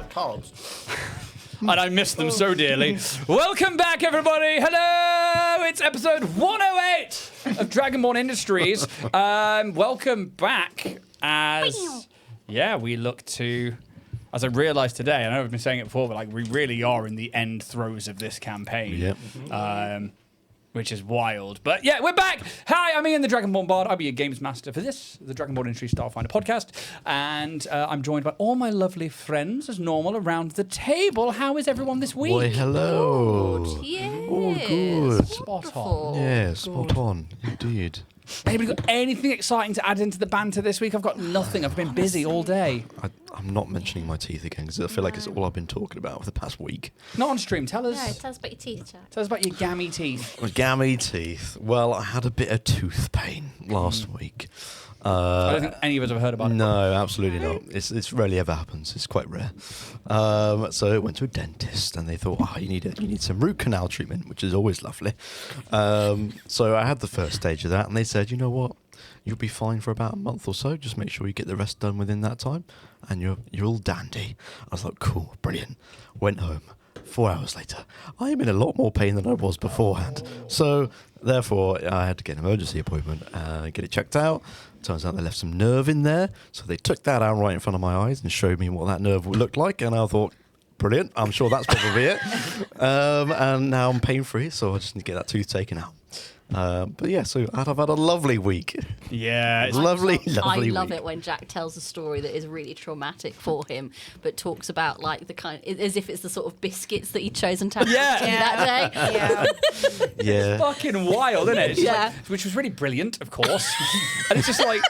carbs. And I miss them so dearly. Welcome back, everybody. Hello. It's episode 108 of Dragonborn Industries. Welcome back as, we look to, as I realised today, I know I've been saying it before, but like we really are in the end throes of this campaign. Yep. Which is wild. But yeah, we're back. Hi, I'm Ian, the Dragonborn Bard. I'll be your games master for this, the Dragonborn Industries Starfinder podcast. And I'm joined by all my lovely friends, as normal, around the table. How is everyone this week? Why, hello. Good. Yes. Oh, good. Spot on. Yeah, spot on. Indeed. Anybody got anything exciting to add into the banter this week? I've got nothing. I've been busy all day. I'm not mentioning my teeth again because I feel like it's all I've been talking about for the past week. Not on stream. Tell us. No, tell us about your teeth, Jack. Tell us about your gammy teeth. My gammy teeth. Well, I had a bit of tooth pain last week. I don't think any of us have heard about it. No, absolutely not. It's rarely ever happens. It's quite rare. So I went to a dentist and they thought, you need some root canal treatment, which is always lovely. So I had the first stage of that and they said, you know what? You'll be fine for about a month or so. Just make sure you get the rest done within that time and you're all dandy. I was like, cool, brilliant. Went home. 4 hours later, I am in a lot more pain than I was beforehand. So, therefore, I had to get an emergency appointment and get it checked out. Turns out they left some nerve in there. So they took that out right in front of my eyes and showed me what that nerve would look like. And I thought, brilliant, I'm sure that's probably it. And now I'm pain-free, so I just need to get that tooth taken out. But yeah, so I've had a lovely week. Yeah, it's lovely I love week. it when Jack tells a story that is really traumatic for him, but talks about like the kind, as if it's the sort of biscuits that he'd chosen to have that day. Yeah. It's fucking wild, isn't it? It's Yeah. like, which was really brilliant, of course. And it's just like,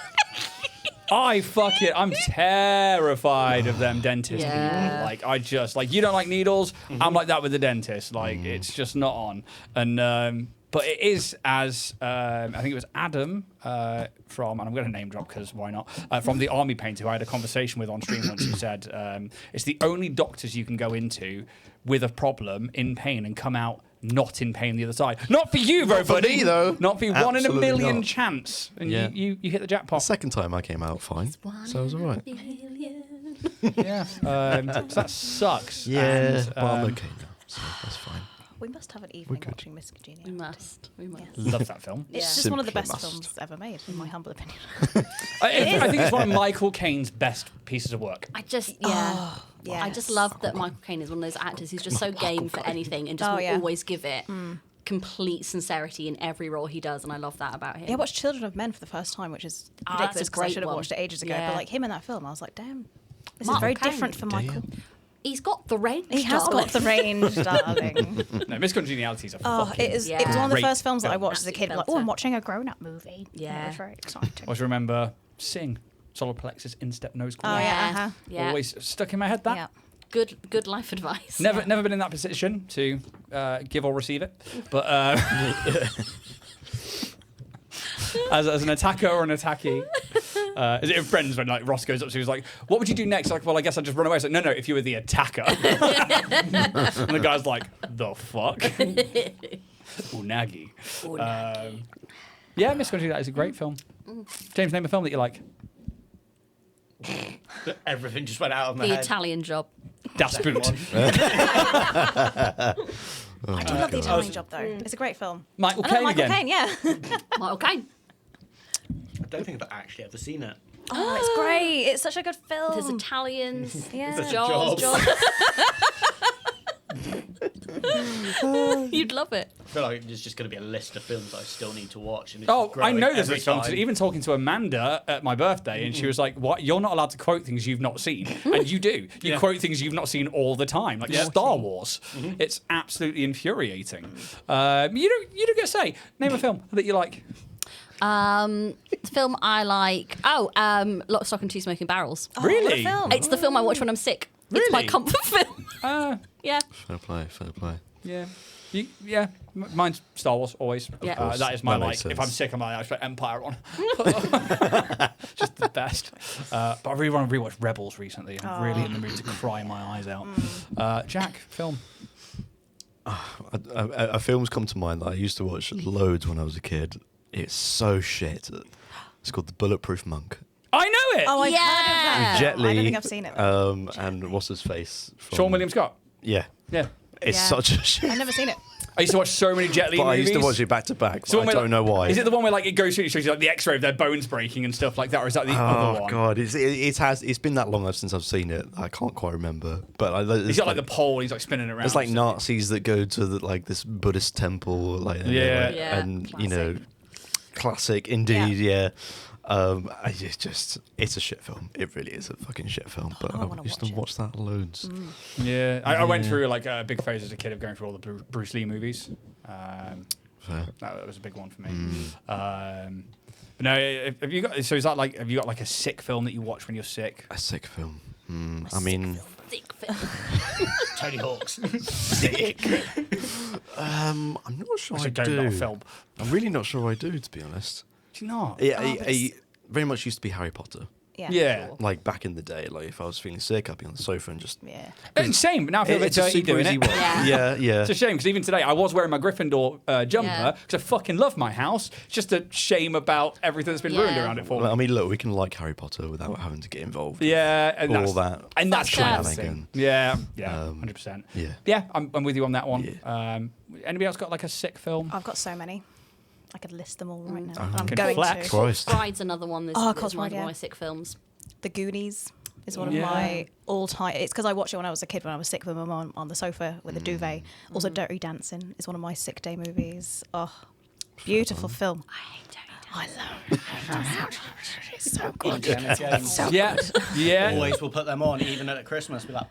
I'm terrified of them dentist people. Like, I just, like, you don't like needles? I'm like that with the dentist. Like, it's just not on. And, but it is, as I think it was Adam from, and I'm going to name drop because why not, from the Army Painter, who I had a conversation with on stream once, who said it's the only doctors you can go into with a problem in pain and come out not in pain the other side. Not for you, though, buddy. For me, though. Not for you. Absolutely 1 in a million not. chance. And Yeah. you hit the jackpot. The second time I came out fine, so I was all right. Yeah. So that sucks. Yeah, And, but I'm okay now, so that's fine. We must have an evening good. watching Miss Congeniality. We must. Love that film. It's just Simply one of the best must. films ever made, in my humble opinion. I think it's one of Michael Caine's best pieces of work. I just, Yes. I just love that Michael Caine is one of those actors who's just so game for anything and just will always give it complete sincerity in every role he does, and I love that about him. Yeah, I watched Children of Men for the first time, which is that's ridiculous a because I great should have one. watched it ages ago. Yeah. But like him in that film, I was like, damn, this Michael is very Caine. different for Michael. He's got the range. He has darling. got the range, darling. No, Miss Congeniality is a Oh, fucking it was one of the great first films that I film. watched as a kid. Like, Absolute I'm belter. watching a grown-up movie. Yeah. It was very exciting. Always remember Sing, solar plexus, instep, nose Oh, corner. yeah. Uh-huh. Yeah. Always stuck in my head that. Yeah. Good life advice. Never been in that position to give or receive it. But as an attacker or an attackee. Is it in Friends when like Ross goes up to you, he's like, what would you do next? Like, well, I guess I'd just run away. It's like, no, if you were the attacker. And the guy's like, the fuck? Unagi. Yeah, Miss Congeniality is a great film. James, name a film that you like. Everything just went out of my The head. Italian Job. Das Boot. I do love The Italian Job, though. It's a great film. Michael I love Caine Michael again. Caine, yeah. Michael Caine. I don't think I've actually ever seen it. Oh, it's great. It's such a good film. There's Italians. Yeah. There's Jobs. Jaws. You'd love it. I feel like there's just going to be a list of films I still need to watch. And it's Oh, just I know growing there's every this film. time. Even talking to Amanda at my birthday, and she was like, "What? You're not allowed to quote things you've not seen." And you do. You quote things you've not seen all the time, like Star Wars. It's absolutely infuriating. You don't get to say. Name a film that you like. The film I like. Lock, Stock and Two Smoking Barrels. Oh, Really? What a film. It's the film I watch when I'm sick. It's my Really? comfort film. Yeah. Fair play. Yeah. Mine's Star Wars, always. Yeah. That is my That like. makes If sense. I'm sick, I'm like, I put Empire on. Just the best. But I really want to rewatch Rebels recently. I'm really in the mood to cry my eyes out. Jack, film. A film's come to mind that I used to watch loads when I was a kid. It's so shit. It's called The Bulletproof Monk. I know it. Oh, I've heard of that. Jet Li. I don't think I've seen it. And what's his face? From, Sean William Scott. Yeah. Yeah. It's Yeah. such a shit. I've never seen it. I used to watch so many Jet Li But I movies. used to watch it back to back. So I don't know why. Is it the one where like it goes through? It shows you like the X-ray of their bones breaking and stuff like that, or is that the other Oh one? god, it's been that long since I've seen it. I can't quite remember. But He's got like the pole. He's like spinning around. There's like Nazis that go to like this Buddhist temple, like and Yeah. like- Yeah, and you know, classic indeed, yeah. It's a shit film. It really is a fucking shit film. But I I wanna used watch to it. watch that loads. Yeah, I went through like a big phase as a kid of going through all the Bruce Lee movies. Fair. That was a big one for me. But no, have you got? So is that like? Have you got like a sick film that you watch when you're sick? A sick film. I mean, Sick film. Tony Hawk's. I'm not sure It's I a go do. not film. I'm really not sure I do, to be honest. Do you not? Yeah, Oh, but it's- very much used to be Harry Potter. Yeah. Cool. Like back in the day, like if I was feeling sick, I'd be on the sofa and just. Yeah. And same, but now I feel a bit It's a dirty super doing easy it. one. Yeah. Yeah. It's a shame because even today I was wearing my Gryffindor jumper Yeah. because I fucking love my house. It's just a shame about everything that's been ruined Yeah. around it for Well, I me. mean, look, we can like Harry Potter without having to get involved. Yeah, and All that's that. and that's Fuck classy. shenanigan. Yeah, 100%. Yeah. I'm with you on that one. Yeah. Anybody else got like a sick film? I've got so many. I could list them all right now. Oh. I'm Can going flex. to. Christ. Bride's another one. That's, Oh, that's Cos one of Bride, yeah. my sick films. The Goonies is one of Yeah. my all-time. It's because I watched it when I was a kid when I was sick with my mum on the sofa with a duvet. Also, Dirty Dancing is one of my sick day movies. Oh, beautiful film. I hate Dirty I love it. It's so good. Indiana Jones. Yeah, yeah. Always will put them on, even at Christmas. Be like,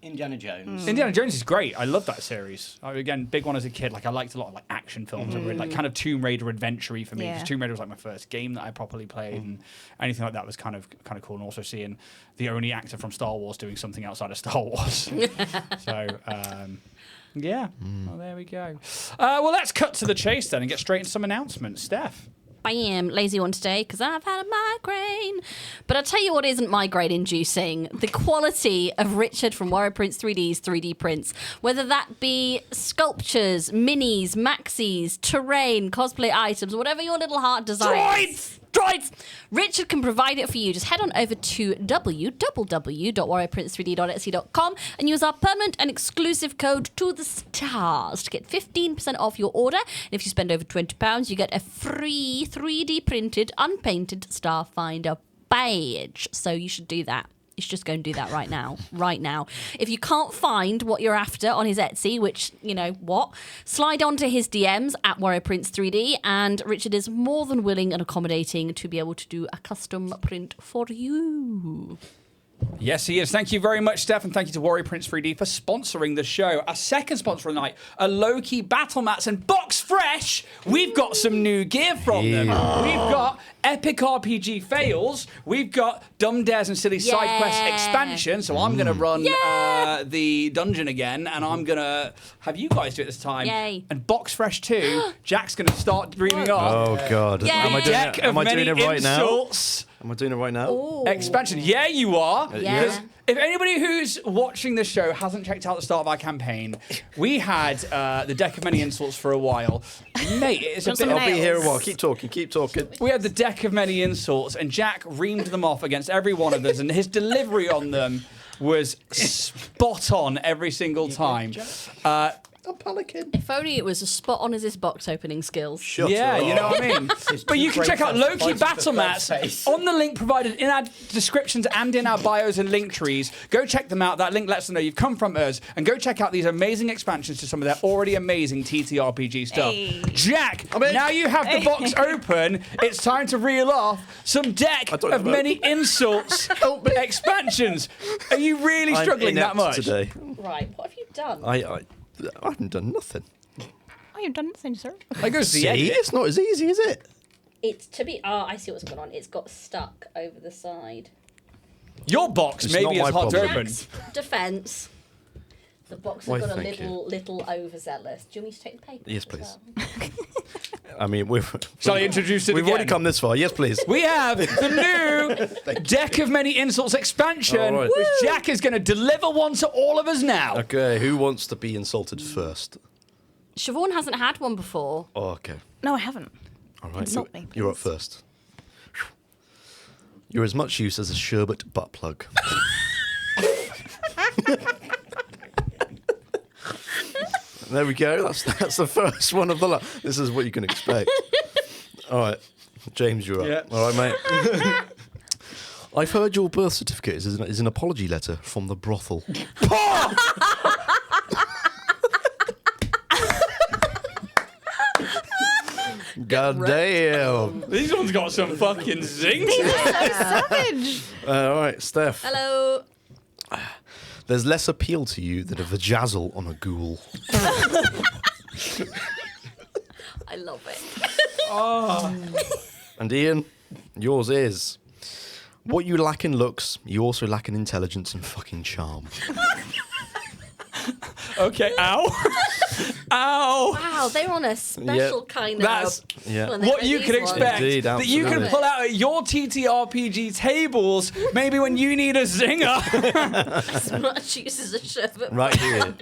Indiana Jones. Indiana Jones is great. I love that series. Again, big one as a kid. Like I liked a lot of like action films, that were like kind of Tomb Raider adventure-y for me. Because Yeah. Tomb Raider was like my first game that I properly played, and anything like that was kind of cool. And also seeing the only actor from Star Wars doing something outside of Star Wars. So. Yeah, well, there we go. Well, let's cut to the chase then and get straight into some announcements. Steph. Bam, lazy one today because I've had a migraine. But I'll tell you what isn't migraine inducing. The quality of Richard from Warrior Prince 3D's 3D prints. Whether that be sculptures, minis, maxis, terrain, cosplay items, whatever your little heart desires. Droids! Richard can provide it for you. Just head on over to www.warriorprince3d.etsy.com and use our permanent and exclusive code to the stars to get 15% off your order. And if you spend over £20, you get a free 3D printed, unpainted Starfinder badge. So you should do that. You should just go and do that right now. Right now. If you can't find what you're after on his Etsy, which, you know, slide onto his DMs at Warrior Prince 3D, and Richard is more than willing and accommodating to be able to do a custom print for you. Yes, he is. Thank you very much, Steph, and thank you to Warrior Prince 3D for sponsoring the show. Our second sponsor of the night are Loki Battle Mats and Box Fresh. We've got some new gear from them. We've got Epic RPG Fails. We've got Dumb Dares and Silly Side Quest expansion. So I'm going to run the dungeon again, and I'm going to have you guys do it this time. Yay. And Box Fresh 2, Jack's going to start dreaming off. Oh God. Yay. Am I doing Deck it? of Am I many doing it right now? insults. Am I doing it right now? Expansion. Yeah, you are. Yeah. Because if anybody who's watching this show hasn't checked out the start of our campaign, we had the Deck of Many Insults for a while. Mate, it's a Got bit... some I'll be here a nails. while. Keep talking. Keep talking. We had the Deck of Many Insults, and Jack reamed them off against every one of us, and his delivery on them was spot on every single time. I'm panicking. If only it was as spot on as his box opening skills. Shut Yeah, up. you know what I mean? But you can check out Loki Battle Mats on the link provided in our descriptions and in our bios and link trees. Go check them out. That link lets them know you've come from us. And go check out these amazing expansions to some of their already amazing TTRPG stuff. Hey. Jack, I'm in. now you have the box open. It's time to reel off some Deck I don't of know. Many Insults expansions. Are you really struggling that I'm much? inept today. Right, what have you done? I haven't done nothing. Oh, you've done nothing, sir. That goes to the See, end. it's not as easy, is it? It's to be... Oh, I see what's going on. It's got stuck over the side. Your box It's maybe not is my hard to problem. open. Jack's defence. The box has Why, got a thank little overzealous. Do you want me to take the paper? Yes, as please. well? I mean, Shall I introduce it we've again? already come this far. Yes, please. We have the new Deck of Many Insults expansion, All right. which Jack is going to deliver one to all of us now. Okay, who wants to be insulted first? Siobhan hasn't had one before. Oh, okay. No, I haven't. All right. Insult me, You're up please. first. You're as much use as a sherbet butt plug. There we go. That's the first one of the lot. This is what you can expect. All right, James, you're up. Yeah. All right, mate. I've heard your birth certificate is an apology letter from the brothel. God damn. These ones got some fucking zing. Savage. All right, Steph. Hello. There's less appeal to you than a vajazzle on a ghoul. I love it. And Ian, yours is... What you lack in looks, you also lack in intelligence and fucking charm. Okay, ow. Ow. Wow, they're on a special kind That's- of... Yeah. when they What write you these could ones. expect Indeed, that you can absolutely. pull out at your TTRPG tables, maybe when you need a zinger. As much use as a sherbet. Right here.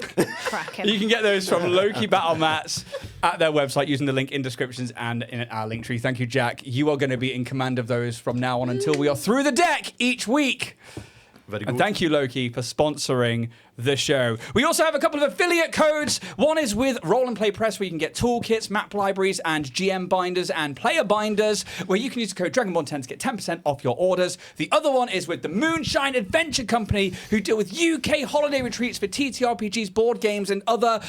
Cracking. You can get those from Loki Battle Mats at their website using the link in descriptions and in our link tree. Thank you, Jack. You are going to be in command of those from now on until we are through the deck each week. Very And good. thank you, Loki, for sponsoring the show. We also have a couple of affiliate codes. One is with Roll and Play Press, where you can get toolkits, map libraries, and GM binders and player binders, where you can use the code Dragonborn10 to get 10% off your orders. The other one is with the Moonshine Adventure Company, who deal with UK holiday retreats for TTRPGs, board games, and other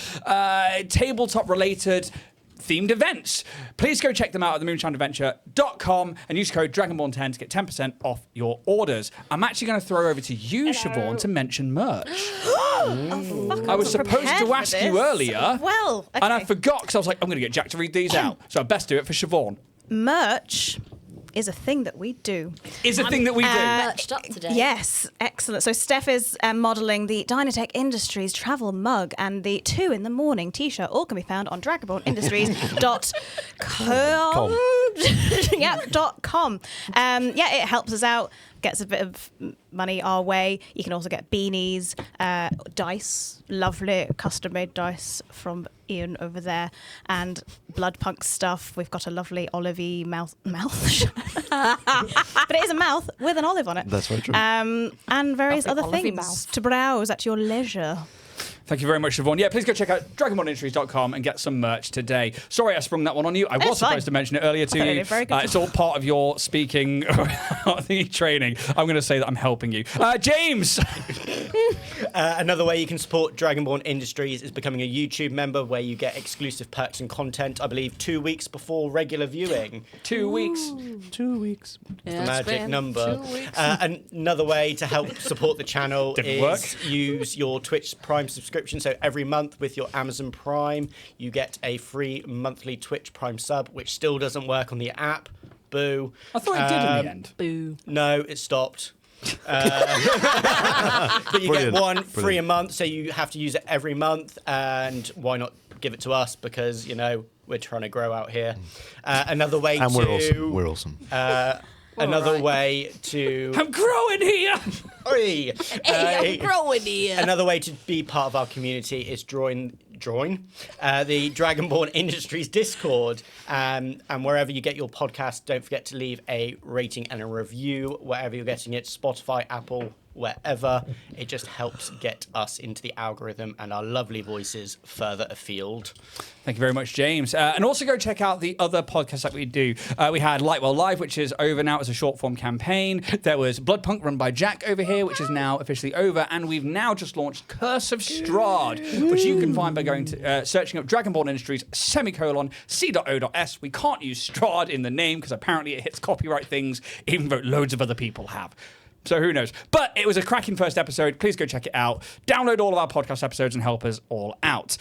tabletop-related themed events. Please go check them out at themoonshineadventure.com and use code Dragonborn10 to get 10% off your orders. I'm actually going to throw over to you, Siobhan, to mention merch. I was supposed to ask you earlier, Well, okay. and I forgot because I was like, I'm going to get Jack to read these out. So I best do it for Siobhan. Merch is a thing that we do. Is a thing that we do. Merched up today. Yes, excellent. So Steph is modelling the Dynatech Industries travel mug and the 2 in the morning t-shirt. All can be found on dragonbornindustries.com. .com. Yeah, it helps us out, gets a bit of money our way. You can also get beanies, dice, lovely custom-made dice from Ian over there, and Bloodpunk stuff. We've got a lovely olivey mouth, but it is a mouth with an olive on it. That's very true. And various Lovely other olivey things mouth. to browse at your leisure. Thank you very much, Siobhan. Yeah, please go check out dragonbornindustries.com and get some merch today. Sorry I sprung that one on you. I was It's fine. supposed to mention it earlier to thought you you. did a very good It's all part of your speaking the training. I'm going to say that I'm helping you. James! Another way you can support Dragonborn Industries is becoming a YouTube member, where you get exclusive perks and content, I believe, 2 weeks before regular viewing. 2 weeks. 2 weeks. The magic number. 2 weeks. Another way to help support the channel Didn't is work. use your Twitch Prime subscription. So every month with your Amazon Prime, you get a free monthly Twitch Prime sub, which still doesn't work on the app. Boo. I thought it did in the end. Boo. No, it stopped. But you Brilliant. get one free Brilliant. a month, so you have to use it every month. And why not give it to us? Because, you know, we're trying to grow out here. Another way And to... we're awesome. We're awesome. Another alright. way to... I'm growing here! Oi! Hey, I'm growing here. Another way to be part of our community is join the Dragonborn Industries Discord. And wherever you get your podcast, don't forget to leave a rating and a review, wherever you're getting it, Spotify, Apple, wherever. It just helps get us into the algorithm and our lovely voices further afield. Thank you very much, James. And also go check out the other podcasts that we do. We had Lightwell Live, which is over now as a short-form campaign. There was Bloodpunk run by Jack over here, which is now officially over. And we've now just launched Curse of Strahd, which you can find by going to searching up Dragonborn Industries, C.O.S. We can't use Strahd in the name because apparently it hits copyright things, even though loads of other people have. So who knows? But it was a cracking first episode. Please go check it out. Download all of our podcast episodes and help us all out.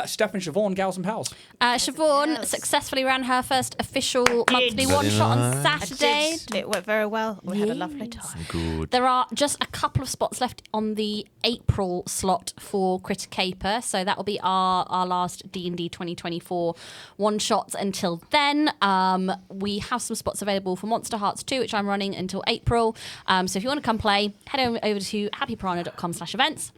Steph and Siobhan, gals and pals. Siobhan successfully ran her first official monthly one-shot on Saturday. It went very well. We had a lovely time. Good. There are just a couple of spots left on the April slot for Critter Caper, so that will be our last D&D 2024 one-shots until then. We have some spots available for Monster Hearts 2, which I'm running until April. So if you want to come play, head over to happypiranha.com/events.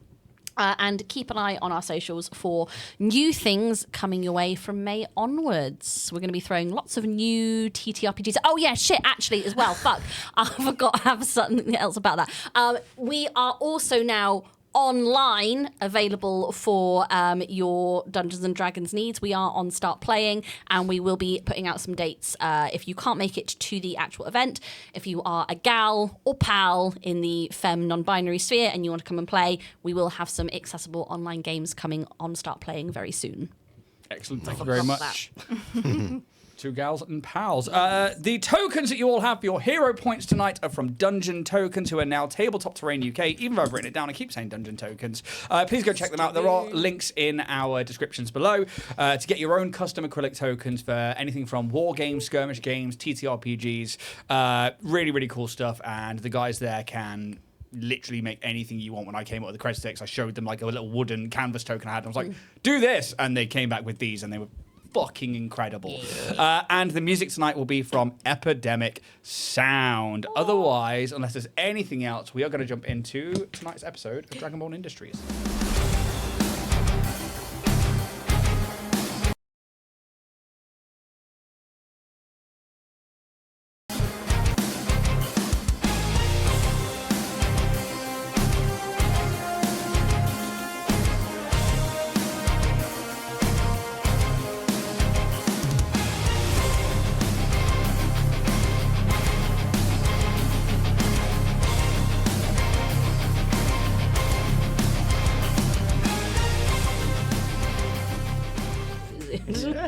And keep an eye on our socials for new things coming your way from May onwards. We're going to be throwing lots of new TTRPGs. Oh, yeah, shit, actually, as well. Fuck. I forgot to have something else about that. We are also now online, available for your Dungeons and Dragons needs. We are on Start Playing, and we will be putting out some dates if you can't make it to the actual event. If you are a gal or pal in the femme non-binary sphere and you want to come and play, we will have some accessible online games coming on Start Playing very soon. Excellent. Thank you very much. Two gals and pals. The tokens that you all have for your hero points tonight are from Dungeon Tokens, who are now Tabletop Terrain UK. Even though I've written it down, I keep saying Dungeon Tokens. Please go check them out. There are links in our descriptions below to get your own custom acrylic tokens for anything from war games, skirmish games, TTRPGs. Really, really cool stuff. And the guys there can literally make anything you want. When I came up with the Cred sticks, I showed them like a little wooden canvas token I had. I was like, do this! And they came back with these, and they were fucking incredible. And the music tonight will be from Epidemic Sound. Otherwise, unless there's anything else, we are going to jump into tonight's episode of Dragonborn Industries.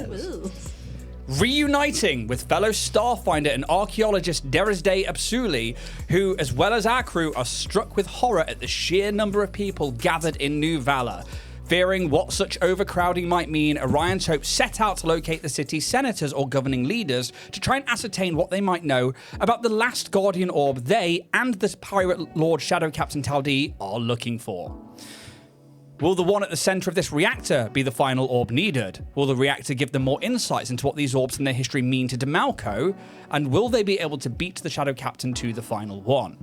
Ooh. Reuniting with fellow Starfinder and archaeologist Derisday Absuli, who, as well as our crew, are struck with horror at the sheer number of people gathered in New Valour. Fearing what such overcrowding might mean, Orion's Hope set out to locate the city's senators or governing leaders to try and ascertain what they might know about the last Guardian Orb they and the pirate Lord Shadow Captain Taldi are looking for. Will the one at the center of this reactor be the final orb needed? Will the reactor give them more insights into what these orbs and their history mean to Demalco? And will they be able to beat the Shadow Captain to the final one?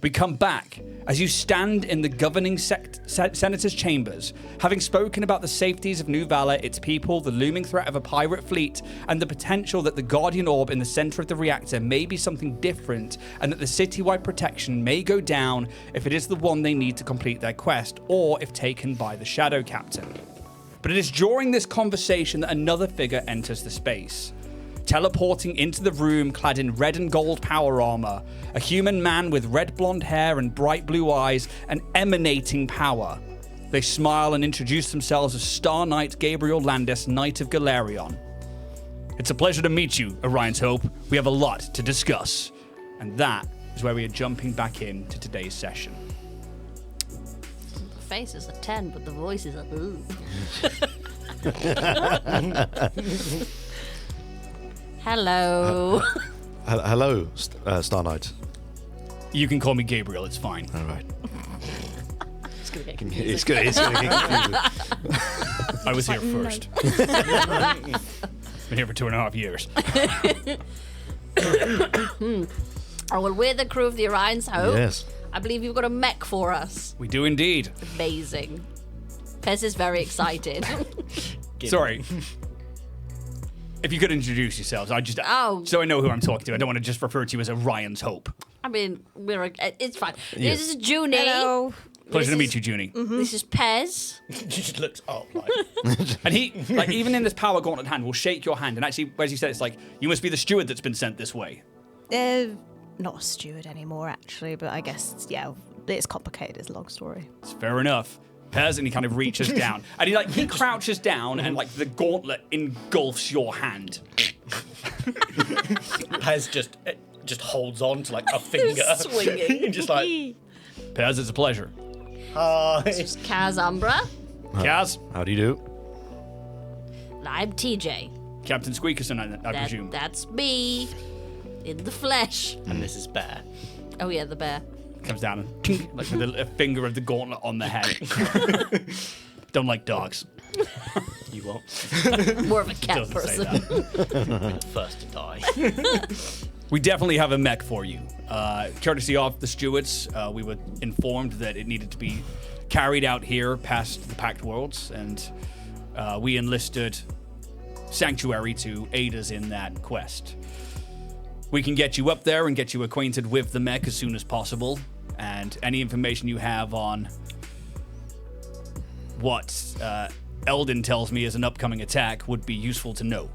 We come back as you stand in the governing senator's chambers, having spoken about the safeties of New Valour, its people, the looming threat of a pirate fleet, and the potential that the Guardian Orb in the center of the reactor may be something different, and that the citywide protection may go down if it is the one they need to complete their quest, or if taken by the Shadow Captain. But it is during this conversation that another figure enters the space. Teleporting into the room clad in red and gold power armor, a human man with red blonde hair and bright blue eyes and emanating power. They smile and introduce themselves as Star Knight Gabriel Landis, Knight of Galarion. It's a pleasure to meet you, Orion's Hope. We have a lot to discuss. And that is where we are jumping back into today's session. The face is a 10, but the voice is a ooh. Hello. Hello, Star Knight. You can call me Gabriel, it's fine. All right. It's gonna get confusing. It's good. It's going to get confusing. I was here first. Been here for 2.5 years. Oh, well, we're the crew of the Orion's Hope. Yes. I believe you've got a mech for us. We do indeed. Amazing. Pez is very excited. Sorry. If you could introduce yourselves, so I know who I'm talking to. I don't want to just refer to you as Orion's Hope. I mean, it's fine. Yes. This is Junie. Hello. Pleasure to meet you, Junie. This is Pez. She just looks up like. And he, like, even in this power gauntlet hand, will shake your hand. And actually, as you said, it's like, you must be the steward that's been sent this way. Not a steward anymore, actually, but I guess, yeah, it's complicated. It's a long story. It's fair enough. Pez, and he kind of reaches down. And he crouches down, and, like, the gauntlet engulfs your hand. Pez just holds on to like a finger. Swinging. Just like, Pez, it's a pleasure. hi. Kaz Umbra. Kaz, How do you do? I'm TJ. Captain Squeakerson, I presume. That's me. In the flesh. And this is Bear. Oh, yeah, the bear. Comes down and tink, like with a finger of the gauntlet on the head. Don't like dogs. You won't. More of a cat Doesn't say person. that. First to die. We definitely have a mech for you. Courtesy of the stewards, we were informed that it needed to be carried out here past the Pact Worlds, and we enlisted Sanctuary to aid us in that quest. We can get you up there and get you acquainted with the mech as soon as possible, and any information you have on what Eldon tells me is an upcoming attack would be useful to know.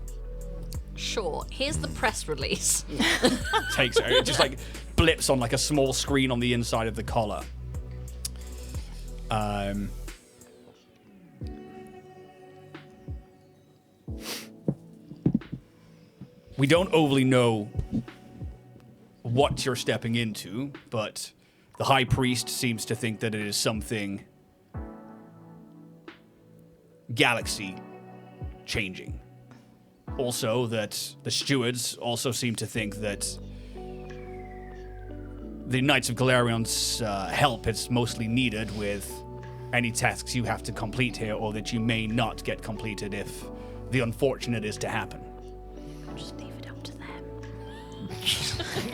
Sure. Here's the press release. Takes her. It just like blips on like a small screen on the inside of the collar. We don't overly know what you're stepping into, but the High Priest seems to think that it is something galaxy changing. Also, that the stewards also seem to think that the Knights of Galerion's help is mostly needed with any tasks you have to complete here, or that you may not get completed if the unfortunate is to happen. Just leave it up to them.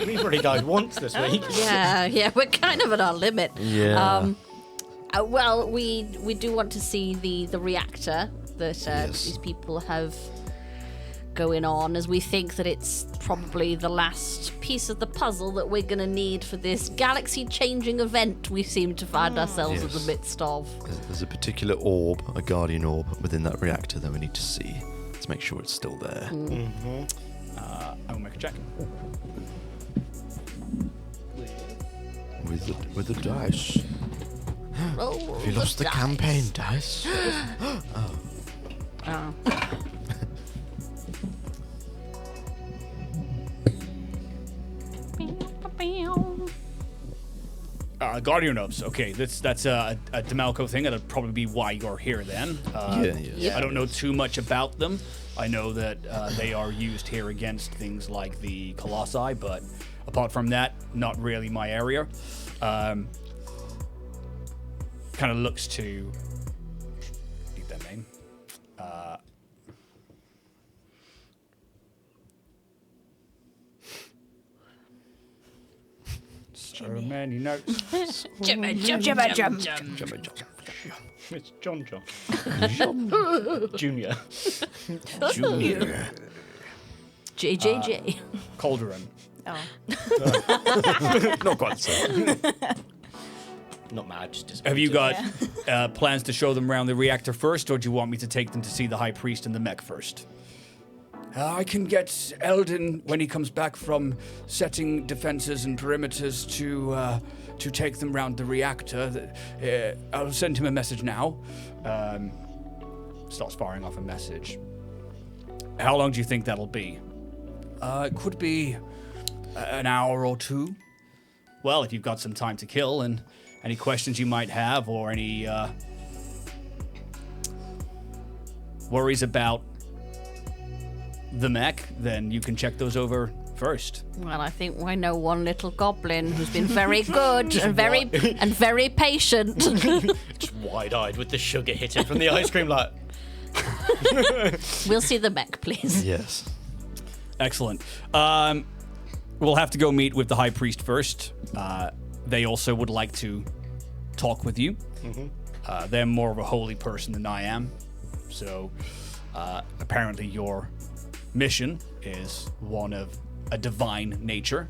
We've already died once this week. Yeah, we're kind of at our limit. Yeah. Well, we do want to see the reactor that these people have going on, as we think that it's probably the last piece of the puzzle that we're going to need for this galaxy-changing event we seem to find ourselves in the midst of. There's a particular orb, a guardian orb, within that reactor that we need to see to make sure it's still there. I will make a check. With the dice. Roll Have you lost the dice. campaign dice? Oh. Guardian Orbs. Okay, that's a Demalco thing. That'll probably be why you're here then. Yeah. I don't know too much about them. I know that they are used here against things like the Colossi, but apart from that, not really my area. Kind of looks to... Need that name. So many notes. Jimmy. It's John. Junior. JJJ. Calderon. Oh. Not quite so. Not mad, just disappointed. Have you got plans to show them around the reactor first, or do you want me to take them to see the High Priest and the mech first? I can get Eldon, when he comes back from setting defenses and perimeters, to take them round the reactor. I'll send him a message now. Starts firing off a message. How long do you think that'll be? It could be an hour or two. Well, if you've got some time to kill, and any questions you might have, or any worries about the mech, then you can check those over first. Well, I think I know one little goblin who's been very good and very patient. Just wide-eyed with the sugar hitting from the ice cream, like... We'll see the mech, please. Yes. Excellent. We'll have to go meet with the High Priest first. They also would like to talk with you. They're more of a holy person than I am. So apparently your mission is one of a divine nature.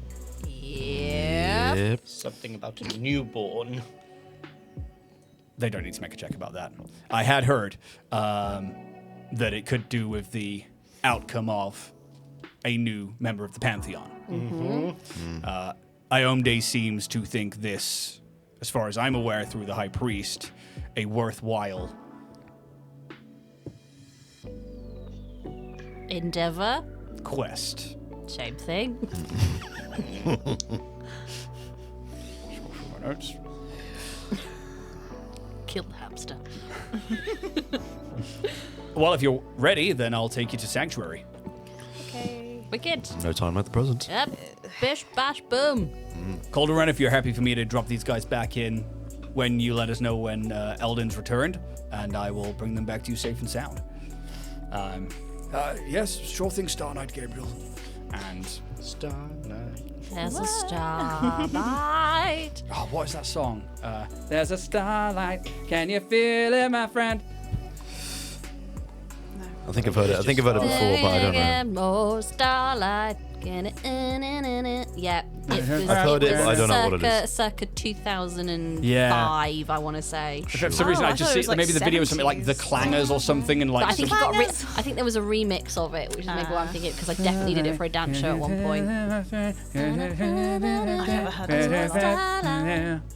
Yeah. Yep. Something about a newborn. They don't need to make a check about that. I had heard that it could do with the outcome of a new member of the Pantheon. Iomde seems to think this, as far as I'm aware through the High Priest, a worthwhile Endeavor. quest. Same thing. Notes. Kill the hamster. Well, if you're ready, then I'll take you to Sanctuary. Okay. Wicked. No time like the present. Yep. Bish, bash, boom. Calderon, if you're happy for me to drop these guys back in when you let us know when Eldon's returned, and I will bring them back to you safe and sound. Yes, sure thing, Star Knight Gabriel. And Star Night. There's a starlight. Oh, what is that song? There's a starlight. Can you feel it, my friend? I think I've heard it. I think I've heard it before, but I don't know. More starlight. Yeah. I've heard it, but I don't know what it is. Circa 2005, I want to say. For some reason, I just see maybe the video was something like The Clangers or something, and like. I think I think there was a remix of it, which is maybe why I'm thinking it, because I definitely did it for a dance show at one point. I've never heard of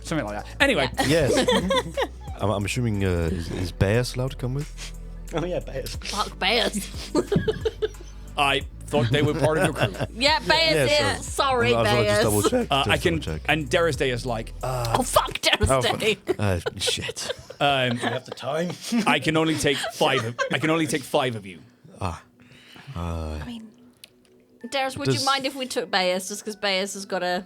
Something like that. Anyway. Yes. I'm assuming is Bears allowed to come with? Oh yeah, bears. Fuck bears. I thought they were part of your crew. Yeah, bears. Yeah, Yeah, sorry, I bears. just double check. I can. And Dara's Day is like. Oh fuck, Deva's Day. Shit. Do you have the time? I can only take 5. I can only take 5 of you. I mean, Darius, would you mind if we took Bayers, just because Bayers has got a...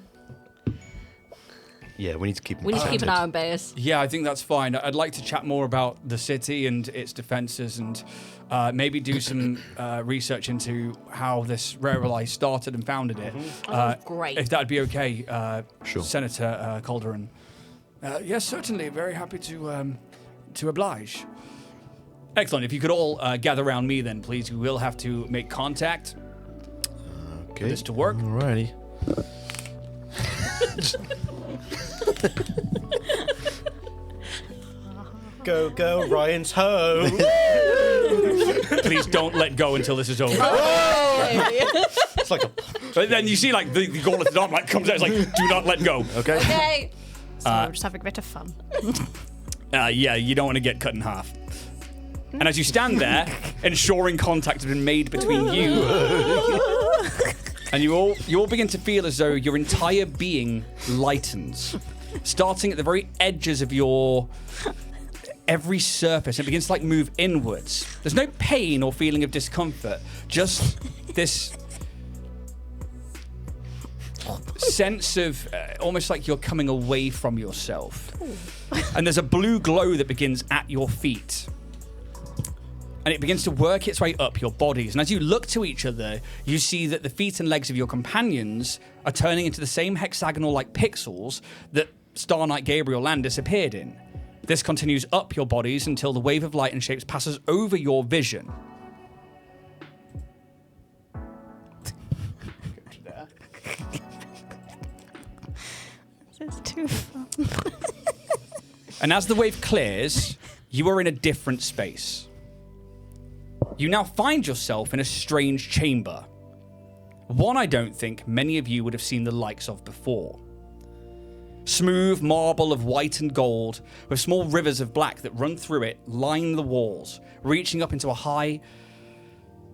Yeah, we need to keep. We need to keep an eye on Bayers. Yeah, I think that's fine. I'd like to chat more about the city and its defences, and maybe do some research into how this rare ally started and founded it. Great. If that'd be okay, Sure. Senator Calderon. Yes, certainly. Very happy to oblige. Excellent. If you could all gather around me, then please. We will have to make contact Okay. for this to work. Alrighty. Go, go, Ryan's home. Please don't let go until this is over. It's like a. But then you see, like, the gauntlet at the arm, like, comes out, it's like, do not let go. Okay. Okay. so we're just having a bit of fun. Yeah, you don't want to get cut in half. And as you stand there, ensuring contact has been made between you, and you all begin to feel as though your entire being lightens, starting at the very edges of your every surface. It begins to like move inwards. There's no pain or feeling of discomfort, just this sense of almost like you're coming away from yourself. And there's a blue glow that begins at your feet. And it begins to work its way up your bodies. And as you look to each other, you see that the feet and legs of your companions are turning into the same hexagonal-like pixels that Star Knight Gabriel Landis appeared in. This continues up your bodies until the wave of light and shapes passes over your vision. This is too fun. And as the wave clears, you are in a different space. You now find yourself in a strange chamber. One I don't think many of you would have seen the likes of before. Smooth marble of white and gold, with small rivers of black that run through it, line the walls, reaching up into a high,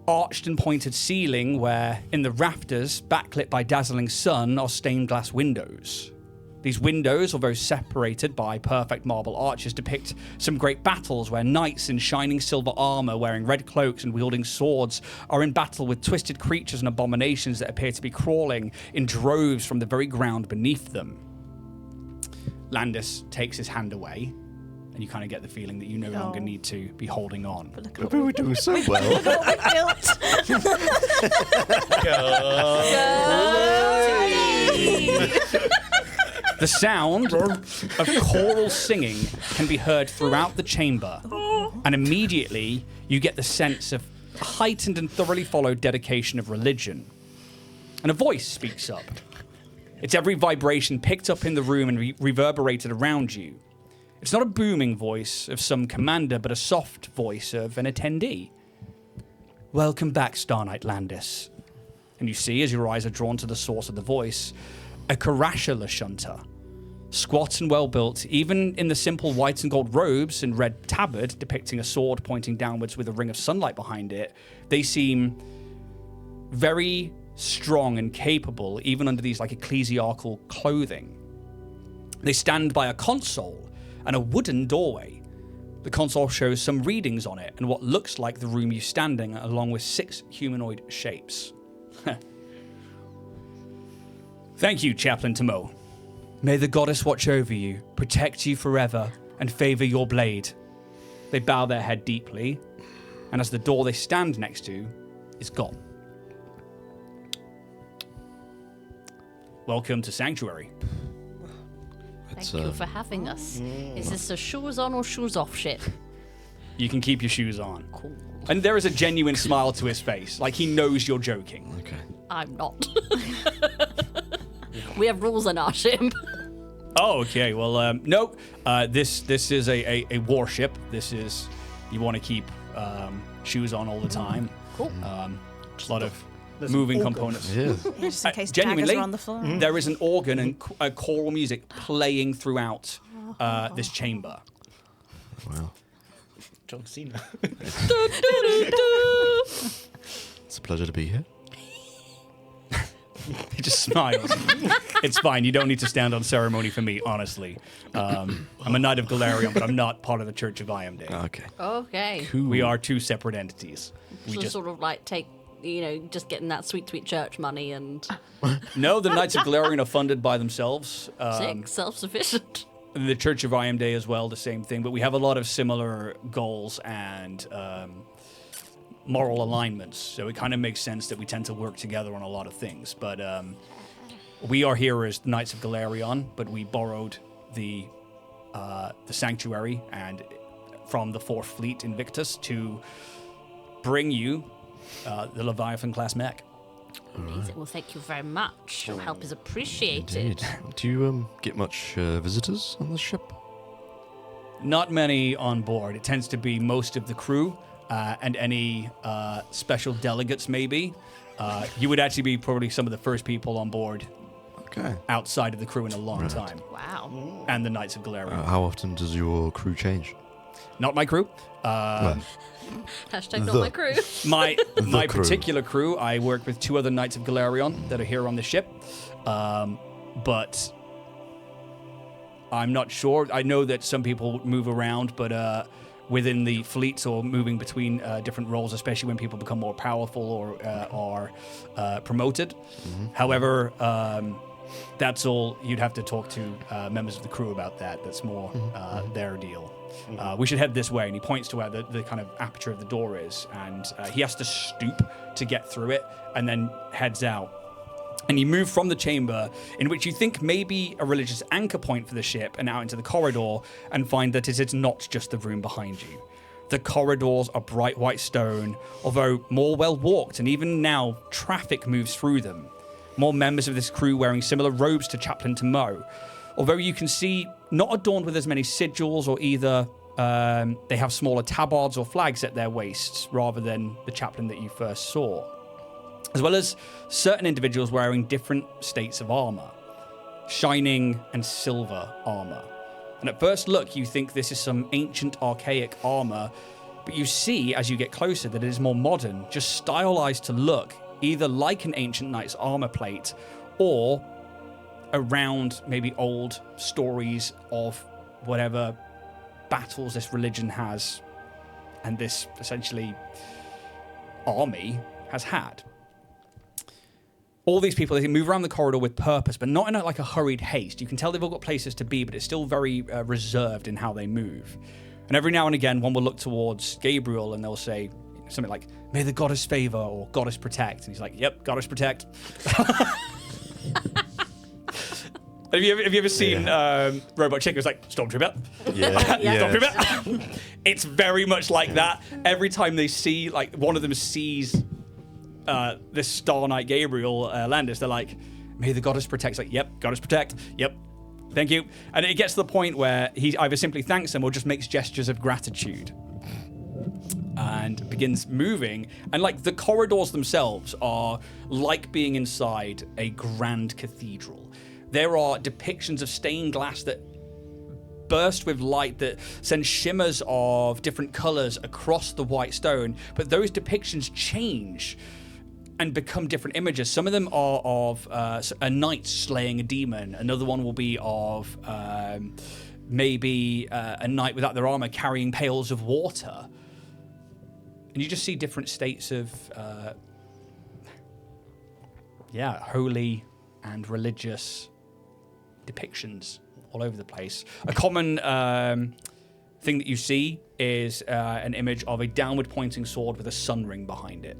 arched and pointed ceiling where, in the rafters, backlit by dazzling sun, are stained glass windows. These windows, although separated by perfect marble arches, depict some great battles where knights in shining silver armor, wearing red cloaks and wielding swords, are in battle with twisted creatures and abominations that appear to be crawling in droves from the very ground beneath them. Landis takes his hand away, and you kind of get the feeling that you no longer need to be holding on. But we were doing so well. The sound of choral singing can be heard throughout the chamber, and immediately you get the sense of a heightened and thoroughly followed dedication of religion. And a voice speaks up. Its every vibration picked up in the room and reverberated around you. It's not a booming voice of some commander, but a soft voice of an attendee. Welcome back, Star Knight Landis. And you see, as your eyes are drawn to the source of the voice, a Karasha Lashunta. Squat and well-built, even in the simple white and gold robes and red tabard depicting a sword pointing downwards with a ring of sunlight behind it, they seem very strong and capable, even under these like ecclesiarchal clothing. They stand by a console and a wooden doorway. The console shows some readings on it and what looks like the room you stand in, along with 6 humanoid shapes. Thank you, Chaplain Tomo. May the goddess watch over you, protect you forever, and favor your blade. They bow their head deeply, and as the door they stand next to is gone. welcome to Sanctuary. Thank you for having us. Is this a shoes on or shoes off ship? You can keep your shoes on. Cool. And there is a genuine smile to his face, like he knows you're joking. Okay. I'm not. We have rules on our ship. Oh, okay. Well, no. This is a warship. This is, you want to keep shoes on all the time. Cool. A lot of moving components. Yeah. Just in case daggers Genuinely, are on the floor. there is an organ and choral music playing throughout this chamber. Wow. John Cena. It's a pleasure to be here. He just smiles. It's fine. You don't need to stand on ceremony for me, honestly. I'm a Knight of Galarion, but I'm not part of the Church of Iamday. Okay. Okay. Cool. We are two separate entities. We So just sort of like take, just getting that sweet, sweet church money and no. The Knights of Galarion are funded by themselves. sick, self-sufficient. The Church of Iamday as well, the same thing. But we have a lot of similar goals and moral alignments. So it kind of makes sense that we tend to work together on a lot of things. But we are here as Knights of Galarion, but we borrowed the Sanctuary and from the 4th Fleet Invictus to bring you the Leviathan class mech. Amazing. Well, thank you very much. Your help is appreciated. Indeed. Do you get much visitors on the ship? Not many on board. It tends to be most of the crew and any special delegates, maybe. You would actually be probably some of the first people on board Okay. outside of the crew in a long time. Wow. And the Knights of Galarion. How often does your crew change? Not my crew. Hashtag not The- my crew. My crew. particular crew, I work with 2 other Knights of Galarion that are here on the ship. But I'm not sure. I know that some people move around, but within the fleets or moving between different roles, especially when people become more powerful or are promoted. However, that's all. You'd have to talk to members of the crew about that. That's more their deal. We should head this way. And he points to where the kind of aperture of the door is. And he has to stoop to get through it and then heads out. And you move from the chamber, in which you think may be a religious anchor point for the ship, and out into the corridor, and find that it is not just the room behind you. The corridors are bright white stone, although more well-walked, and even now, traffic moves through them. More members of this crew wearing similar robes to Chaplain Tomo, although you can see not adorned with as many sigils, or either they have smaller tabards or flags at their waists, rather than the chaplain that you first saw. As well as certain individuals wearing different states of armor, shining and silver armor. And at first look, you think this is some ancient, archaic armor, but you see as you get closer that it is more modern, just stylized to look either like an ancient knight's armor plate or around maybe old stories of whatever battles this religion has and this essentially army has had. All these people, they move around the corridor with purpose, but not in a hurried haste. You can tell they've all got places to be, but it's still very reserved in how they move. And every now and again, one will look towards Gabriel and they'll say something like, "May the goddess favor," or "Goddess protect." And he's like, "Yep, goddess protect." Have you ever seen Robot Chicken? It's like, "Stormtrooper." Yeah. Stormtrooper. It's very much like that. Every time they see, like, one of them sees this Star Knight Gabriel Landis, they're like, "May the goddess protect." It's like, "Yep, goddess protect. Yep, thank you." And it gets to the point where he either simply thanks them or just makes gestures of gratitude and begins moving. And like the corridors themselves are like being inside a grand cathedral. There are depictions of stained glass that burst with light that send shimmers of different colors across the white stone, but those depictions change and become different images. Some of them are of a knight slaying a demon. Another one will be of maybe a knight without their armor carrying pails of water. And you just see different states of, holy and religious depictions all over the place. A common thing that you see is an image of a downward pointing sword with a sun ring behind it.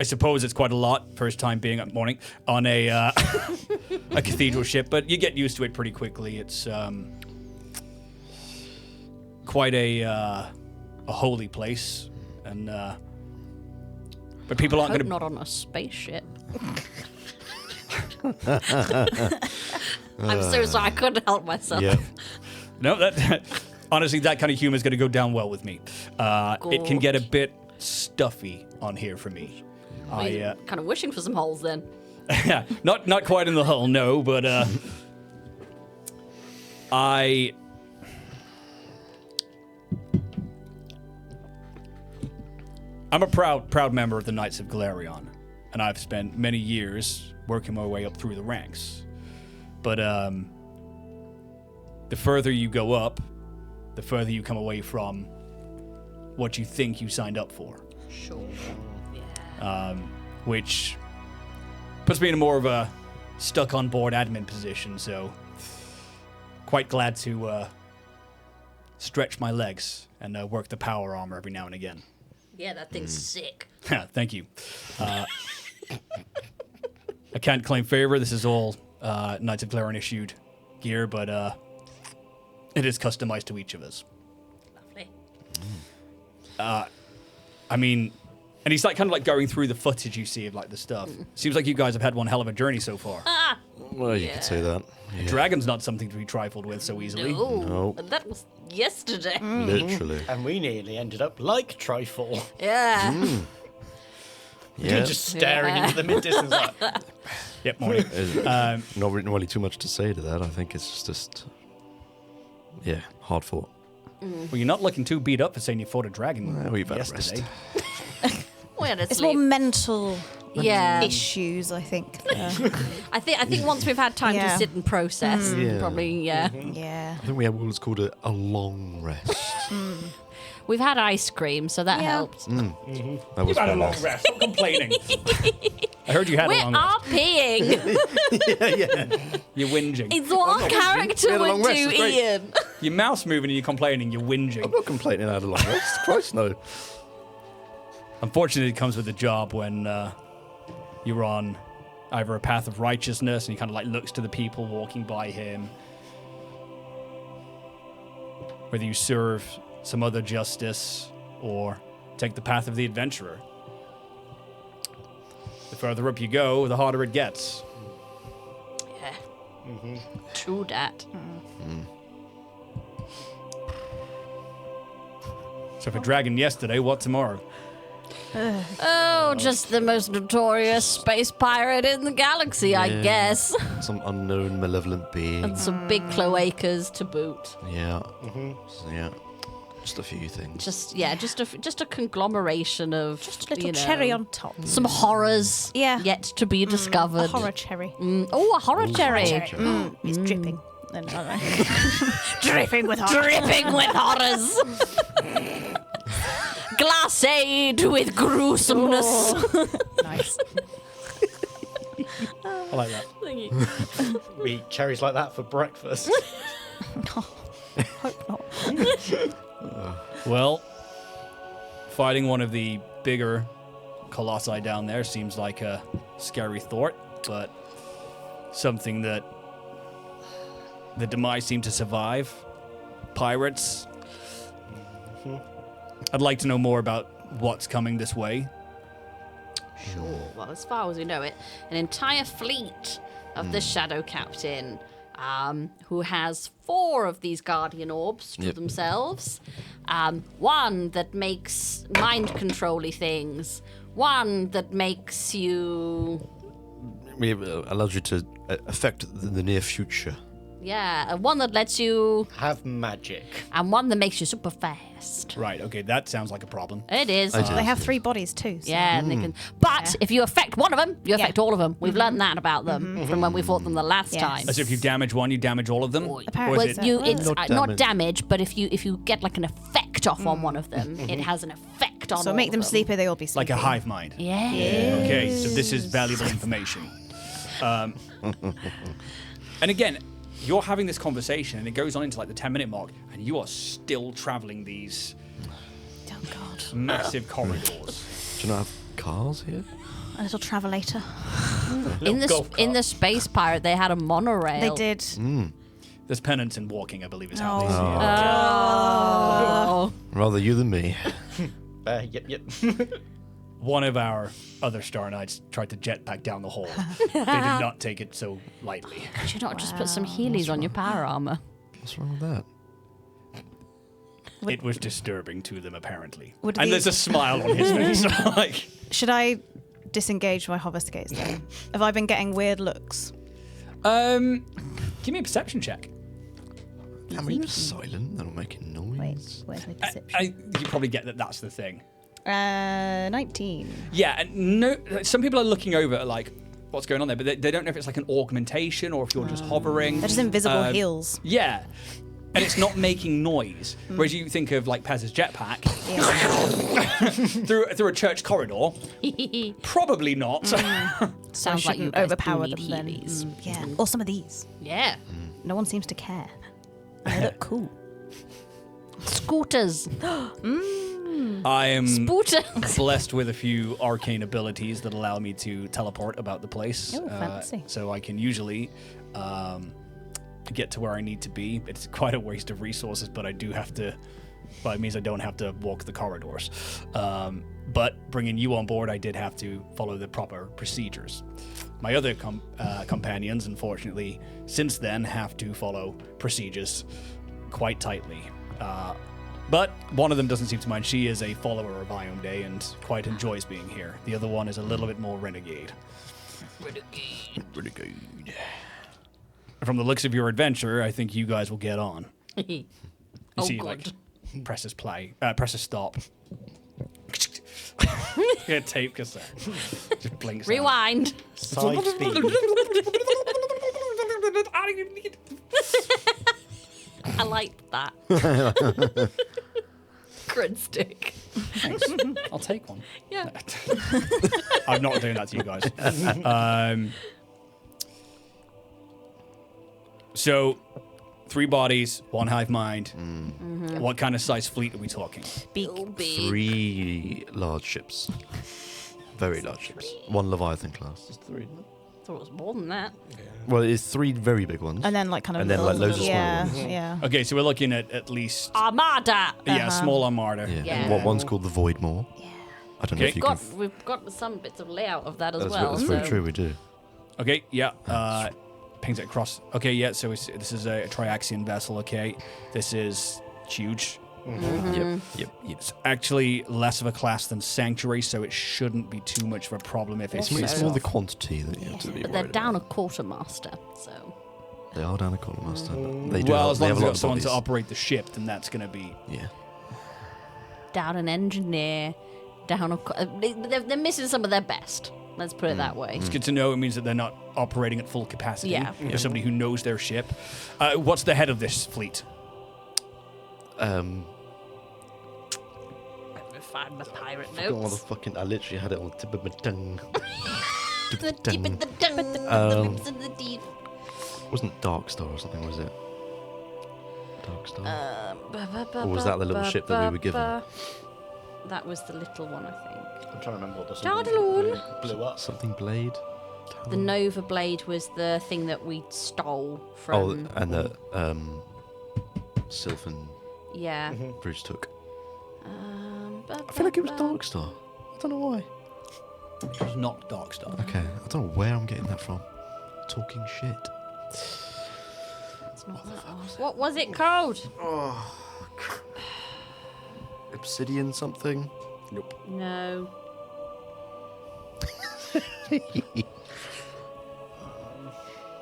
I suppose it's quite a lot. First time being up morning on a a cathedral ship, but you get used to it pretty quickly. It's quite a holy place, and but people aren't Hope going to. not on a spaceship. I'm so sorry, I couldn't help myself. Yeah. No, that honestly, that kind of humor is going to go down well with me. It can get a bit stuffy on here for me. I kind of wishing for some holes then. not quite in the hull, no, but I'm a proud member of the Knights of Galarion, and I've spent many years working my way up through the ranks. But the further you go up, the further you come away from what you think you signed up for. Sure. Which puts me in more of a stuck on board admin position, so quite glad to stretch my legs and work the power armor every now and again. Yeah, that thing's sick. Thank you. I can't claim favor. This is all Knights of Galarion issued gear, but it is customized to each of us. Lovely. I mean, and he's like kind of like going through the footage you see of like the stuff. Seems like you guys have had one hell of a journey so far. Well, you could say that. Yeah. Dragon's not something to be trifled with so easily. No. No. That was yesterday. Literally. And we nearly ended up like Trifle. Yeah. Yeah. Just staring into the mid-distance like, Yep, morning. Not really too much to say to that. I think it's just, yeah, hard fought. Well, you're not looking too beat up for saying you fought a dragon Well, we've had a yesterday. We had a It's more sleep. mental Yeah. issues, I think. I think once we've had time to Yeah. sit and process, Yeah. probably, yeah. Yeah. I think we had what was called a long rest. We've had ice cream, so that Yeah. helped. That was You've had a quite long nice. rest. Stop complaining. I heard you had We a long are rest. peeing. You're whinging. It's what We character had a long would rest, do, it's great. Ian. Your mouth's moving and you're complaining. You're whinging. I'm not complaining I had a long rest. Christ, no. Unfortunately, it comes with the job when you're on either a path of righteousness and he kind of like looks to the people walking by him, whether you serve some other justice or take the path of the adventurer. The further up you go, the harder it gets. Yeah. True that. So if a dragon yesterday, what tomorrow? Oh, just the most notorious space pirate in the galaxy, I Yeah. guess. Some unknown malevolent being. And some big cloacas to boot. Yeah. So, yeah. Just a few things. Just a conglomeration of Just a little you know, cherry on top. some horrors Yeah. yet to be A discovered. horror cherry. Oh, a horror cherry. It's dripping. And, dripping with horror. Dripping with horrors. Glacade with gruesomeness. Nice. I like that. we eat cherries like that for breakfast. Hope not. Well, fighting one of the bigger colossi down there seems like a scary thought, but something that the demise seem to survive. Pirates. I'd like to know more about what's coming this way. Sure. Well, as far as we know it, an entire fleet of the Shadow Captain, who has 4 of these guardian orbs to Yep. themselves. One that makes mind-control-y things. One that makes you... It allows you to affect the near future. Yeah, and one that lets you... Have magic. And one that makes you super fast. Right, okay, that sounds like a problem. It is. I do. They have 3 bodies too. So. Yeah, and they can. But if you affect one of them, you affect all of them. We've learned that about them from when we fought them the last Yes. time. As if you damage one, you damage all of them? Apparently Or is so. it, You, it's Not not damage. damage, but if you get like an effect off on one of them, it has an effect on. So all make of them sleepy, they all be like sleepy. a hive mind? Yeah. Okay, so this is valuable information. And again, you're having this conversation and it goes on into like the 10-minute mark and you are still traveling these Oh God. massive corridors. Do you not have cars here? a little travelator. In the Space Pirate, they had a monorail. They did. There's penance in walking, I believe, is how they see it. Oh. Rather you than me. Yep. One of our other Star Knights tried to jetpack down the hall. They did not take it so lightly. Could you not just put some Heelys on your power armor? What's wrong with that? It was disturbing to them, apparently. Would And these- there's a smile on his face. Like, Should I disengage my hover skates then? Have I been getting weird looks? give me a perception check. I mean, you're silent. They're not making noise. Wait, where's my perception? You probably get that that's the thing. 19. Yeah, and no. Some people are looking over at like what's going on there, but they don't know if it's like an augmentation or if you're just hovering. They're just invisible heels. Yeah, and it's not making noise. Whereas you think of like Pez's jetpack through a church corridor, probably not. Sounds like you guys overpower do them need then. Heelys. Yeah. Or some of these. Yeah. No one seems to care. They look cool. Scooters. I am Spooters. blessed with a few arcane abilities that allow me to teleport about the place. Oh, fancy. So I can usually get to where I need to be. It's quite a waste of resources, but I do have to. Well, it means I don't have to walk the corridors. But bringing you on board, I did have to follow the proper procedures. My other companions, unfortunately, since then have to follow procedures quite tightly. But one of them doesn't seem to mind. She is a follower of Ion Day and quite enjoys being here. The other one is a little bit more renegade. Renegade. From the looks of your adventure, I think you guys will get on. You Oh, see, God. like, presses play, presses stop. Yeah, tape cassette. Just blinks. out. Rewind. Side speed. I like that. Cred stick. Thanks. I'll take one. Yeah. I'm not doing that to you guys. So, 3 bodies, 1 hive mind. What kind of size fleet are we talking? Beak. Oh, big. 3 large ships. Very large ships. 1 Leviathan class. 3. Thought it was more than that. Well, it's 3 very big ones. And then like kind of And then, like, loads of small yeah, ones. yeah. Okay, so we're looking at least Armada. yeah, small armada. Yeah. Yeah. And one's called the Voidmaw. Yeah. I don't know Okay. if you can. We've got some bits of layout of that as That's, well. that's very so- true. We do. Okay, yeah. Pings it across. Okay, yeah. So this is a triaxian vessel. Okay, this is huge. Yep. It's actually less of a class than Sanctuary, so it shouldn't be too much of a problem if it's It's faced more the off. quantity that you have to be But they're worried down about. a quartermaster, so They are down a quartermaster. But they do Well, have, as they long have as a you've lot got of someone to bodies. operate the ship, then that's going to be... Yeah. down an engineer, down a. They're missing some of their best. Let's put it that way. It's good to know. It means that they're not operating at full capacity. Yeah. There's somebody who knows their ship. What's the head of this fleet? Find my pirate I notes. fucking. I literally had it on the tip of my tongue. The deep in the tongue, the lips in the deep. Wasn't Dark Star or something, was it? Dark Star. Or was that the little ship that we were given? That was the little one, I think. I'm trying to remember what the Dardalorn. blew up. Something Blade? The Nova Blade was the thing that we stole Oh, from. and the Sylph and Yeah. Bruce took. I I feel like it was Dark Star. I don't know why. It was not Dark Star. Okay, I don't know where I'm getting that from. Talking shit. It's not that one. What was it called? Obsidian something? Nope. No.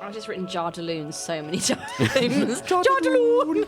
I've just written Jardaloon so many times. Jardaloon!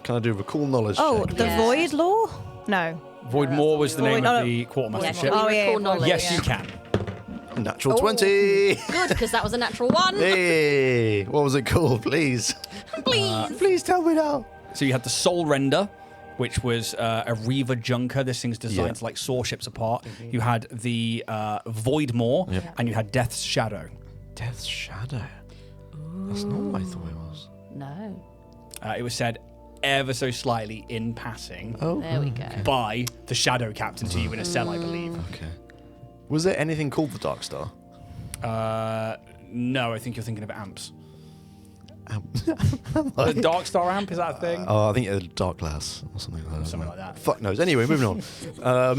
Can I do a cool knowledge Oh, check? the Yeah. Void Law? No. Void Moor was the name Void- of the quartermaster Yes, ship. we Oh, yeah, recall Void knowledge. Yes, yeah. you can. Natural Oh. 20! Good, because that was a natural one. Hey! What was it called, please? Please. Please tell me now. So you had the Soul Render, which was a Reaver Junker. This thing's designed Yeah. to like saw ships apart. You had the Void Moor, Yep. and you had Death's Shadow. Death's Shadow. That's not what I thought it was. No. It was said ever so slightly in passing There we go. by the Shadow Captain to you in a cell, I believe. Okay. Was there anything called the Dark Star? No, I think you're thinking of amps. The Dark Star amp, is that a thing? Oh, I think a Dark Glass or something like that. Something like that. Fuck knows. Anyway, moving on.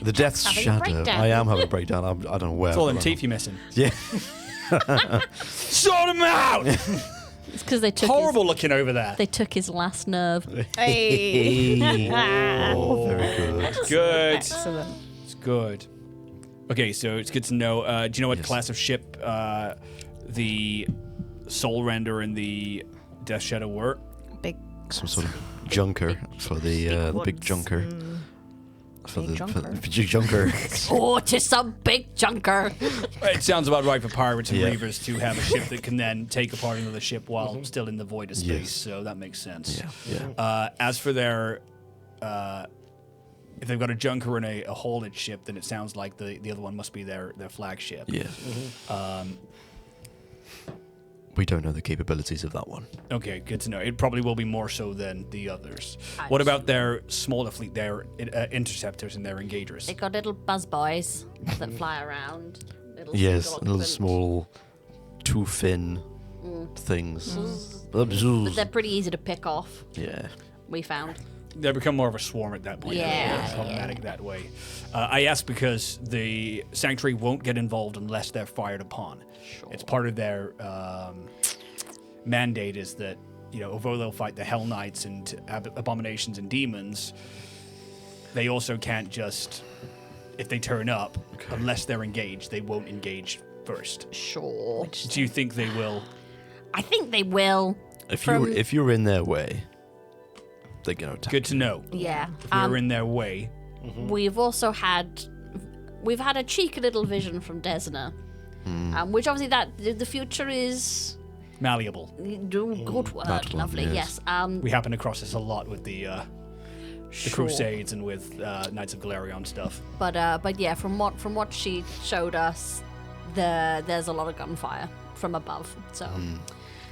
The Death's Having a Shadow. breakdown. I am having a breakdown. I don't know where. It's all them but- teeth you're missing. Yeah. Sort them out! It's because they took Horrible looking over there. they took his last nerve. Hey. Oh, very good. Good. Excellent. It's good. Okay, so it's good to know. Do you know what Yes. class of ship the Soul Render and the Death Shadow were? Big. Some sort of junker for the big ones. junker. For Big the junker. big junker. Oh, to some big junker. It sounds about right for pirates and Yeah. reavers to have a ship that can then take apart another ship while still in the void of space. Yes. So that makes sense. Yeah. As for their, if they've got a junker and a haulage ship, then it sounds like the other one must be their flagship. Yeah. We don't know the capabilities of that one. Okay, good to know. It probably will be more so than the others. What about their smaller fleet, their interceptors and their engagers? They got little buzz boys that fly around. Little Yes, single little occupant. small, two fin things. But they're pretty easy to pick off, Yeah. we found. They become more of a swarm at that point. Yeah, It's problematic that way. I ask because the Sanctuary won't get involved unless they're fired upon. Sure. It's part of their mandate is that, although they'll fight the Hell Knights and abominations and demons, they also can't just, if they turn up, unless they're engaged, they won't engage first. Sure. Do you think they will? I think they will. If you're in their way, they're gonna attack. Good to know. Yeah. If we're in their way. We've also had a cheeky little vision from Desna, which obviously the future is Malleable. good word, That one, lovely. yes. Yes. We happen across this a lot with the Sure. Crusades and with Knights of Galarion stuff. But yeah, from what she showed us, there's a lot of gunfire from above. So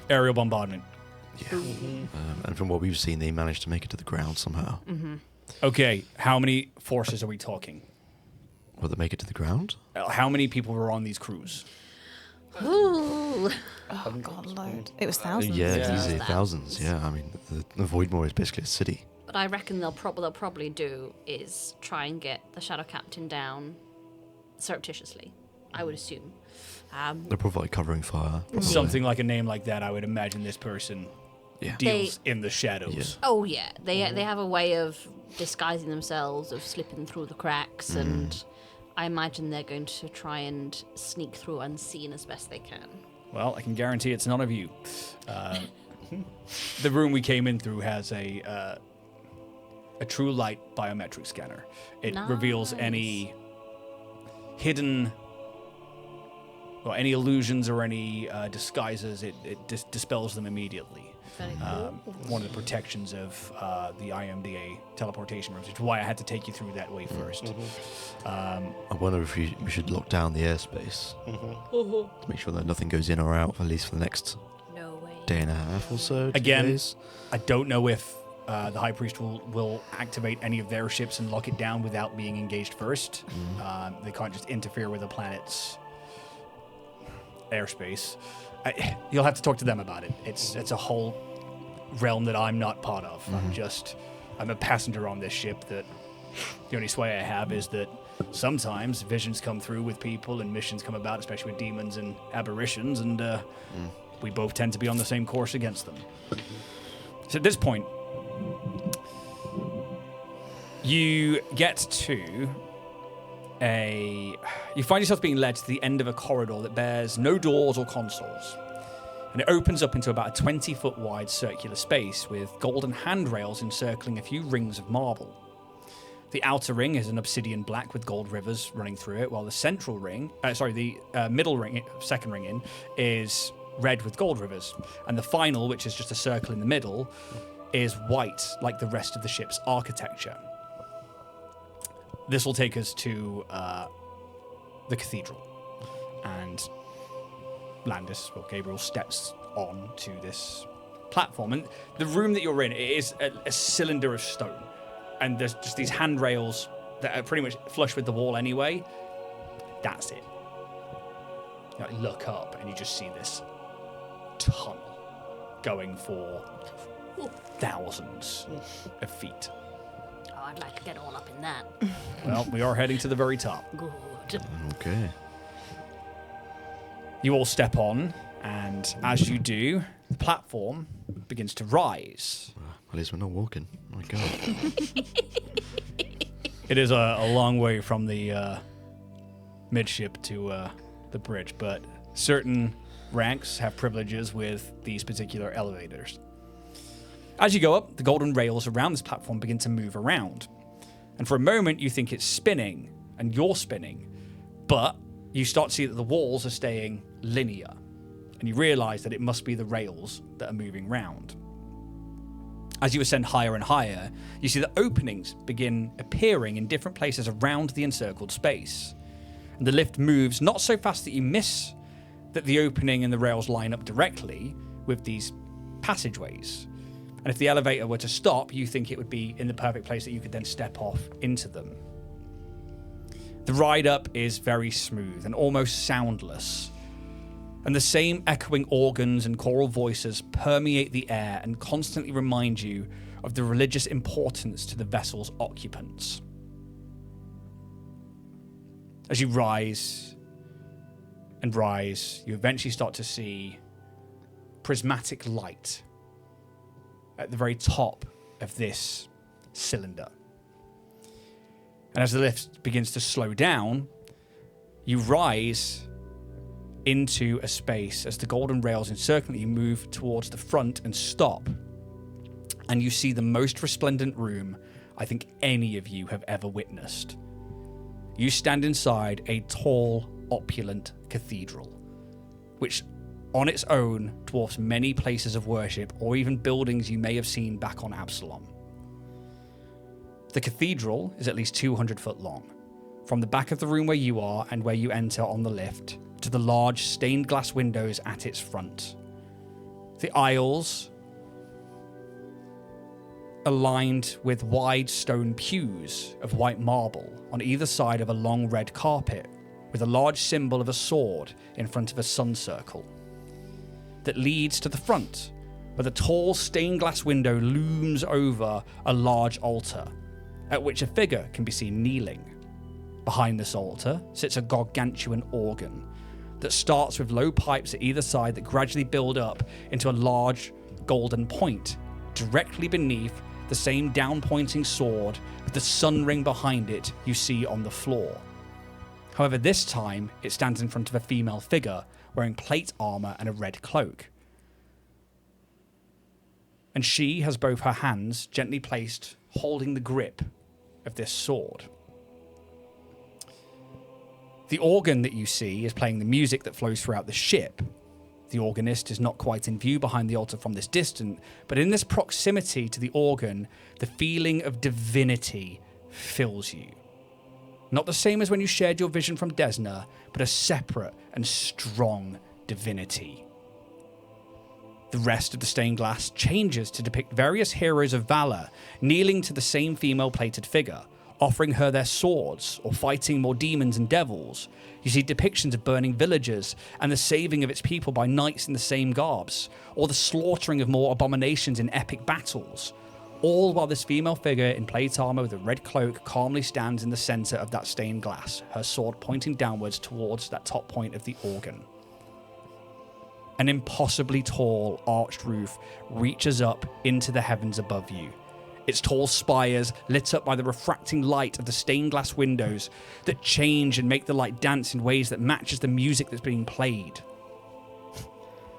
Aerial bombardment. And from what we've seen, they managed to make it to the ground somehow. Okay, how many forces are we talking? Will they make it to the ground? How many people were on these crews? Ooh. Oh, God, load. It was thousands. Yeah, easy Thousands. thousands. Yeah, I mean, the Voidmoor is basically a city. But I reckon they'll probably do is try and get the Shadow Captain down surreptitiously. I would assume. They're probably covering fire. probably. Something like a name like that, I would imagine this person Yeah. deals in the shadows. Oh yeah, they have a way of disguising themselves, of slipping through the cracks, and I imagine they're going to try and sneak through unseen as best they can. Well, I can guarantee it's none of you. The room we came in through has a true light biometric scanner. It reveals any hidden, or any illusions or any disguises. It dispels them immediately. Very cool. One of the protections of the IMDA teleportation rooms, which is why I had to take you through that way first. I wonder if we should lock down the airspace to make sure that nothing goes in or out, at least for the next No way. day and a half or so. 2 Again, days. I don't know if the High Priest will activate any of their ships and lock it down without being engaged first. They can't just interfere with a planet's airspace. You'll have to talk to them about it. It's a whole realm that I'm not part of. I'm a passenger on this ship. That the only sway I have is that sometimes visions come through with people and missions come about, especially with demons and aberrations, and we both tend to be on the same course against them. So at this point, you get to you find yourself being led to the end of a corridor that bears no doors or consoles. And it opens up into about a 20-foot wide circular space with golden handrails encircling a few rings of marble. The outer ring is an obsidian black with gold rivers running through it, while the central ring, middle ring, second ring in, is red with gold rivers. And the final, which is just a circle in the middle, is white, like the rest of the ship's architecture. This will take us to the cathedral. And Gabriel steps on to this platform. And the room that you're in is a cylinder of stone. And there's just these handrails that are pretty much flush with the wall anyway. That's it. You like, look up and you just see this tunnel going for thousands of feet. Oh, I'd like to get all up in that. Well, we are heading to the very top. Good. Okay. You all step on, and as you do, the platform begins to rise. At least we're not walking. Oh my God. It is a long way from the midship to the bridge, but certain ranks have privileges with these particular elevators. As you go up, the golden rails around this platform begin to move around. And for a moment, you think it's spinning, and you're spinning, but you start to see that the walls are staying linear, and you realize that it must be the rails that are moving round. As you ascend higher and higher, you see that openings begin appearing in different places around the encircled space. And the lift moves not so fast that you miss that the opening and the rails line up directly with these passageways. And if the elevator were to stop, you think it would be in the perfect place that you could then step off into them. The ride up is very smooth and almost soundless. And the same echoing organs and choral voices permeate the air and constantly remind you of the religious importance to the vessel's occupants. As you rise and rise, you eventually start to see prismatic light at the very top of this cylinder. And as the lift begins to slow down, you rise into a space as the golden rails encircling you move towards the front and stop. And you see the most resplendent room I think any of you have ever witnessed. You stand inside a tall, opulent cathedral, which on its own dwarfs many places of worship or even buildings you may have seen back on Absalom. The cathedral is at least 200 foot long, from the back of the room where you are and where you enter on the lift, to the large stained glass windows at its front. The aisles are lined with wide stone pews of white marble on either side of a long red carpet, with a large symbol of a sword in front of a sun circle that leads to the front, where the tall stained glass window looms over a large altar, at which a figure can be seen kneeling. Behind this altar sits a gargantuan organ that starts with low pipes at either side that gradually build up into a large golden point directly beneath the same down-pointing sword with the sun ring behind it you see on the floor. However, this time it stands in front of a female figure wearing plate armor and a red cloak. And she has both her hands gently placed, holding the grip of this sword. The organ that you see is playing the music that flows throughout the ship. The organist is not quite in view behind the altar from this distance, but in this proximity to the organ, the feeling of divinity fills you. Not the same as when you shared your vision from Desna, but a separate and strong divinity. The rest of the stained glass changes to depict various heroes of valor kneeling to the same female plated figure, offering her their swords or fighting more demons and devils. You see depictions of burning villages and the saving of its people by knights in the same garbs, or the slaughtering of more abominations in epic battles. All while this female figure in plate armor with a red cloak calmly stands in the center of that stained glass, her sword pointing downwards towards that top point of the organ. An impossibly tall, arched roof reaches up into the heavens above you, its tall spires lit up by the refracting light of the stained glass windows that change and make the light dance in ways that matches the music that's being played.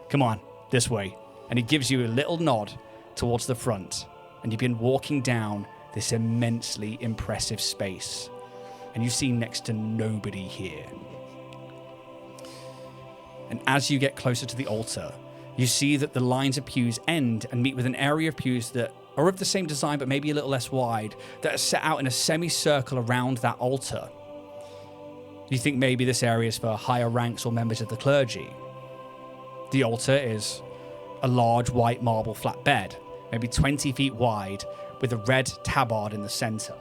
Come on, this way. And he gives you a little nod towards the front, and you begin walking down this immensely impressive space, and you see next to nobody here. And as you get closer to the altar, you see that the lines of pews end and meet with an area of pews that are of the same design but maybe a little less wide, that are set out in a semicircle around that altar. You think maybe this area is for higher ranks or members of the clergy. The altar is a large white marble flat bed, maybe 20 feet wide, with a red tabard in the center.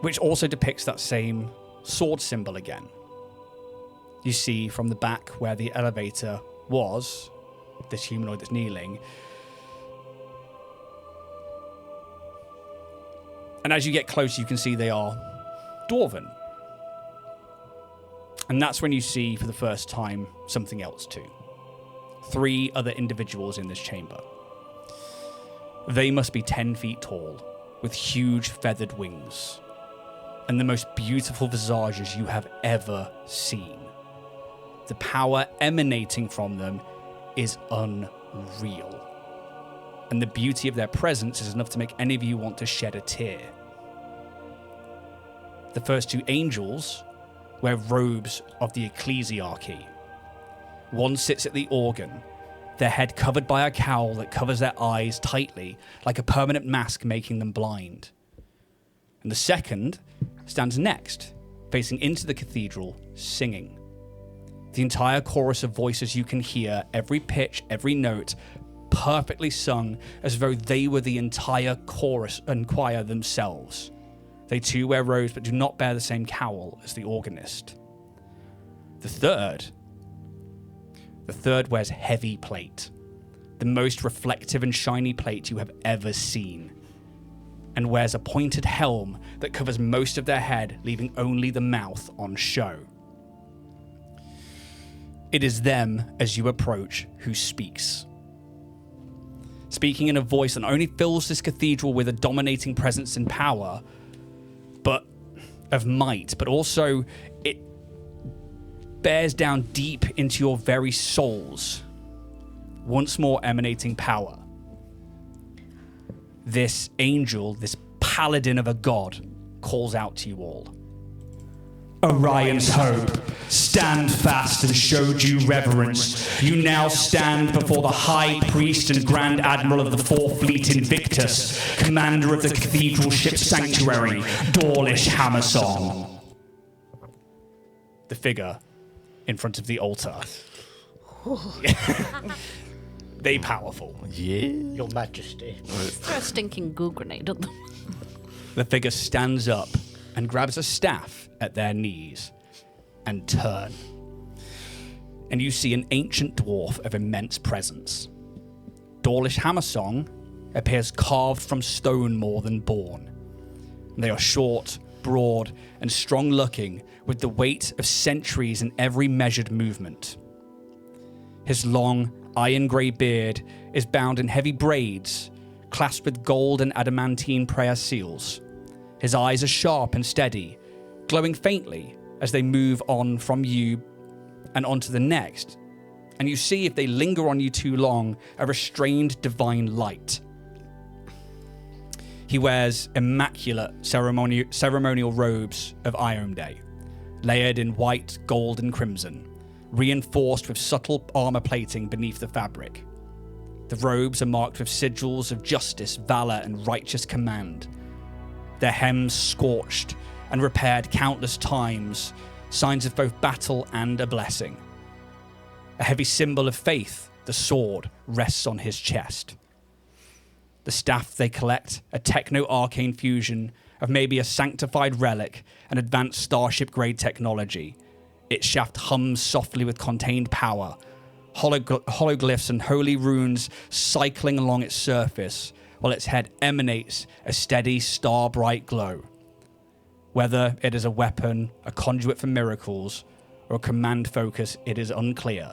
Which also depicts that same sword symbol again. You see from the back where the elevator was, this humanoid that's kneeling. And as you get closer, you can see they are dwarven. And that's when you see, for the first time, something else too. 3 other individuals in this chamber. They must be 10 feet tall, with huge feathered wings, and the most beautiful visages you have ever seen. The power emanating from them is unreal. And the beauty of their presence is enough to make any of you want to shed a tear. The first 2 angels wear robes of the ecclesiarchy. One sits at the organ, their head covered by a cowl that covers their eyes tightly, like a permanent mask making them blind. And the second stands next, facing into the cathedral, singing. The entire chorus of voices you can hear, every pitch, every note, perfectly sung as though they were the entire chorus and choir themselves. They too wear robes but do not bear the same cowl as the organist. The third wears heavy plate, the most reflective and shiny plate you have ever seen, and wears a pointed helm that covers most of their head, leaving only the mouth on show. It is them, as you approach, who speaks. Speaking in a voice that not only fills this cathedral with a dominating presence and power, but of might, but also it bears down deep into your very souls, once more emanating power. This angel, this paladin of a god, calls out to you all. Orion's hope, stand fast and show due reverence. You now stand before the High Priest and Grand Admiral of the Fourth Fleet Invictus, commander of the cathedral ship sanctuary, Dawlish Hammersong. The figure in front of the altar. They powerful. Yeah. Your Majesty. Throw a stinking goo grenade at them. The figure stands up and grabs a staff at their knees and turn. And you see an ancient dwarf of immense presence. Dawlish Hammersong appears carved from stone more than born. They are short, broad, and strong-looking, with the weight of centuries in every measured movement. His long, iron-grey beard is bound in heavy braids, clasped with gold and adamantine prayer seals. His eyes are sharp and steady, glowing faintly as they move on from you and onto the next. And you see, if they linger on you too long, a restrained divine light. He wears immaculate ceremonial robes of Ironday, layered in white, gold, and crimson, reinforced with subtle armor plating beneath the fabric. The robes are marked with sigils of justice, valor, and righteous command. Their hems scorched and repaired countless times, signs of both battle and a blessing. A heavy symbol of faith, the sword, rests on his chest. The staff they collect, a techno-arcane fusion of maybe a sanctified relic and advanced starship-grade technology. Its shaft hums softly with contained power, hologlyphs and holy runes cycling along its surface, while its head emanates a steady, star-bright glow. Whether it is a weapon, a conduit for miracles, or a command focus, it is unclear,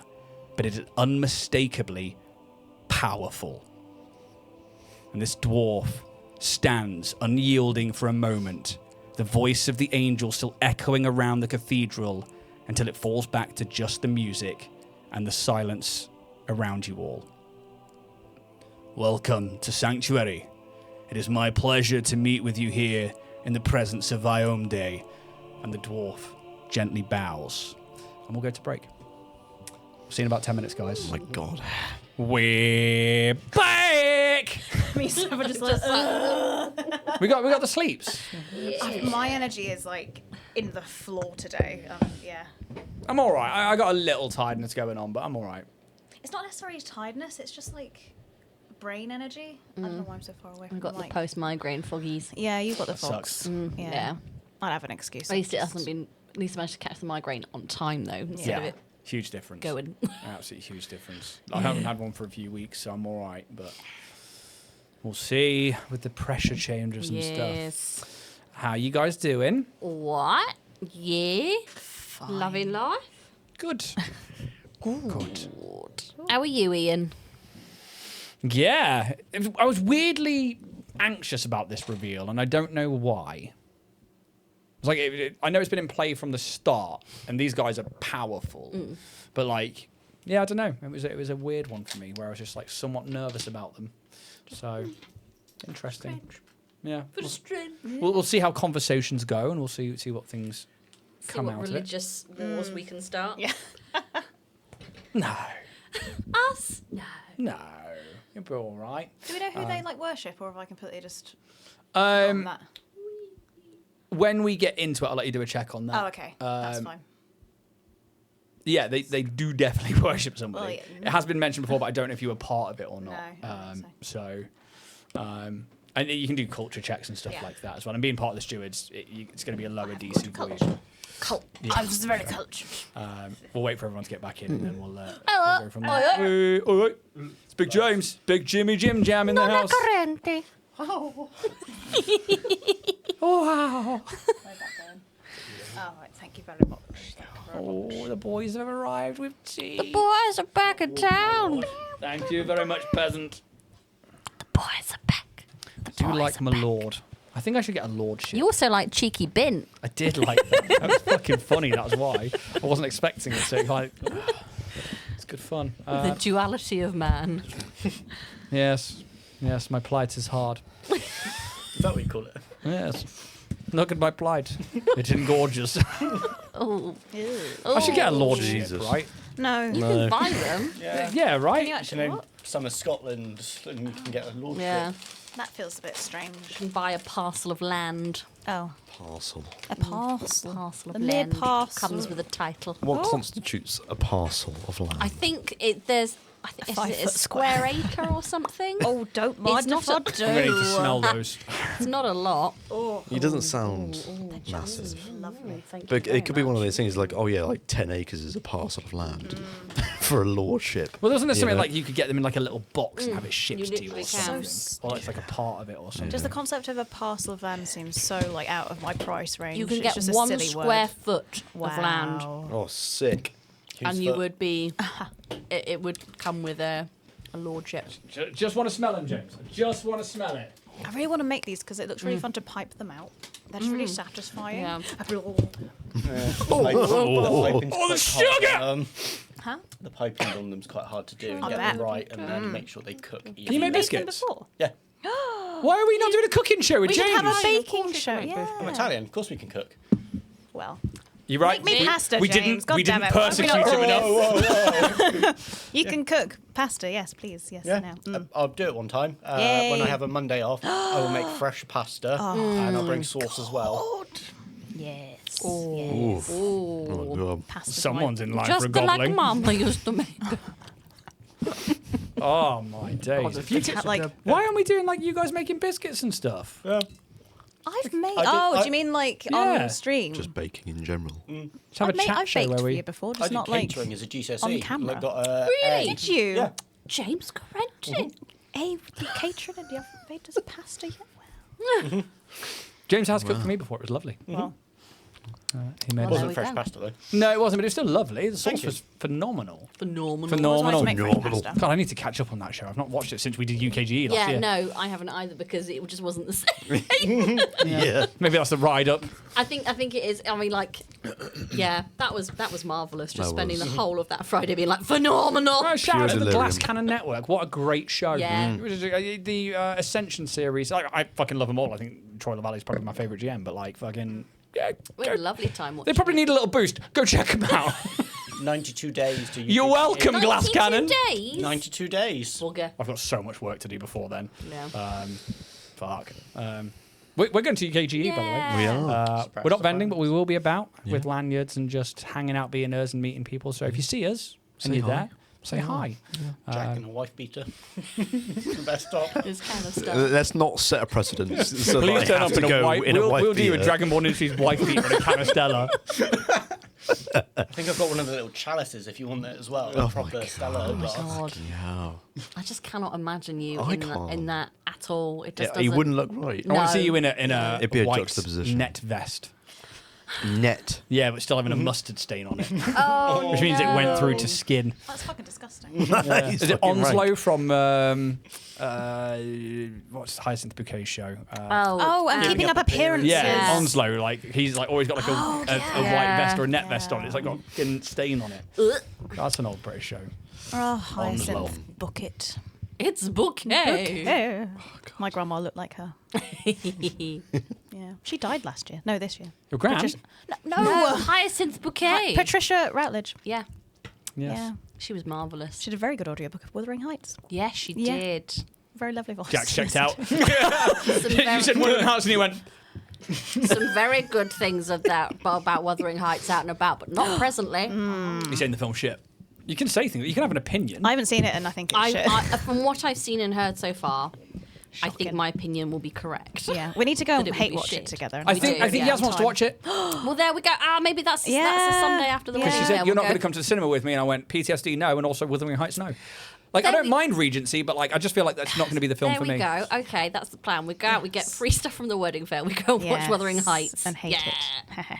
but it is unmistakably powerful. And this dwarf stands unyielding for a moment, the voice of the angel still echoing around the cathedral until it falls back to just the music and the silence around you all. Welcome to Sanctuary. It is my pleasure to meet with you here in the presence of Iomde. And the dwarf gently bows. And we'll go to break. See you in about 10 minutes, guys. Oh my god. We're back! Me so just like, We got the sleeps. my energy is like in the floor today. Yeah. I'm all right. I got a little tiredness going on, but I'm all right. It's not necessarily tiredness. It's just like brain energy. I don't know why I'm so far away from We've got the the mic. post-migraine foggies. Yeah, you've got the That fox. sucks. Yeah. I'd have an excuse. At least it hasn't been. At least I managed to catch the migraine on time though, instead of it Huge difference. going. Absolutely huge difference. I haven't had one for a few weeks, so I'm all right. But we'll see with the pressure changes and stuff. Yes. How you guys doing? What? Yeah. Loving life. Good. Good. How are you, Ian? Yeah, I was weirdly anxious about this reveal, and I don't know why. It's like I know it's been in play from the start, and these guys are powerful, but like, yeah, I don't know. It was a weird one for me, where I was just like somewhat nervous about them. So interesting. Yeah, we'll see how conversations go, and we'll see what things come out of it. religious wars we can start. Yeah. No, Us? No. no, you'll be all right. Do we know who they like worship, or have I completely just Um, that? when we get into it, I'll let you do a check on that. Oh, okay, that's fine. Yeah, they do definitely worship somebody. Well, yeah. It has been mentioned before, but I don't know if you were part of it or not. No, I don't think And you can do culture checks and stuff Yeah. like that as well. And being part of the stewards, it's going to be a lower DC for you. Yeah. I'm just very cultured. We'll wait for everyone to get back in, and then we'll go from Oh, there. Hey, all right. It's Big James, Big Jimmy Jim Jam in the house. Oh, Oh, wow. right, thank you very much. Oh, the boys have arrived with tea. The boys are back in town. Thank you very much, peasant. The boys are back. I do like my lord. I think I should get a lordship. You also like cheeky bin. I did like that. That was fucking funny. That was why. I wasn't expecting it. So like, it's good fun. The duality of man. Yes, my plight is hard. Is that what you call it? Yes. Look at my plight. It's gorgeous. Oh. I should get a lordship, Jesus. right? No. You can buy them. Yeah, right. Can you You actually name what? some of Scotland, and you can get a lordship. Yeah. That feels a bit strange. You can buy a parcel of land. Oh, Parcel. a parcel. Parcel of A mere land parcel. comes with a title. What constitutes a parcel of land? I think there's. Is it a 5-foot square acre or something? Oh, don't mind It's not if I a- do. I'm ready to smell those. It's not a lot. He doesn't sound massive. Lovely. Thank you But very it could be one of much. those things like, oh yeah, like 10 acres is a parcel of land for a lordship. Well, wasn't there something know? like you could get them in like a little box and have it shipped You to you or literally something? can. Or it's like a part of it or something. Just the concept of a parcel of land seems so like out of my price range. You can It's get just a 1 silly square word. foot of land, Oh, sick. and you would be. It would come with a lordship. Just want to smell them, James. I just want to smell it. I really want to make these because it looks really fun to pipe them out. They're just really satisfying. Yeah. Oh, the sugar! Huh? The piping on them's quite hard to do and I get bet. them right, and then make sure they cook. Can you evenly. make Made them biscuits? before. Yeah, Why are we not doing a cooking show with We James? should have a Of baking course show. you can make Yeah. I'm Italian. Of course we can cook. Well, You're right. Make me pasta, we James. didn't. God we damn didn't it. Why have we persecute not- him enough. you can cook pasta. Yes, please. Yes. Yeah, Now. I'll do it one time. When Yay. I have a Monday off, I will make fresh pasta, and I'll bring sauce as well. Yes. Oof. Oh, God. Pasta. Someone's in line for Just a like gobbling. Mama used to make. Oh my days! If you It's like why aren't we doing like you guys making biscuits and stuff? Yeah. I've made. I did- Do you mean like Yeah. on stream? Just baking in general. Just have a chat I've show baked where for we. you before, I just did not like. catering as a GCSE. on camera. Like, got a Really? Did you? Yeah. James Correntin. Hey, the catering and you haven't made us pasta yet. James has cooked for me before. It was lovely. Well, He made Well, it. there Wasn't we fresh go. pasta though. No, it wasn't, but it was still lovely. The Thank sauce you. was phenomenal. Phenomenal. Phenomenal. to make fresh Phenomenal. pasta. God, I need to catch up on that show. I've not watched it since we did UKGE last Yeah, year. no, I haven't either because it just wasn't the same. Yeah. Maybe that's the ride up. I think it is. I mean, like, yeah, that was marvelous. Just That spending was. the whole of that Friday being like phenomenal. Right, shout out to the delirium. Glass Cannon Network. What a great show. Yeah. The Ascension series. I fucking love them all. I think Troy LaValle is probably my favourite GM, but like fucking. Yeah, We had a lovely time watching. they probably need a little boost. Go check them out. 92 days to You're welcome, Glass 92 Cannon. days. 92 days. Bugger. I've got so much work to do before then. Yeah. Fuck. We're going to UKGE, by the way. We are. We're not vending, but we will be about with lanyards and just hanging out, being us and meeting people. So if you see us and Say you're hi. there, say hi. Jack and a wife beater. The best stop. This kind of stuff. Let's not set a precedent. So Please I turn have up to in a go white. in a white We'll do you a beater. Dragonborn Industries wife beater and a canistella. I think I've got one of the little chalices if you want it as well. Oh A proper my Stella glass. God, Yeah. I just cannot imagine you I in can't. that at all. It just He doesn't. wouldn't look right. I want to see No. you in a It'd be a white juxtaposition. net vest. Net. Yeah, but still having a mustard stain on it, Oh, which means it went through to skin. That's fucking disgusting. He's Is it fucking Onslow rank. from what's the Hyacinth Bouquet show? Oh, and keeping up appearances. Yeah, Yes. Onslow. Like he's like always got like a white vest or a net vest on. It's like got a skin stain on it. Ugh. That's an old British show. Oh, Hyacinth Onslow. Bucket. It's bouquet. My grandma looked like her. Yeah. She died last year. No, this year. Your gran? Patricia- No. No, Hyacinth Bouquet. Patricia Routledge. Yeah, Yes. Yeah. she was marvellous. She did a very good audiobook of Wuthering Heights. Yes, she Yeah. did. Very lovely voice. Jack's checked out. Some You said Wuthering Heights and he went, some very good things of that about Wuthering Heights out and about, but not presently. he's saying the film shit. You can say things. You can have an opinion. I haven't seen it and I think it's shit. From what I've seen and heard so far, I think Shocking. my opinion will be correct. Yeah, we need to go That and it would hate be watch shit. it together. I We think do, Yaz yeah. wants to watch it. Well, there we go. Maybe that's a Sunday after the Yeah. wedding. She said, Yeah, "You're not we'll going to come to the cinema with me," and I went, "PTSD, no," and also Wuthering Heights, no. Like, I There don't mind Regency, but like, I just feel like that's not going to be the film There for we me. go. Okay, that's the plan. We go out, we get free stuff from the wedding fair. We go and watch Yes, Wuthering Heights. and hate yeah.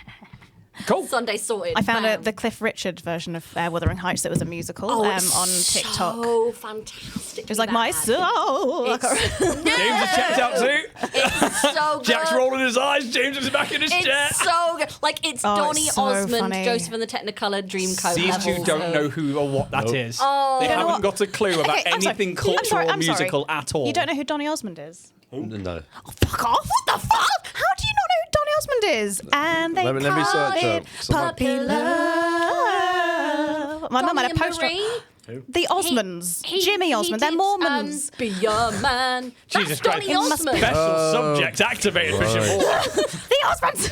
Cool. Sunday sorted. I found Bam. the Cliff Richard version of Wuthering Heights that was a musical on TikTok. So fantastic. It was like my soul. I can't remember. James has checked out too. It's so good. Jack's rolling his eyes. James is back in his chair. It's so good. Like it's Oh, Donny it's so Osmond, funny. Joseph and the Technicolor Dreamcoat. These two levels don't of- know who or what that is. Oh. They You don't know haven't what? got a clue about Okay, I'm sorry. anything cultural or musical at all. You don't know who Donny Osmond is? No. Oh, fuck off! What the fuck? How do you not know who Donny Osmond is? And they Let me call search it up some- popular. My mum had a Donny and poster. Marie? The Osmonds, Jimmy he Osmond. They're did, Mormons. Be your man. Jesus That's Christ. Donny Osmond. Special subject activated for right. Siobhan. The Osmonds.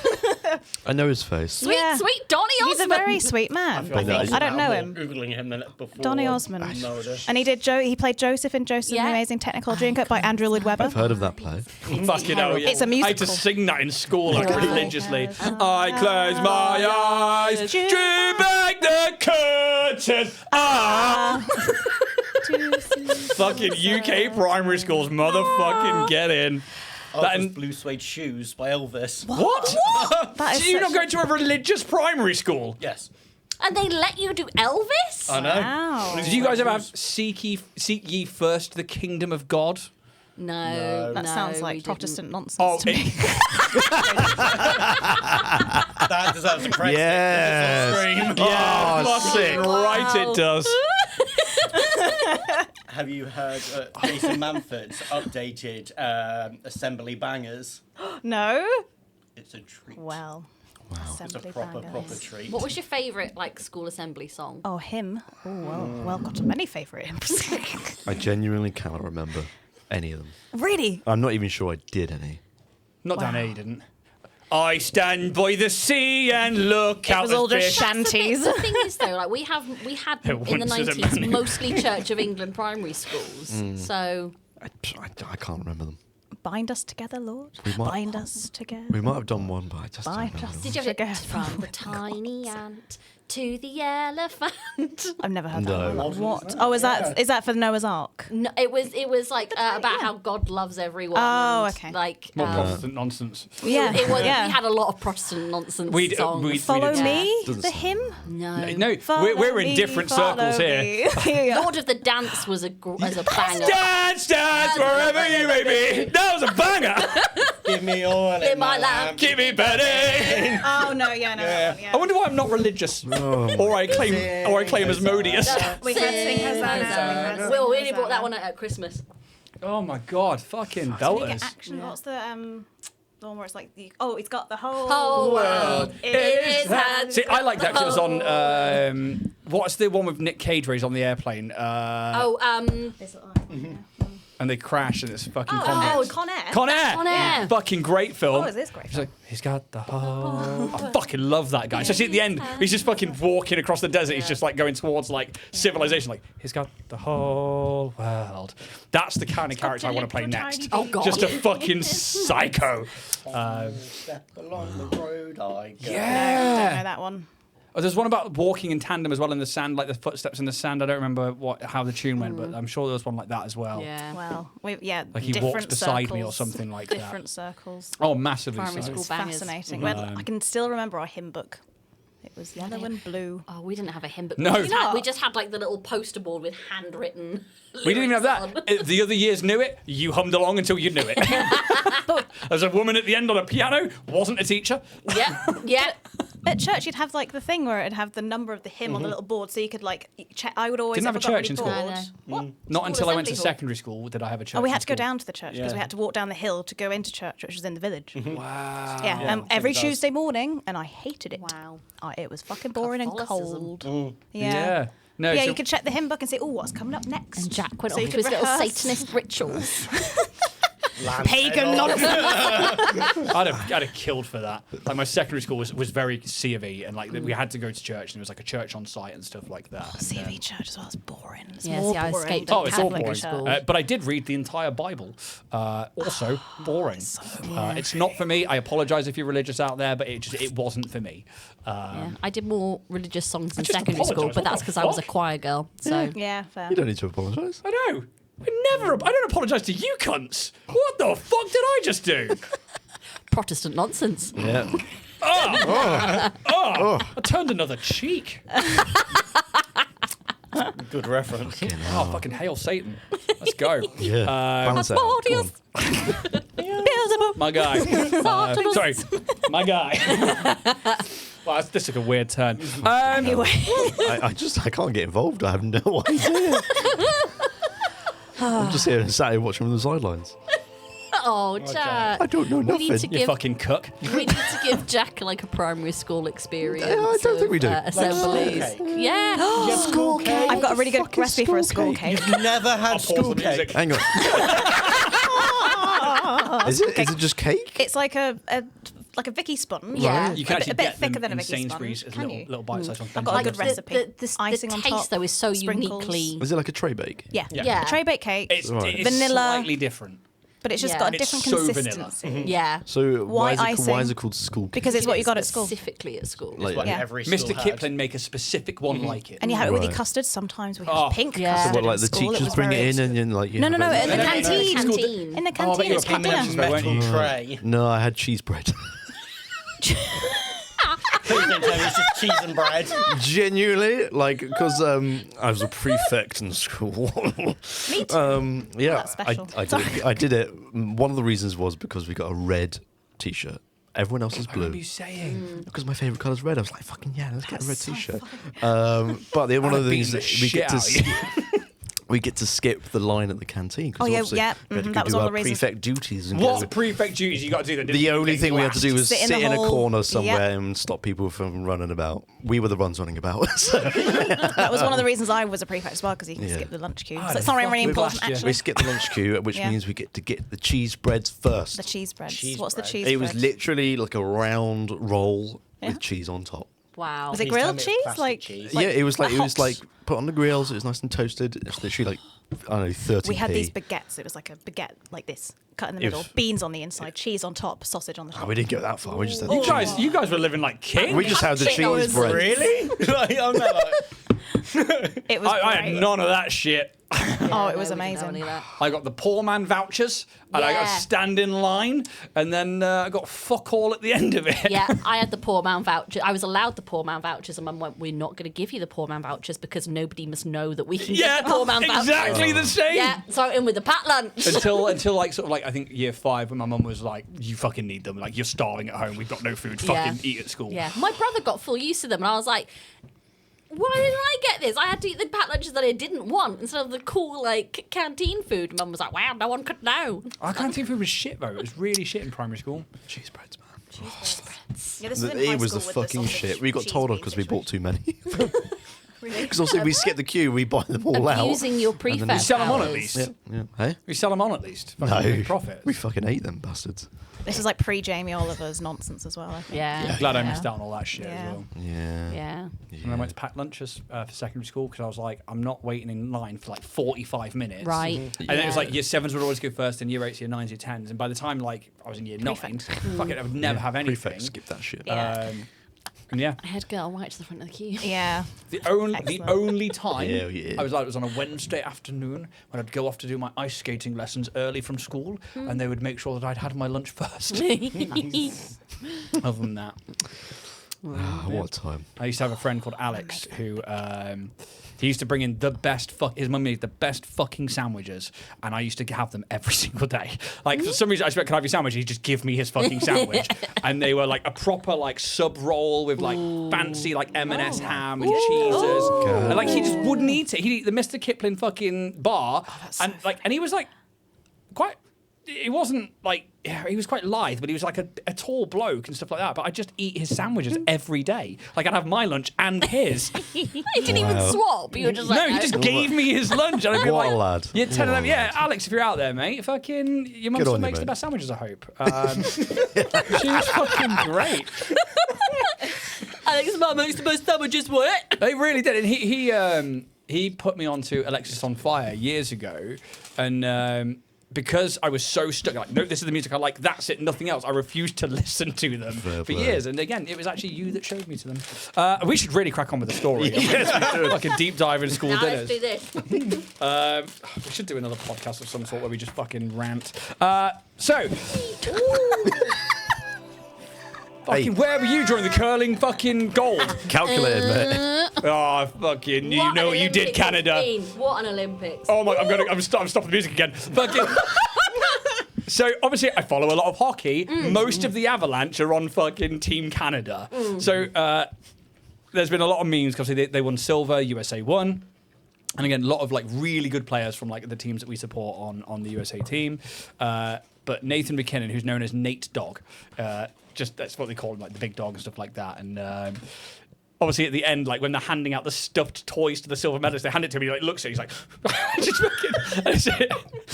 I know his face. Sweet, Yeah. sweet Donny He's Osmond. a very sweet man. I know. I don't know him. Googling him than before. Donny Osmond. No idea. And he did He played Joseph in Joseph and Yeah. the Amazing Technicolor Dreamcoat by Andrew Lloyd Webber. I've heard of that play. Fucking hell, yeah. It's a I had to musical. sing that in school like Yeah. religiously. I close my eyes, drew back the curtain. Fucking UK primary schools, motherfucking get in. That Elvis and- Blue Suede Shoes by Elvis. What? That So is you're such- not going to a religious primary school? Yes. And they let you do Elvis? I know. Wow. Did you guys ever have seek ye first the kingdom of God? No. That no, sounds we like didn't. Protestant nonsense Oh, to me. That deserves a credit. Yes. Stream. yeah, Oh, fucking sick. right it does. Have you heard Jason Manford's updated Assembly Bangers? No? It's a treat. Well. It's a Assembly proper bangers. treat. What was your favourite like school assembly song? Oh, him. Oh, well, got many favourites. I genuinely cannot remember any of them. Really? I'm not even sure I did any. Not down here, you didn't. I stand by the sea and look It out was the all just fish. shanties. The thing is though, like we had in the once was a 90s man. mostly Church of England primary schools. So I can't remember them. Bind us together, Lord. We might- Bind us together. We might have done one, but I just don't Bind remember. us did you ever together. from the tiny ant to the elephant? I've never heard No. that one. What? Oh, is that for Noah's Ark? No, it was like about how God loves everyone. Oh, and, okay. Like More Protestant nonsense. Yeah. it was. yeah. We had a lot of Protestant nonsense We songs. Follow did- me, Doesn't the sound- hymn. No. No, Follow we're in me, different follow circles here. me. Yeah. Lord of the Dance was a banger. Dance, dance, wherever you may be. That was a banger. Give me oil In my lamp. Keep me burning. Oh no, yeah, no, that one, yeah. I wonder why I'm not religious, or I claim as modious. We had Sing Hosanna. Well, we only brought that one out at Christmas. Oh my god, fucking belters. Action. What's the one where it's like it's got the whole Whole world in his hands. See, I like that 'cause it was on. What's the one with Nick Cage where he's on the airplane? This little line, yeah. and they crash and it's fucking Oh, convicts. Con Air. Con Air. Con Air. Fucking great film. Oh, it is great. He's like, he's got the whole. I fucking love that guy. Especially at the end, he's just fucking walking across the desert. He's just like going towards like civilization. Like, he's got the whole world. That's the kind of character I want to play next. Oh, God. Just a fucking psycho. Step along the road I go. Don't Yeah. know that one. Oh, there's one about walking in tandem as well in the sand, like the footsteps in the sand. I don't remember how the tune went, but I'm sure there was one like that as well. Yeah. Well, like he walks beside me or something like that. Different circles. Oh, massively Primary so. school It's bangers. fascinating. Well, I can still remember our hymn book. It was yellow and blue. Oh, we didn't have a hymn book. No. We just had like the little poster board with handwritten. We didn't even have lyrics that. on. The other years knew it. You hummed along until you knew it. There's a woman at the end on a piano. Wasn't a teacher. Yeah. At church, you'd have like the thing where it'd have the number of the hymn on the little board, so you could like check. I would always Didn't have a if I got church in really school. bored- No. What? Not School until I went to assembly hall. secondary school did I have a church. Oh, we in had to go school. down to the church because we had to walk down the hill to go into church, which was in the village. Wow. Yeah, every does. Tuesday morning, and I hated it. Wow. Oh, it was fucking boring and Catholicism. cold. Yeah. No. Yeah, so- you could check the hymn book and say, "Oh, what's coming up next?" And Jack went So you off to could his little rehearse. Satanist rituals. Pagan nonsense. I'd have killed for that. Like my secondary school was very C of E, and like we had to go to church, and there was like a church on site and stuff like that. CV church as well. It's boring. It's Yeah, more see, I boring escaped than Oh, it's all Catholic boring. church. But I did read the entire Bible. Also boring. It's not for me. I apologise if you're religious out there, but it wasn't for me. Yeah. I did more religious songs in just secondary school, apologise. but What that's the because I was a fuck? choir girl. So Yeah, fair. You don't need to apologise. I know. I don't apologise to you cunts. What the fuck did I just do? Protestant nonsense. Yeah. I turned another cheek. Good reference. Oh, fucking hail Satan. Let's go. Yeah. Balance out. Come on. Beelzebub. My guy. Sorry. My guy. Well, this took a weird turn. Anyway, I can't get involved. I have no idea. I'm just here on Saturday watching from the sidelines. Oh, Jack. I don't know We need to nothing. You give fucking cook. we need to give Jack like a primary school experience. I don't think we do. Assemblies. School cake? Yeah. School cake. I've got a really good Fucking recipe for a school school cake. You've never had Pause school the music. cake. Hang on. Is it just cake? It's like a Vicky sponge. Yeah. You can actually a bit get them thicker than a in Vicky Sainsbury's sponge. as Can you? little bite-sized ones. I've got a good Like, recipe. The Icing on taste top, though is so sprinkles. uniquely. Is it like a tray bake? Yeah. Yeah. A tray baked cake, It's Right. Vanilla. slightly different. but it's just Yeah. got a It's different so vanilla. consistency. Yeah. So why White is icing. it called school cake? Because it's what you got at school. Specifically at school. Like- What Yeah. every school Mr. had. Kipling make a specific one like it. And you have it with your Right. custard. Sometimes we have Oh. pink Yeah. custard. So what, like in the school. It teachers was bring very it in and then like you No, have no, no, it- in the No, no, no, no. canteen. Canteen. In the Oh, but canteen, you're it's a cut payment dinner. extra, weren't you? metal tray. No, I had cheese bread. Please don't tell me it's just cheese and bread. Genuinely, like, because I was a prefect in school. Me too. Yeah, that's special. I did it. One of the reasons was because we got a red T-shirt. Everyone else is I remember blue. you saying. Because my favourite colour is red. I was like, fucking yeah, let's get a red so T-shirt. But the one of the I'd things beat that the we get shit to out of we get to skip the line at the canteen. 'cause Oh, yeah, obviously yeah, we had to go that was do one of our the reasons. prefect duties. And What go- prefect duties you got to do? That The only thing we had to do was Sit in sit the in a hall. corner somewhere Yep. and stop people from running about. We were the ones running about. So That was one of the reasons I was a prefect as well, because you can Yeah. skip the lunch queue. Oh, So the it's not really fuck important, blast you. actually. we skipped the lunch queue, which Yeah. means we get to get the cheese breads first. The cheese breads. Cheese What's the bread. cheese It was bread? literally like a round roll Yeah. with cheese on top. Wow. Was it Please tell grilled me it's cheese? plastic Like, cheese. like yeah, it was hot? like put on the grills. It was nice and toasted. It's literally like I don't know 30p. We had these baguettes. It was like a baguette like this, cut in the It middle, was- beans on the inside, cheese on top, sausage on the top. Oh, we didn't go that far. We just had You the guys, you guys were living like kings. We just had the Shit, that cheese was bread. Really? Like, I'm not like, It was I had great. none of that shit. Oh, it was amazing. I got the poor man vouchers, and I got Yeah. to stand in line, and then I got fuck all at the end of it. Yeah, I had the poor man voucher. I was allowed the poor man vouchers, and Mum went, "We're not going to give you the poor man vouchers because nobody must know that we can Yeah, get the poor man vouchers." exactly the same. Yeah, so I went in with the pat lunch. Until like sort of like I think year 5 when my mum was like, "You fucking need them. Like you're starving at home. We've got no food. Fucking Yeah. eat at school." Yeah, my brother got full use of them, and I was like, "Why didn't I get this? I had to eat the pat lunches that I didn't want instead of the cool like canteen food." Mum was like, "Wow, no one could know." Our canteen food was shit though. It was really shit in primary school. cheese breads, man. Yeah, this was in high It was school the with fucking sausage shit. We got cheese told off bean because we bought too many. Because also, if we skip the queue, we buy them all out. Using your and then prefab You sell them on at powers. least. Yeah. Hey? We sell them on at least. No. Fucking make profit. We fucking hate them bastards. This is like pre-Jamie Oliver's nonsense as well, I think. Yeah. Glad I yeah. missed out on all that shit Yeah. as well. Yeah. Yeah. And I went to pack lunches for secondary school because I was like, I'm not waiting in line for like 45 minutes. Right. And then it was like year 7s would always go first, and year 8s, year 9s, year 10s. And by the time like I was in year 9, fuck it, I would never have anything. Prefect, skip that shit. Yeah. And yeah, I had girl right to the front of the queue. Yeah. the Excellent. only time Yeah, yeah. I was on a Wednesday afternoon when I'd go off to do my ice skating lessons early from school, and they would make sure that I'd had my lunch first. Other than that, What a time. I used to have a friend called Alex who he used to bring in the best his mum made the best fucking sandwiches, and I used to have them every single day. Like for some reason I expect, can I have your sandwich? He'd just give me his fucking sandwich. And they were like a proper like sub roll with like fancy like M&S ham and cheeses. And like he just wouldn't eat it. He'd eat the Mr. Kipling fucking bar, and he was like quite. He wasn't like, he was quite lithe, but he was like a tall bloke and stuff like that. But I'd just eat his sandwiches every day. Like I'd have my lunch and his. He didn't even swap. You were just like, No, he just gave me his lunch. And I'd be What like, a lad. Yeah, 10 of What them. a Yeah, lad. Alex, if you're out there, mate, fucking, your mum Good still on you, makes the mate. best sandwiches, I hope. She was fucking great. Alex's mum makes the best sandwiches, what? They really did. And he put me onto Alexis on Fire years ago. And because I was so stuck, like, no, this is the music I like, that's it, nothing else. I refused to listen to them Fair for play. years. And again, it was actually you that showed me to them. We should really crack on with the story. Yes, we should. Like a deep dive in school Now dinners. let's do this. We should do another podcast of some sort where we just fucking rant. So, fucking, where were you during the curling fucking gold? Calculated, mate. Oh, fucking, you know what you did, Canada. What an Olympics. Oh my, I'm stopping the music again. Fucking. So obviously I follow a lot of hockey. Most of the Avalanche are on fucking Team Canada. So there's been a lot of memes because they won silver, USA won. And again, a lot of like really good players from like the teams that we support on the USA team. But Nathan McKinnon, who's known as Nate Dog, just that's what they call him, like the big dog and stuff like that. And obviously at the end, like when they're handing out the stuffed toys to the silver medalists, they hand it to him, he like looks at it, he's like, just fucking,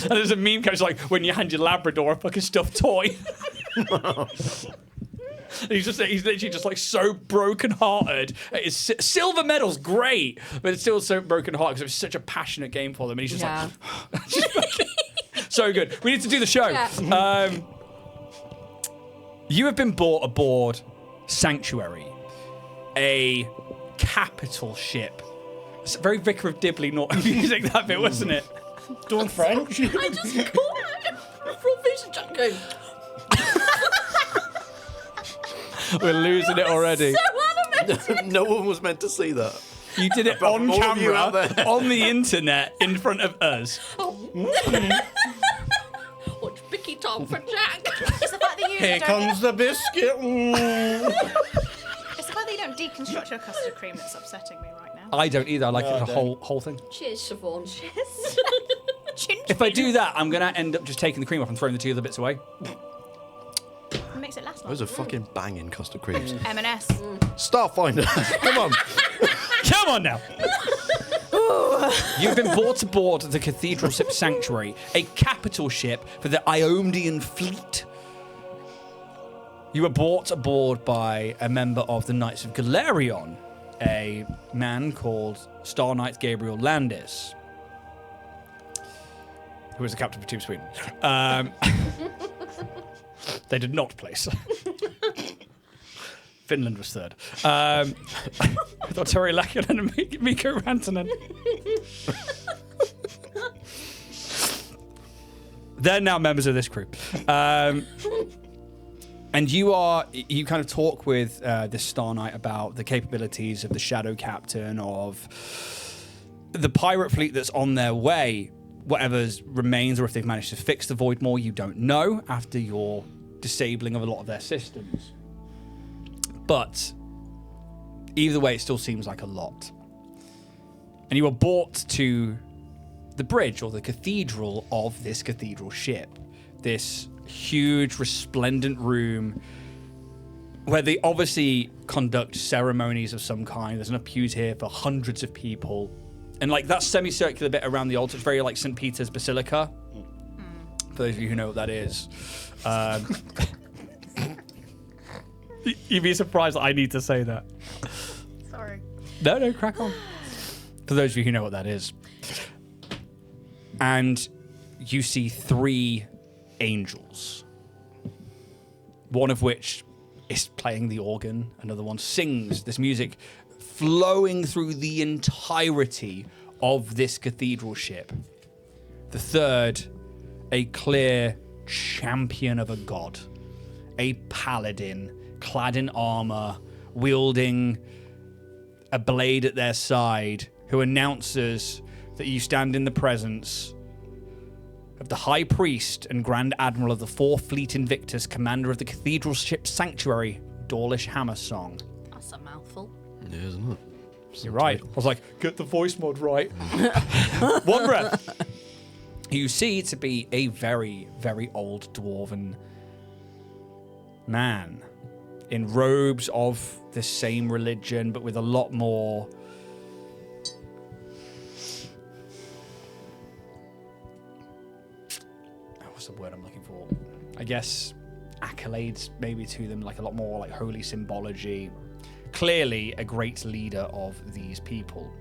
and there's a meme comes like when you hand your Labrador a fucking stuffed toy. And he's literally just like so broken-hearted. His silver medal's great, but it's still so broken-hearted because it was such a passionate game for them. And he's just like, just fucking- so good. We need to do the show. Yeah. You have been brought aboard Sanctuary, a capital ship. It's very Vicar of Dibley not music, that bit, wasn't it? Doing French? I just caught it from Vision Chat going, We're losing it already. so animated. No one was meant to see that. You did it Apart on from all of you out camera, there. on the internet, in front of us. Watch Vicky talk for Jack. It's the fact that you Here don't, comes the biscuit. it's the fact that you don't deconstruct your custard cream that's upsetting me right now. I don't either. I like No, the I whole thing. Cheers, Siobhan. Cheers. Ginger If I do that, I'm going to end up just taking the cream off and throwing the two other bits away. It makes it last Those long. are fucking banging custard creams. M&S. Starfinder. Come on. Come on now. You've been brought aboard the Cathedral Ship Sanctuary, a capital ship for the Ionian fleet. You were brought aboard by a member of the Knights of Galerion, a man called Star Knight Gabriel Landis, who was the captain for Team Sweden. They did not place. Finland was third. I thought Tori Lackinen and Mikko Rantanen. They're now members of this crew. And you kind of talk with this Star Knight about the capabilities of the Shadow Captain, of the pirate fleet that's on their way. Whatever remains, or if they've managed to fix the Void Maw, you don't know after your disabling of a lot of their systems. But either way, it still seems like a lot. And you are brought to the bridge or the cathedral of this cathedral ship. This huge, resplendent room where they obviously conduct ceremonies of some kind. There's enough pews here for hundreds of people. And like that semicircular bit around the altar, it's very like St. Peter's Basilica. For those of you who know what that is. You'd be surprised that I need to say that. Sorry. No, crack on. For those of you who know what that is. And you see 3 angels. One of which is playing the organ. Another one sings this music flowing through the entirety of this cathedral ship. The third, a clear champion of a god. A paladin, clad in armor, wielding a blade at their side, who announces that you stand in the presence of the High Priest and Grand Admiral of the 4th Fleet Invictus, commander of the cathedral ship Sanctuary, Dawlish Hammersong. That's a mouthful. Yeah, isn't it? You're right. I was like, get the voice mod right. One breath. You see to be a very, very old dwarven man in robes of the same religion, but with a lot more what's the word I'm looking for? I guess accolades maybe to them, like a lot more like holy symbology. Clearly a great leader of these people.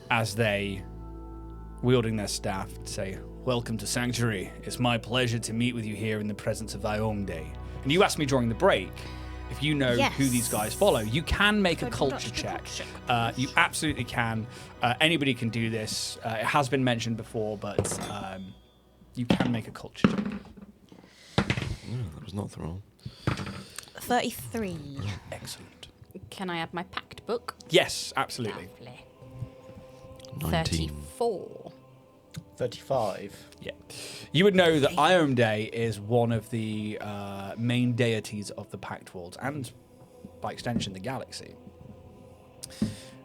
As they, wielding their staff, say, "Welcome to Sanctuary. It's my pleasure to meet with you here in the presence of Iomde." And you asked me during the break if you know who these guys follow. You can make a culture check. You absolutely can. Anybody can do this. It has been mentioned before, but you can make a culture check. That was not the roll. 33. Excellent. Can I add my pact book? Yes, absolutely. Lovely. 19. 34. 35. Yeah. You would know that Iomde is one of the main deities of the Pact Worlds and, by extension, the galaxy.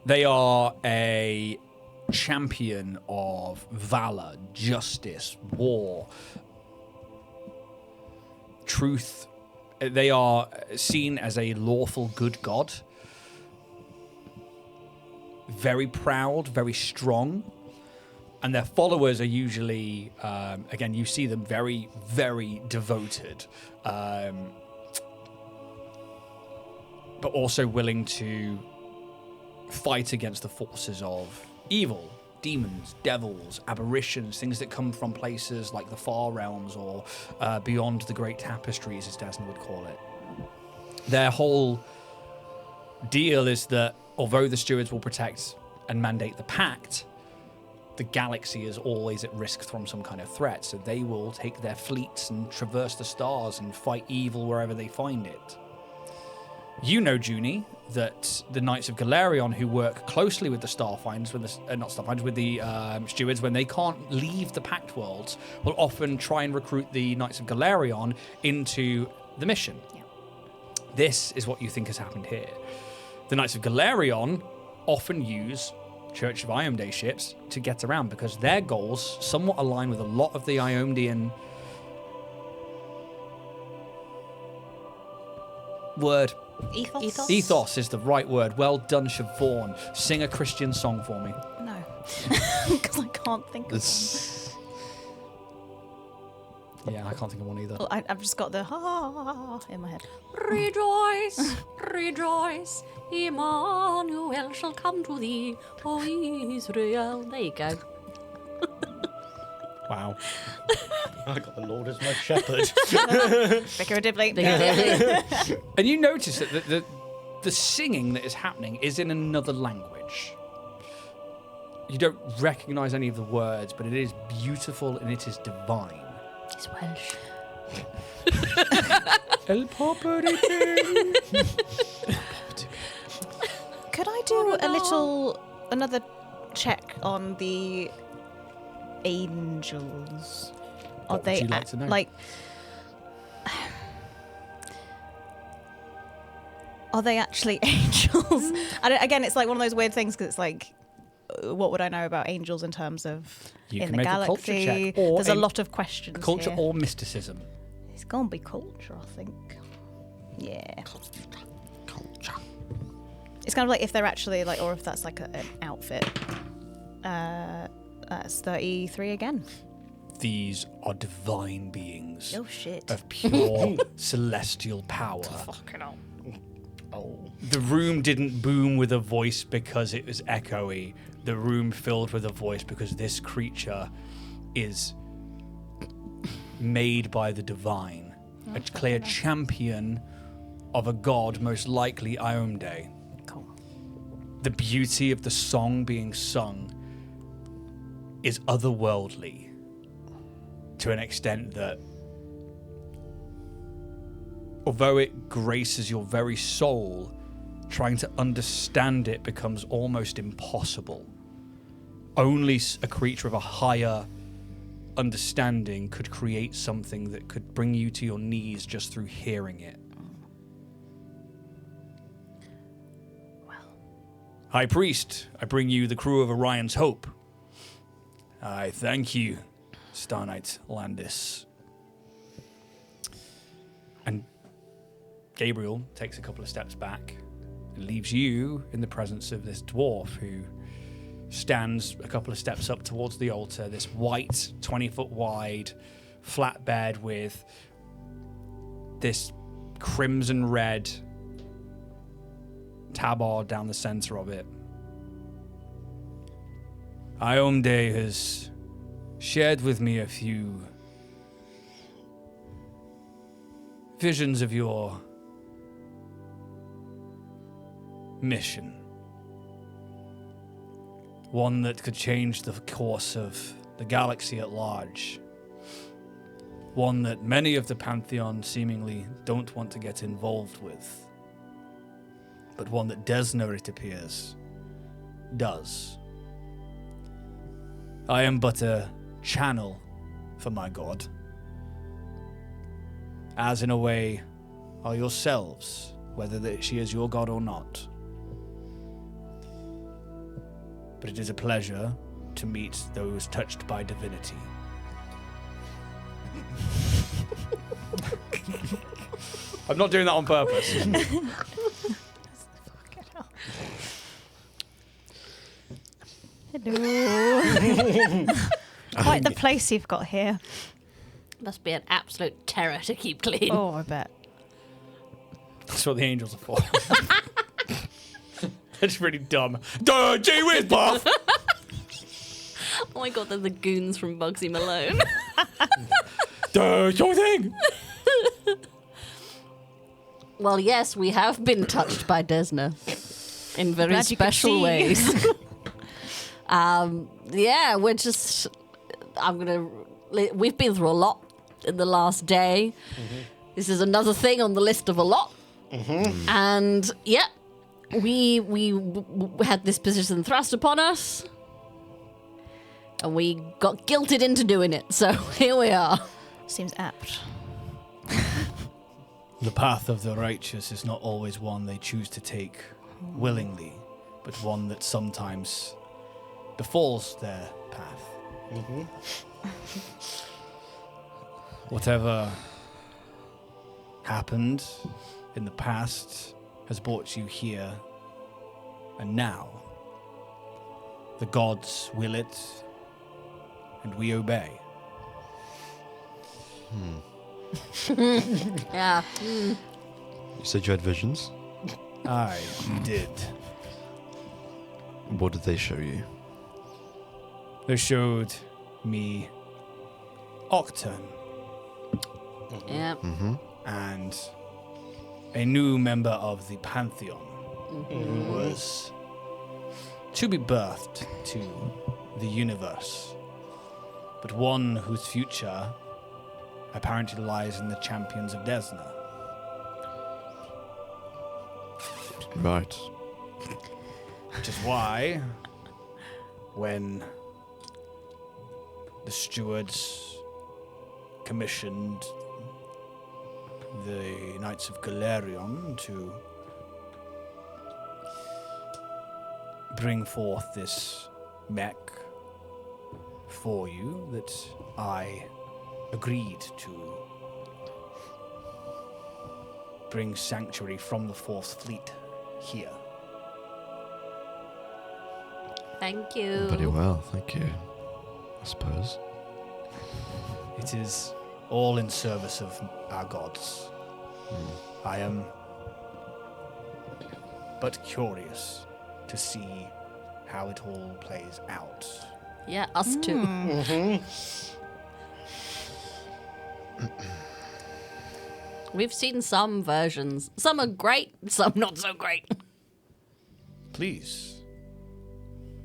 They are a champion of valor, justice, war, truth. They are seen as a lawful good god. Very proud, very strong. And their followers are usually, again, you see them very, very devoted. But also willing to fight against the forces of evil. Demons, devils, aberrations, things that come from places like the Far Realms or beyond the Great Tapestries, as Desmond would call it. Their whole deal is that although the stewards will protect and mandate the pact, the galaxy is always at risk from some kind of threat, so they will take their fleets and traverse the stars and fight evil wherever they find it. You know, Junie, that the Knights of Galarion, who work closely with the Starfinders, with the stewards, when they can't leave the Pact Worlds, will often try and recruit the Knights of Galarion into the mission. Yeah. This is what you think has happened here. The Knights of Galarion often use Church of Iomde ships to get around because their goals somewhat align with a lot of the Iomdean word. Ethos? Ethos is the right word. Well done, Siobhan. Sing a Christian song for me. No. Because I can't think of one. Yeah, I can't think of one either. Well, I've just got the ha in my head. Rejoice, rejoice, Emmanuel shall come to thee, O Israel. There you go. Wow. I got the Lord as my shepherd. Figuratively. And you notice that the singing that is happening is in another language. You don't recognize any of the words, but it is beautiful and it is divine. It's Welsh. El Popperity. Could I do another check on the angels? What would you like to know? Are they actually angels? Again, it's like one of those weird things because it's like, what would I know about angels in terms of You in can the make a culture galaxy? check, or There's a lot of questions. Culture here. or mysticism. It's gonna be culture, I think. Yeah. Culture. It's kind of like if they're actually like, or if that's like an outfit. That's 33 again. These are divine beings Oh shit. of pure celestial power. Fucking hell. Oh. The room didn't boom with a voice because it was echoey. The room filled with a voice because this creature is made by the divine. A clear champion of a god, most likely Iomedae. Cool. The beauty of the song being sung is otherworldly to an extent that, although it graces your very soul, trying to understand it becomes almost impossible. Only a creature of a higher understanding could create something that could bring you to your knees just through hearing it. High Priest, I bring you the crew of Orion's Hope. I thank you, Star Knight Landis. And Gabriel takes a couple of steps back and leaves you in the presence of this dwarf who stands a couple of steps up towards the altar, this white, 20-foot wide flatbed with this crimson red tabard down the center of it. Iomedae has shared with me a few visions of your mission. One that could change the course of the galaxy at large. One that many of the Pantheon seemingly don't want to get involved with. But one that Desna, it appears, does. I am but a channel for my god. As in a way are yourselves, whether she is your god or not. But it is a pleasure to meet those touched by divinity. I'm not doing that on purpose. Hello. Quite the place you've got here. Must be an absolute terror to keep clean. Oh, I bet. That's what the angels are for. That's really dumb. Duh, gee whiz, Buff! Oh my god, they're the goons from Bugsy Malone. Duh, your thing! Well, yes, we have been touched by Desna in very Glad you could special see. ways. Yeah, we're just. We've been through a lot in the last day. Mm-hmm. This is another thing on the list of a lot. Mm-hmm. And yeah, we had this position thrust upon us, and we got guilted into doing it. So here we are. Seems apt. The path of the righteous is not always one they choose to take willingly, but one that sometimes befalls their path. Mm-hmm. Whatever happened in the past has brought you here, and now the gods will it, and we obey. Yeah. You said you had visions? I did. What did they show you? They showed me Octurne Yeah. and a new member of the Pantheon who was to be birthed to the universe, but one whose future apparently lies in the champions of Desna. Right. Which is why, when the stewards commissioned the Knights of Galerion to bring forth this mech for you, that I agreed to bring sanctuary from the Fourth Fleet here. Thank you. Very well, thank you. I suppose. It is all in service of our gods. I am but curious to see how it all plays out. Yeah, us too. We've seen some versions. Some are great, some not so great. Please,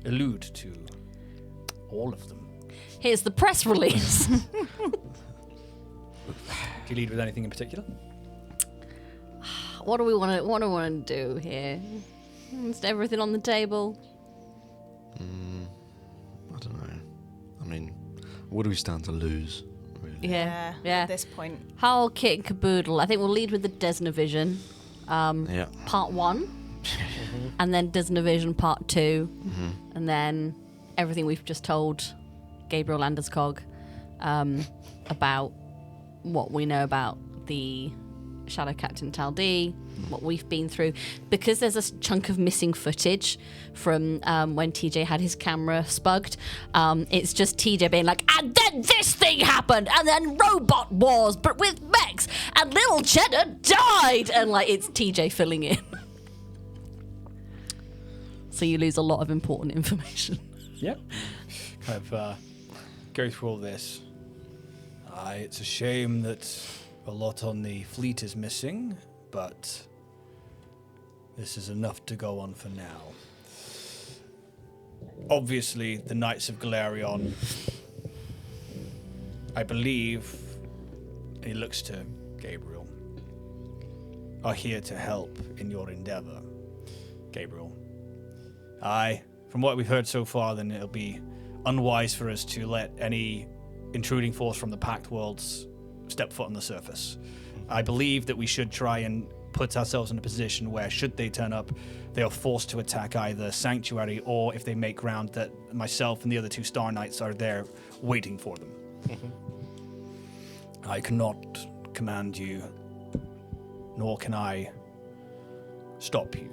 allude to all of them. Here's the press release. Do you lead with anything in particular? What do we want to do here? Is everything on the table? I don't know. I mean, what do we stand to lose, really? Yeah. At this point. Whole kit and caboodle. I think we'll lead with the Desnavision, Yeah. part 1, and then Desnavision part 2, and then everything we've just told Gabriel Landeskog about what we know about the Shadow Captain Taldi, what we've been through. Because there's a chunk of missing footage from when TJ had his camera spugged. It's just TJ being like, and then this thing happened, and then robot wars, but with mechs, and little Cheddar died, and like it's TJ filling in. So you lose a lot of important information. Yep. Kind of go through all this. It's a shame that a lot on the fleet is missing, but this is enough to go on for now. Obviously, the Knights of Galarion, I believe, he looks to Gabriel, are here to help in your endeavor. Gabriel. From what we've heard so far, then it'll be unwise for us to let any intruding force from the Pact Worlds step foot on the surface. I believe that we should try and put ourselves in a position where, should they turn up, they are forced to attack either Sanctuary, or if they make ground, that myself and the other 2 Star Knights are there waiting for them. I cannot command you, nor can I stop you.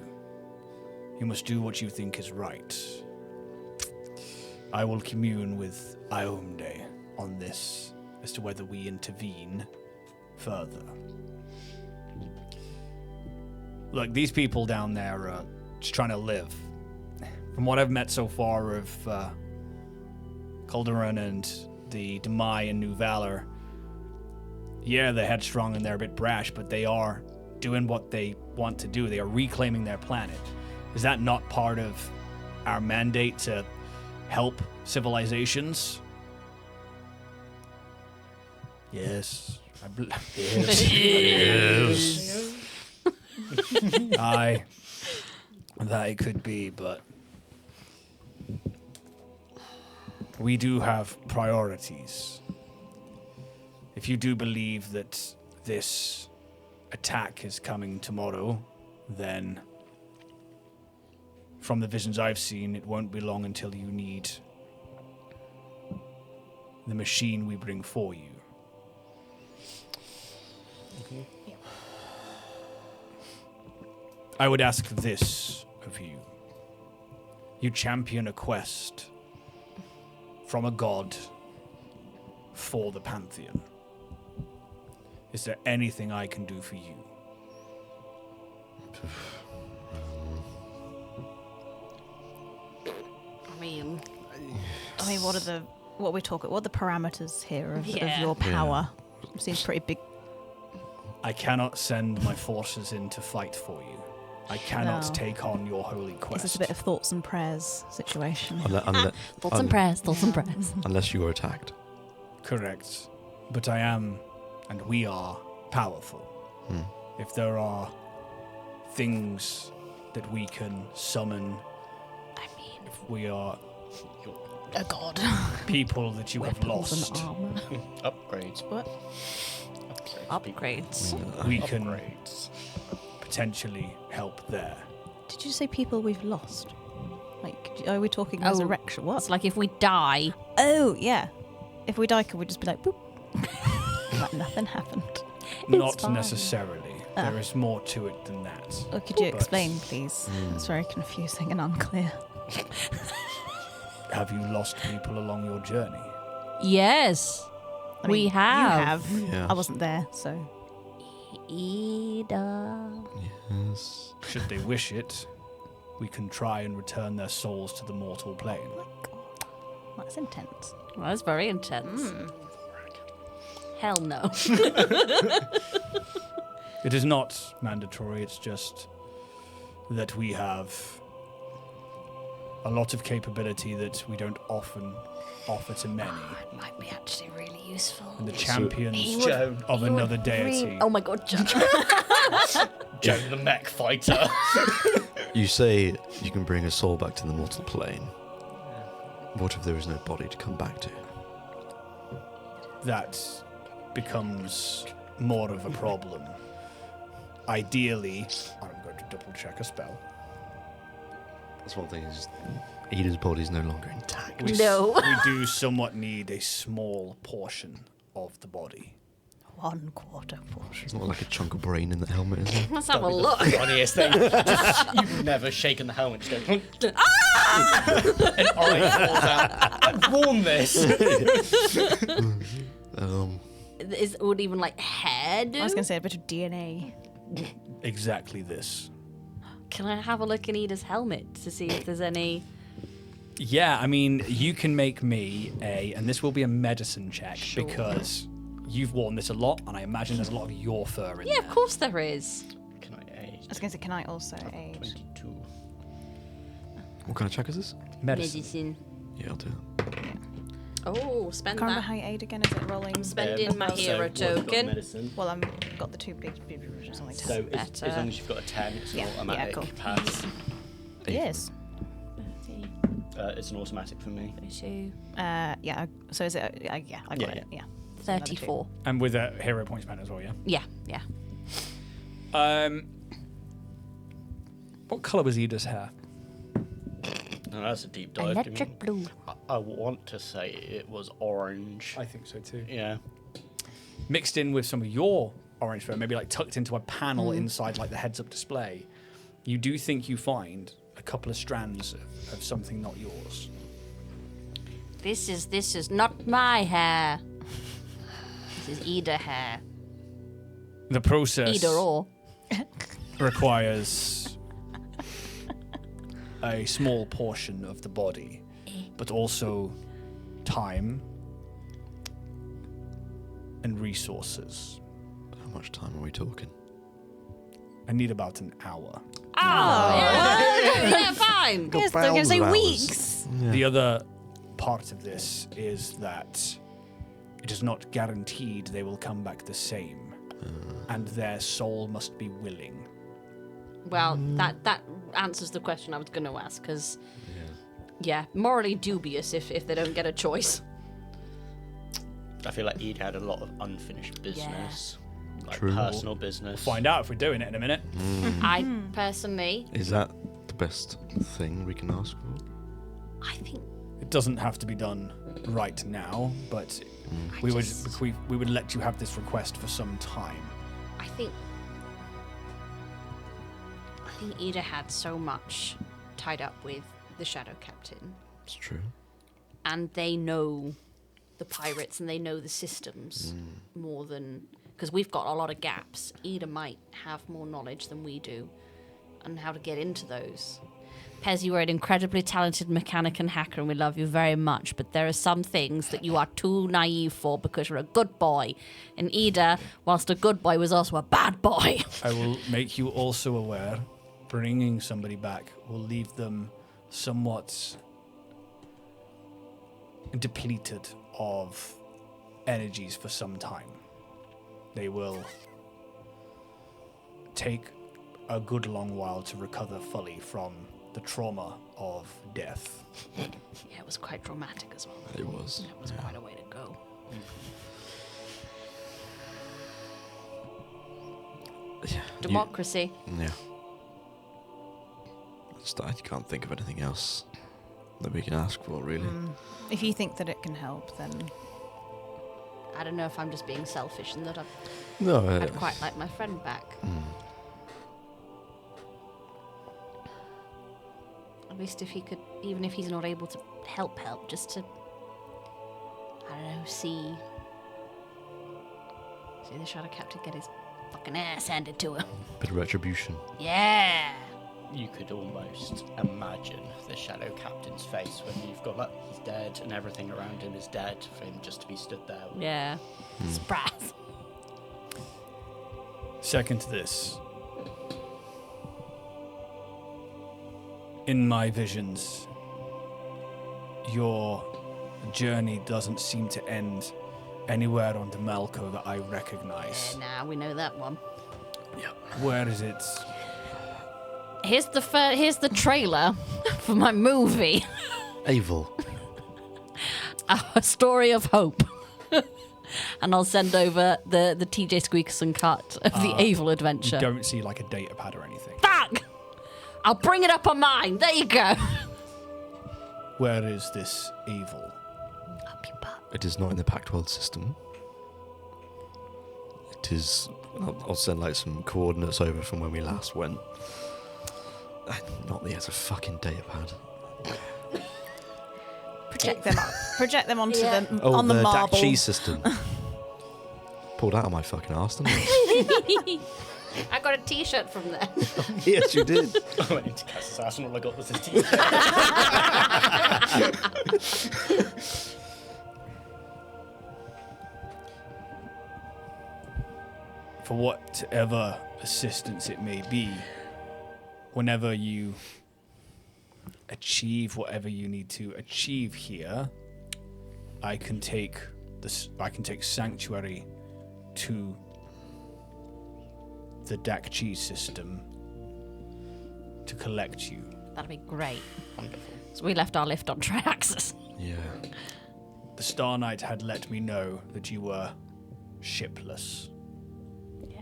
You must do what you think is right. I will commune with Iomedae on this as to whether we intervene further. Look, these people down there are just trying to live. From what I've met so far of Calderon and the Demai and New Valor, yeah, they're headstrong and they're a bit brash, but they are doing what they want to do. They are reclaiming their planet. Is that not part of our mandate to help civilizations? Yes. Yes. Aye. That it could be, but we do have priorities. If you do believe that this attack is coming tomorrow, then from the visions I've seen, it won't be long until you need the machine we bring for you. I would ask this of you. You champion a quest from a god for the Pantheon. Is there anything I can do for you? I mean, what are the parameters here of your power? It seems pretty big. I cannot send my forces in to fight for you. I cannot No. take on your holy quest. Is this a bit of thoughts and prayers situation? Thoughts and prayers, thoughts and prayers. Unless you were attacked. Correct. But I am, and we are, powerful. If there are things that we can summon, I mean, if we are A god. people that you have weapons lost, and armor. Upgrades. What? Upgrades. we can potentially help there. Did you say people we've lost? Like, are we talking Oh, resurrection? What? It's like if we die, Oh, yeah. If we die, could we just be like, boop? Like nothing happened. Not fine. necessarily. There is more to it than that. Oh, could you But explain, please? It's very confusing and unclear. Have you lost people along your journey? Yes. I mean, We have. You have. Yes. I wasn't there, so. Ida. Yes. Should they wish it, we can try and return their souls to the mortal plane. That's intense. Well, that's very intense. Hell no. It is not mandatory, it's just that we have a lot of capability that we don't often offer to many. It might be actually really useful. And the champions Joe, of another deity. Oh my god, John. Joe the mech fighter. You say you can bring a soul back to the mortal plane. What if there is no body to come back to? That becomes more of a problem. Ideally, I'm going to double check a spell. That's one thing. Is just Ida's body's no longer intact. We No. we do somewhat need a small portion of the body. 1/4 portion. It's not like a chunk of brain in the helmet, is it? Let's have a look. Funniest thing. You've never shaken the helmet. Just go, an eye falls out. I've worn this. Would even like hair do? I was going to say a bit of DNA. Exactly this. Can I have a look in Ida's helmet to see if there's any? Yeah, I mean, you can make me and this will be a medicine check because you've worn this a lot, and I imagine there's a lot of your fur in Yeah, there. of course there is. Can I aid? I was going to say, can I also age? 22. What kind of check is this? Medicine. Yeah, I'll do it. Oh, spend Can't remember that. how you aid again. Is it rolling? I'm spending my hero we've got token. medicine. Well, I've got the two big which is only 10. So as better. long as you've got a 10, it's an Yeah, automatic cool. pass. Yes. It's an automatic for me. 32, Yeah. So is it? Yeah, I got Yeah, it. Yeah. 34. And with a hero point spent as well, yeah? Yeah. What colour was Ida's hair? No, that's a deep dive. Electric blue. I want to say it was orange. I think so too. Yeah. Mixed in with some of your orange fur, maybe like tucked into a panel inside like the heads-up display, you do think you find a couple of strands of something not yours. This is not my hair. This is Ida hair. The process Either or. requires a small portion of the body, but also time and resources. How much time are we talking? I need about an hour. Yeah, fine. Yes, they're going to bounds say of hours. weeks. Yeah. The other part of this is that it is not guaranteed they will come back the same, and their soul must be willing. Well, that answers the question I was going to ask, because, yeah, morally dubious if they don't get a choice. I feel like Ed had a lot of unfinished business. Like True. personal business. Find out if we're doing it in a minute. I personally, Is that the best thing we can ask for? I think It doesn't have to be done right now, but we would let you have this request for some time. I think Ida had so much tied up with the Shadow Captain, It's true. and they know the pirates and they know the systems more than, because we've got a lot of gaps. Ida might have more knowledge than we do and how to get into those. Pez, you are an incredibly talented mechanic and hacker, and we love you very much, but there are some things that you are too naive for because you're a good boy. And Ida, whilst a good boy, was also a bad boy. I will make you also aware, bringing somebody back will leave them somewhat depleted of energies for some time. They will take a good long while to recover fully from the trauma of death. Yeah, it was quite dramatic as well. It was. It was quite a way to go. Yeah. Democracy. Yeah. I can't think of anything else that we can ask for, really. If you think that it can help, then I don't know if I'm just being selfish and that No, I'd quite like my friend back. At least if he could, even if he's not able to help, just to, I don't know, see the Shadow Captain get his fucking ass handed to him. bit of retribution. Yeah. You could almost imagine the Shadow Captain's face when you've got like he's dead and everything around him is dead for him just to be stood there. Yeah. Surprise. Second to this. In my visions, your journey doesn't seem to end anywhere on Demalco that I recognize. Nah, we know that one. Where is it? Here's the trailer for my movie, Evil. A Story of Hope. And I'll send over the TJ Squeakerson cut of the Evil Adventure. You don't see like a data pad or anything. Fuck! I'll bring it up on mine. There you go. Where is this evil? Up your butt. It is not in the Pact World system. It is. I'll send like some coordinates over from when we last went. Not that he has a fucking data pad. Project them onto Yeah. them Oh, on the marble. DAC cheese system. Pulled out of my fucking arse, didn't I? I got a T-shirt from there. Yes, you did. I went into Cass's ass and all I got was his teeth. For whatever assistance it may be, whenever you achieve whatever you need to achieve here, I can take Sanctuary to the DAC cheese system to collect you. That'd be great. Wonderful. So we left our lift on Triaxis. Yeah. The Star Knight had let me know that you were shipless. Yeah.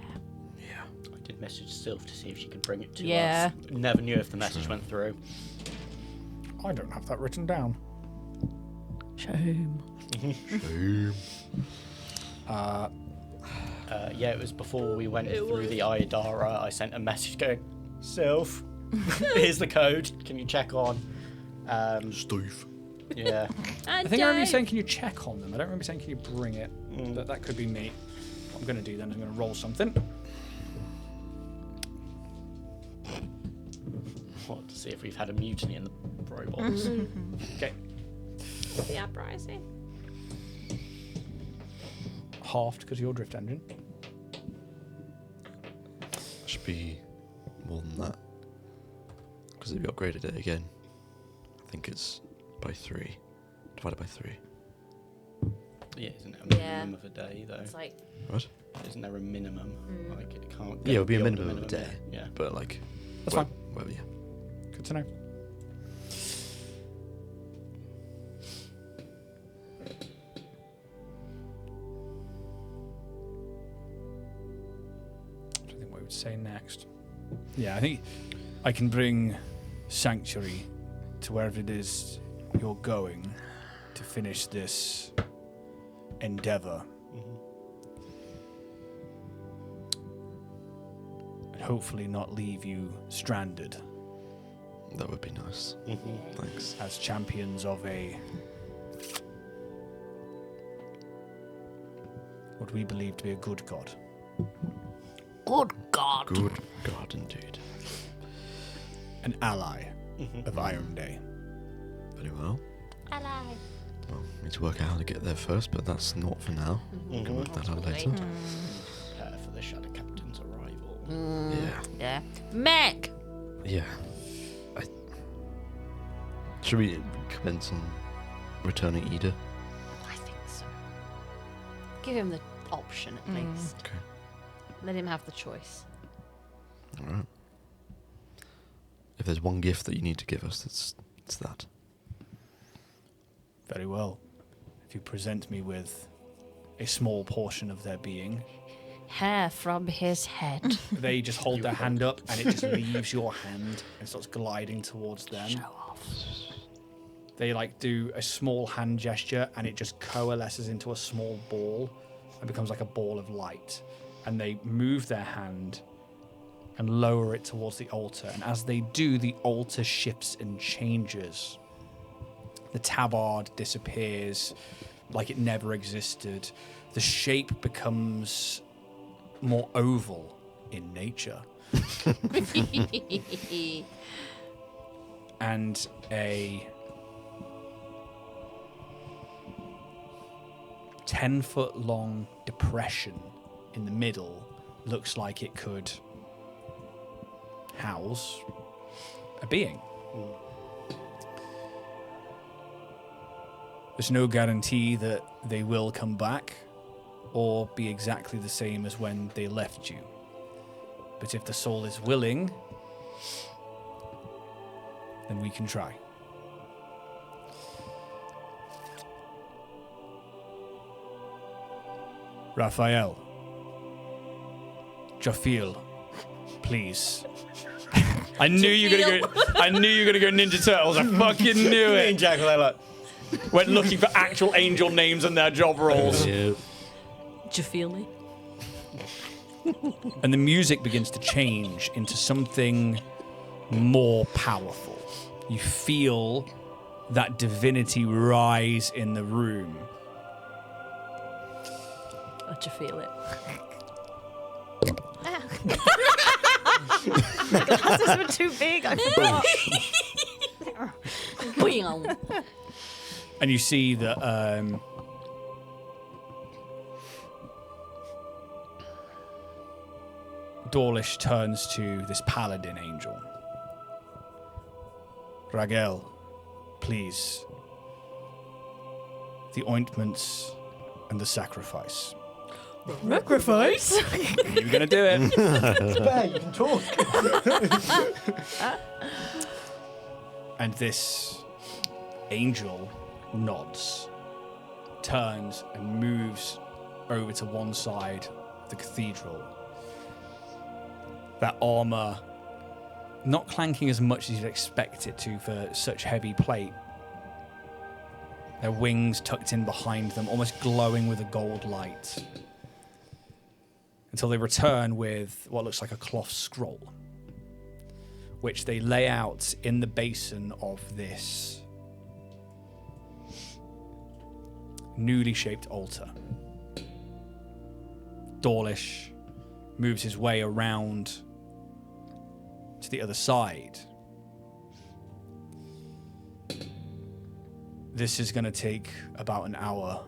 Yeah. I did message Sylph to see if she could bring it to Yeah. us. Never knew if the message went through. I don't have that written down. Shame. Yeah, it was before we went through the Iodara. I sent a message going, Sylph, here's the code. Can you check on? Steve. Yeah. I think I remember you saying, can you check on them? I don't remember saying, can you bring it? That could be me. What I'm going to do then is I'm going to roll something. What, to see if we've had a mutiny in the robots. Okay. The uprising. Halved because of your drift engine. Should be more than that. Because if you upgraded it again, I think it's by 3. Divided by 3. Yeah, isn't it a Yeah. minimum of a day, though? It's like, What? Isn't there a minimum? Like, it can't Yeah, it would be a beyond minimum of a day. Yeah. But like. That's well, fine. Well, yeah. Good to know. I think what we would say next. Yeah, I think I can bring Sanctuary to wherever it is you're going to finish this endeavor. And hopefully not leave you stranded That would be nice. Thanks. as champions of what we believe to be a good god. good God. Good God, indeed. An ally of Iron Day. Very well. Ally. Well, we need to work out how to get there first, but that's not for now. We can work that out later. Prepare for the Shadow Captain's arrival. Yeah. Yeah. Mech. Yeah. Should we commence on returning Ida? I think so. Give him the option at least. Okay. Let him have the choice. All right. If there's one gift that you need to give us, it's that. Very well. If you present me with a small portion of their being, Hair from his head. they just hold their hand up and it just leaves your hand and starts gliding towards them. Show off. They like do a small hand gesture and it just coalesces into a small ball and becomes like a ball of light. And they move their hand and lower it towards the altar. And as they do, the altar shifts and changes. The tabard disappears like it never existed. The shape becomes more oval in nature. And a 10-foot long depression in the middle looks like it could house a being. There's no guarantee that they will come back or be exactly the same as when they left you. But if the soul is willing, then we can try. Raphael, Jafil, please. I knew you were gonna go. I knew you were gonna go Ninja Turtles. I fucking knew Me it. and Jack were like, Went looking for actual angel names and their job roles. Yeah. Do you feel me? And the music begins to change into something more powerful. You feel that divinity rise in the room. How'd you feel it? Glasses were too big. I forgot. And you see that Dawlish turns to this paladin angel. Ragel, please. The ointments and the sacrifice. Sacrifice? You were gonna do it. "Bear, you can talk." And this angel nods, turns, and moves over to one side of the cathedral. That armor not clanking as much as you'd expect it to for such heavy plate. Their wings tucked in behind them, almost glowing with a gold light. Until they return with what looks like a cloth scroll, which they lay out in the basin of this newly shaped altar. Dawlish moves his way around to the other side. This is going to take about an hour.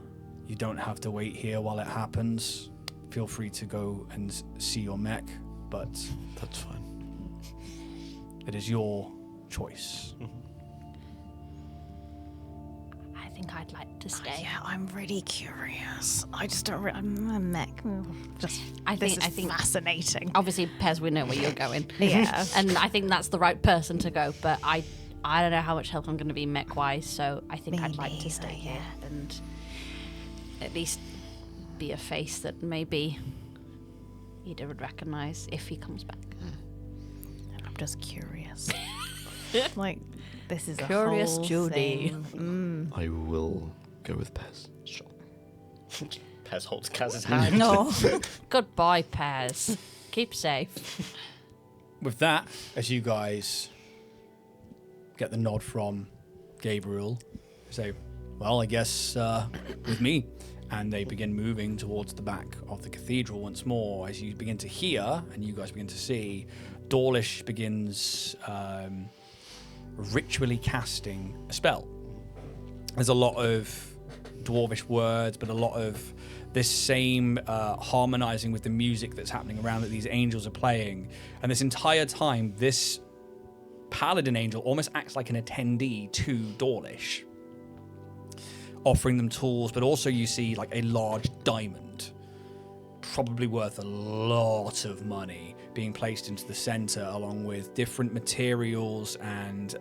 You don't have to wait here while it happens. Feel free to go and see your mech, but That's fine. it is your choice. I think I'd like to stay. Yeah, I'm really curious. I just don't. I'm a mech. Just, I this think- is I think- fascinating. Obviously, Pez, we know where you're going. Yeah. And I think that's the right person to go, but I don't know how much help I'm going to be mech-wise, so I think Me I'd like to neither, stay here yeah. and at least be a face that maybe Ida would recognise if he comes back. I'm just curious. Like, this is Curious a whole Judy. thing. I will go with Pez. Sure. Pez holds Kaz's hand. No. Goodbye, Pez. Keep safe. With that, as you guys get the nod from Gabriel, say, well, I guess with me. And they begin moving towards the back of the cathedral once more. As you begin to hear, and you guys begin to see, Dawlish begins ritually casting a spell. There's a lot of dwarvish words, but a lot of this same harmonizing with the music that's happening around that these angels are playing. And this entire time, this paladin angel almost acts like an attendee to Dawlish, offering them tools, but also you see like a large diamond, probably worth a lot of money, being placed into the center, along with different materials and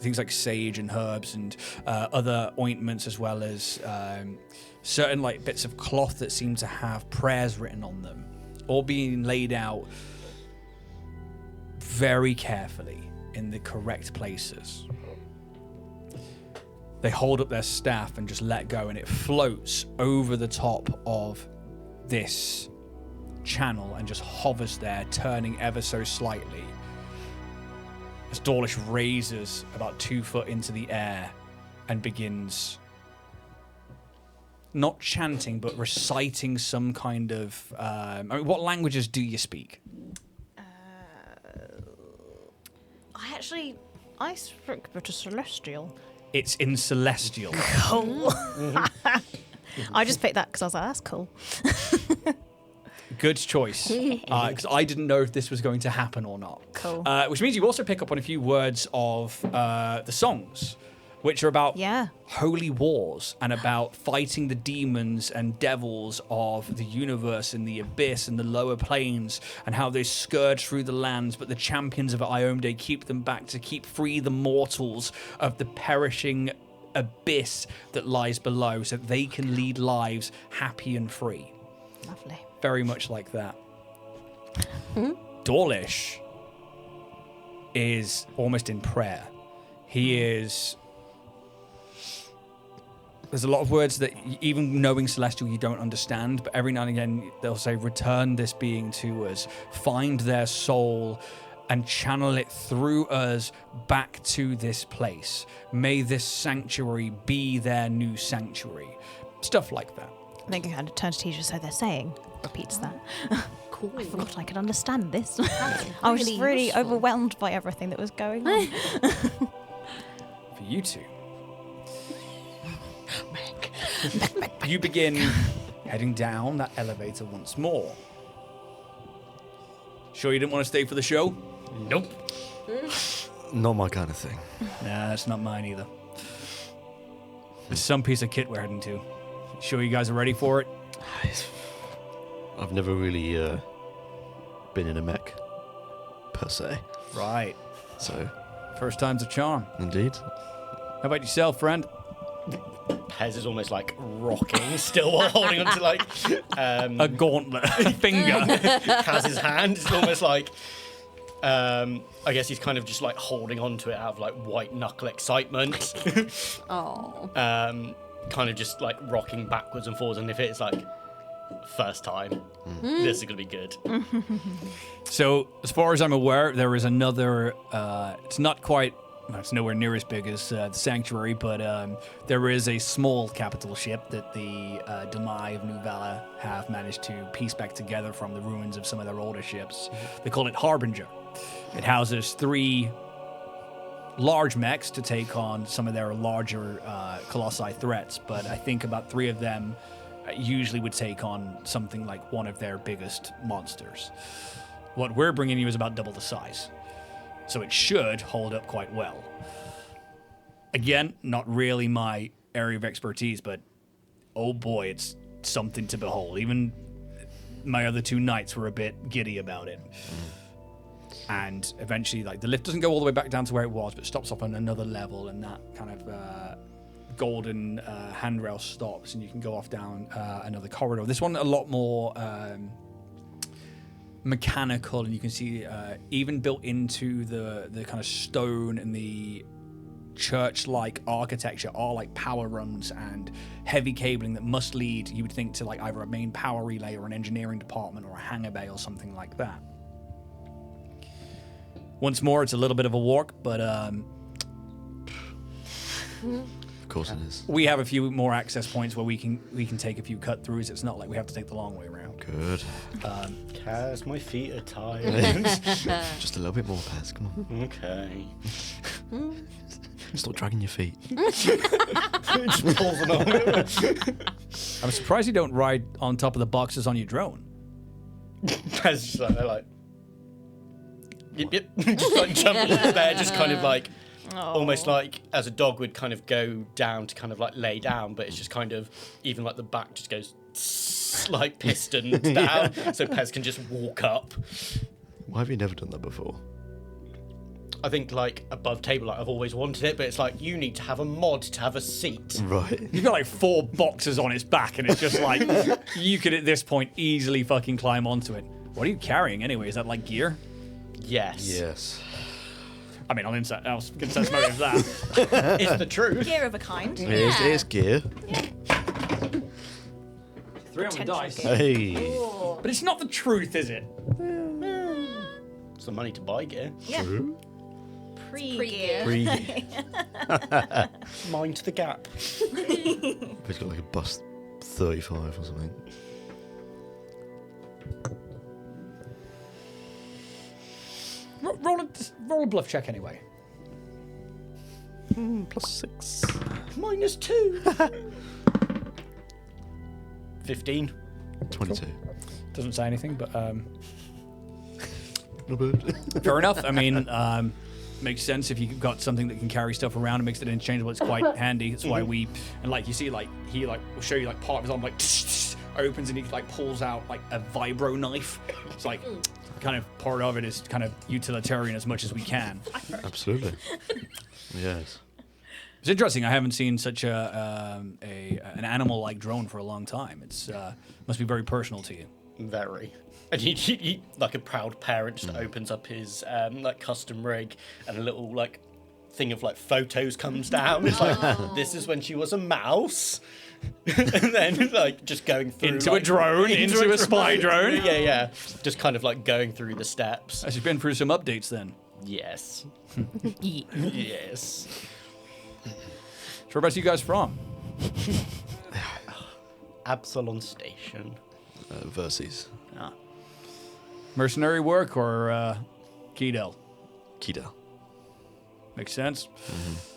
things like sage and herbs and other ointments, as well as certain like bits of cloth that seem to have prayers written on them, all being laid out very carefully in the correct places. They hold up their staff and just let go, and it floats over the top of this channel and just hovers there, turning ever so slightly. As Dawlish raises about 2 foot into the air and begins not chanting, but reciting some kind of... what languages do you speak? I spoke a bit of Celestial. It's in Celestial. Cool. I just picked that because I was like, that's cool. Good choice. Because I didn't know if this was going to happen or not. Cool. Which means you also pick up on a few words of the songs, which are about holy wars and about fighting the demons and devils of the universe and the abyss and the lower planes, and how they scourge through the lands, but the champions of Iomde keep them back to keep free the mortals of the perishing abyss that lies below, so that they can lead lives happy and free. Lovely. Very much like that. Dawlish is almost in prayer. He is... There's a lot of words that, even knowing Celestial, you don't understand, but every now and again they'll say, return this being to us, find their soul, and channel it through us back to this place. May this sanctuary be their new sanctuary. Stuff like that. I think I kind of turns to teacher, so they're saying, repeats that. Cool. I forgot I could understand this. I was just really overwhelmed by everything that was going on. For you two. You begin heading down that elevator once more. Sure you didn't want to stay for the show? Nope. Not my kind of thing. Nah, that's not mine either. There's some piece of kit we're heading to. Sure you guys are ready for it? I've never really been in a mech, per se. Right. So, First time's a charm. indeed. How about yourself, friend? Pez is almost like rocking still while holding onto like A gauntlet. Finger. has his hand. It's almost like I guess he's kind of just like holding onto it out of like white knuckle excitement. Oh. Kind of just like rocking backwards and forwards, and if it's like first time, this is gonna be good. So, as far as I'm aware, there is another, it's not quite, well, it's nowhere near as big as the Sanctuary, but there is a small capital ship that the Demai of New Vala have managed to piece back together from the ruins of some of their older ships. They call it Harbinger. It houses 3 large mechs to take on some of their larger colossi threats, but I think about 3 of them usually would take on something like one of their biggest monsters. What we're bringing you is about double the size, so it should hold up quite well. Again, not really my area of expertise, but oh boy, it's something to behold. Even my other 2 knights were a bit giddy about it. And eventually, like, the lift doesn't go all the way back down to where it was, but stops off on another level, and that kind of golden handrail stops, and you can go off down another corridor. This one a lot more mechanical, and you can see even built into the kind of stone and the church-like architecture are like power runs and heavy cabling that must lead, you would think, to like either a main power relay or an engineering department or a hangar bay or something like that. Once more, it's a little bit of a walk, but Of course it is. we have a few more access points where we can take a few cut-throughs. It's not like we have to take the long way around. Good. Kaz, my feet are tired. Just a little bit more, Pez. Come on. Okay. Stop dragging your feet. Just pulls it on. I'm surprised you don't ride on top of the boxes on your drone. Kaz just like, they're like, yep. Just like jump over there, just kind of like, almost like as a dog would kind of go down to kind of like lay down, but it's just kind of, even like the back just goes like pistoned down, so Pez can just walk up. Why have you never done that before? I think like above table, like I've always wanted it, but it's like you need to have a mod to have a seat. Right. You've got like 4 boxes on its back, and it's just like, you could at this point easily fucking climb onto it. What are you carrying anyway? Is that like gear? Yes. Yes. I mean, on Insta, else can sense motive that. It's the truth. Gear of a kind. Here's gear. 3 on the dice. Hey. But it's not the truth, is it? It's the money to buy gear. Yeah. Pre-gear. Mind the gap. He's got like a bust 35 or something. Roll a bluff check anyway. +6. -2. 15. 22. Doesn't say anything, but Not bad. fair enough. I mean, makes sense if you've got something that can carry stuff around and makes it interchangeable. It's quite handy. That's why we and like you see, like he like will show you like part of his arm like opens and he like pulls out like a vibro knife. It's like kind of part of it is kind of utilitarian as much as we can. Absolutely. Yes. It's interesting. I haven't seen such an animal-like drone for a long time. It's must be very personal to you. Very. And he like a proud parent, just opens up his like custom rig, and a little like thing of like photos comes down. It's like this is when she was a mouse, and then like just going through Into like, a drone, into a spy drone. Yeah. Just kind of like going through the steps. She's been through some updates then. Yes. Yes. So whereabouts are you guys from? Absalon Station. Versus Mercenary work or Kedel? Kida. Makes sense.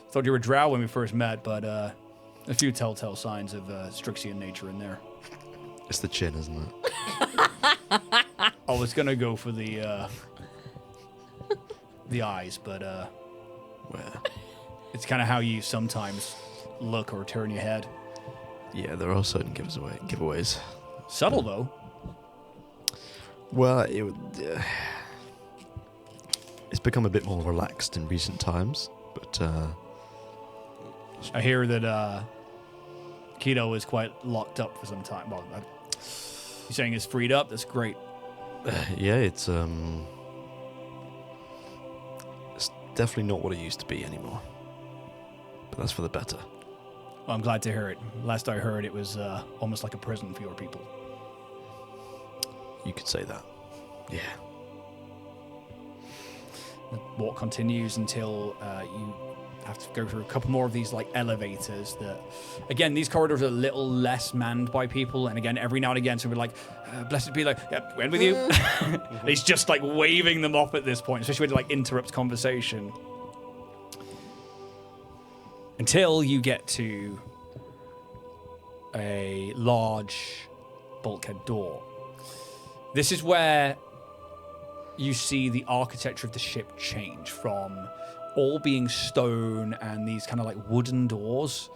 Thought you were drow when we first met, but a few telltale signs of Strixian nature in there. It's the chin, isn't it? I was gonna go for the eyes, but Where? it's kind of how you sometimes look or turn your head. Yeah, there are certain giveaways. Subtle though. Well, it's become a bit more relaxed in recent times, but I hear that Keto is quite locked up for some time. Well, you're saying it's freed up. That's great. yeah, it's definitely not what it used to be anymore. But that's for the better. Well, I'm glad to hear it. Last I heard, it was almost like a prison for your people. You could say that. Yeah. The walk continues until you have to go through a couple more of these like elevators that, again, these corridors are a little less manned by people. And again, every now and again, somebody like, blessed be like, yeah, we're in with you. He's just like waving them off at this point, especially when it like interrupts conversation. Until you get to a large bulkhead door. This is where you see the architecture of the ship change from all being stone and these kind of like wooden doors,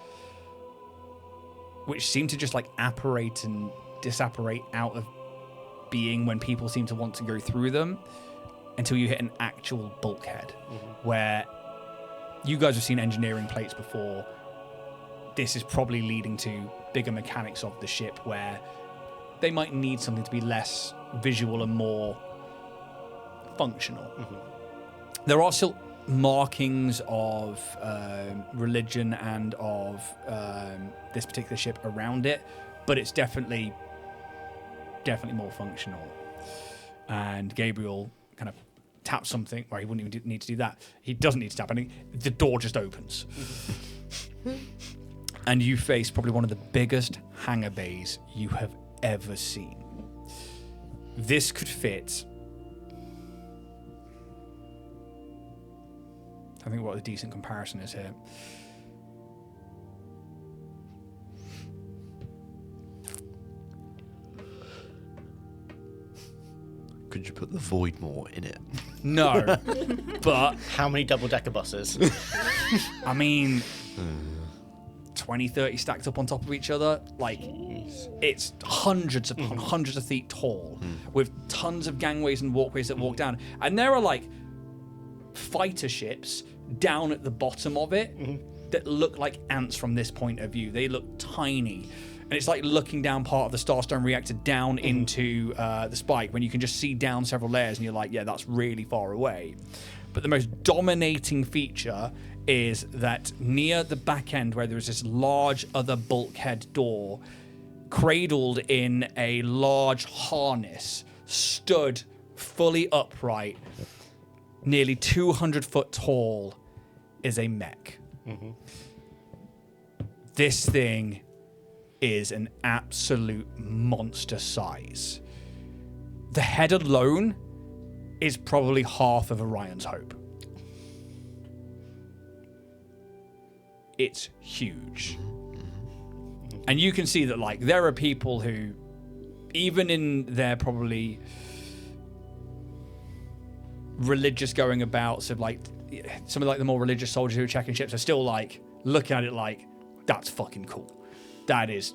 which seem to just like apparate and disapparate out of being when people seem to want to go through them, until you hit an actual bulkhead where you guys have seen engineering plates before. This is probably leading to bigger mechanics of the ship where they might need something to be less visual and more functional. There are still markings of religion and of this particular ship around it, but it's definitely more functional. And Gabriel kind of taps something, well, he wouldn't even need to do that. He doesn't need to tap anything. The door just opens. And you face probably one of the biggest hangar bays you have ever seen. This could fit, I think, what a decent comparison is here. Could you put the Voidmore in it? No, but How many double-decker buses? I mean, 20, 30 stacked up on top of each other. Like, it's hundreds upon hundreds of feet tall, with tons of gangways and walkways that walk down. And there are like fighter ships down at the bottom of it that look like ants from this point of view. They look tiny. And it's like looking down part of the Starstone reactor down into the spike, when you can just see down several layers and you're like, yeah, that's really far away. But the most dominating feature is that near the back end, where there is this large other bulkhead door, cradled in a large harness, stood fully upright, nearly 200 foot tall, is a mech. This thing is an absolute monster size. The head alone is probably half of Orion's Hope. It's huge. And you can see that, like, there are people who, even in their probably religious going about, so like some of like the more religious soldiers who are checking ships are still like looking at it like, that's fucking cool. That is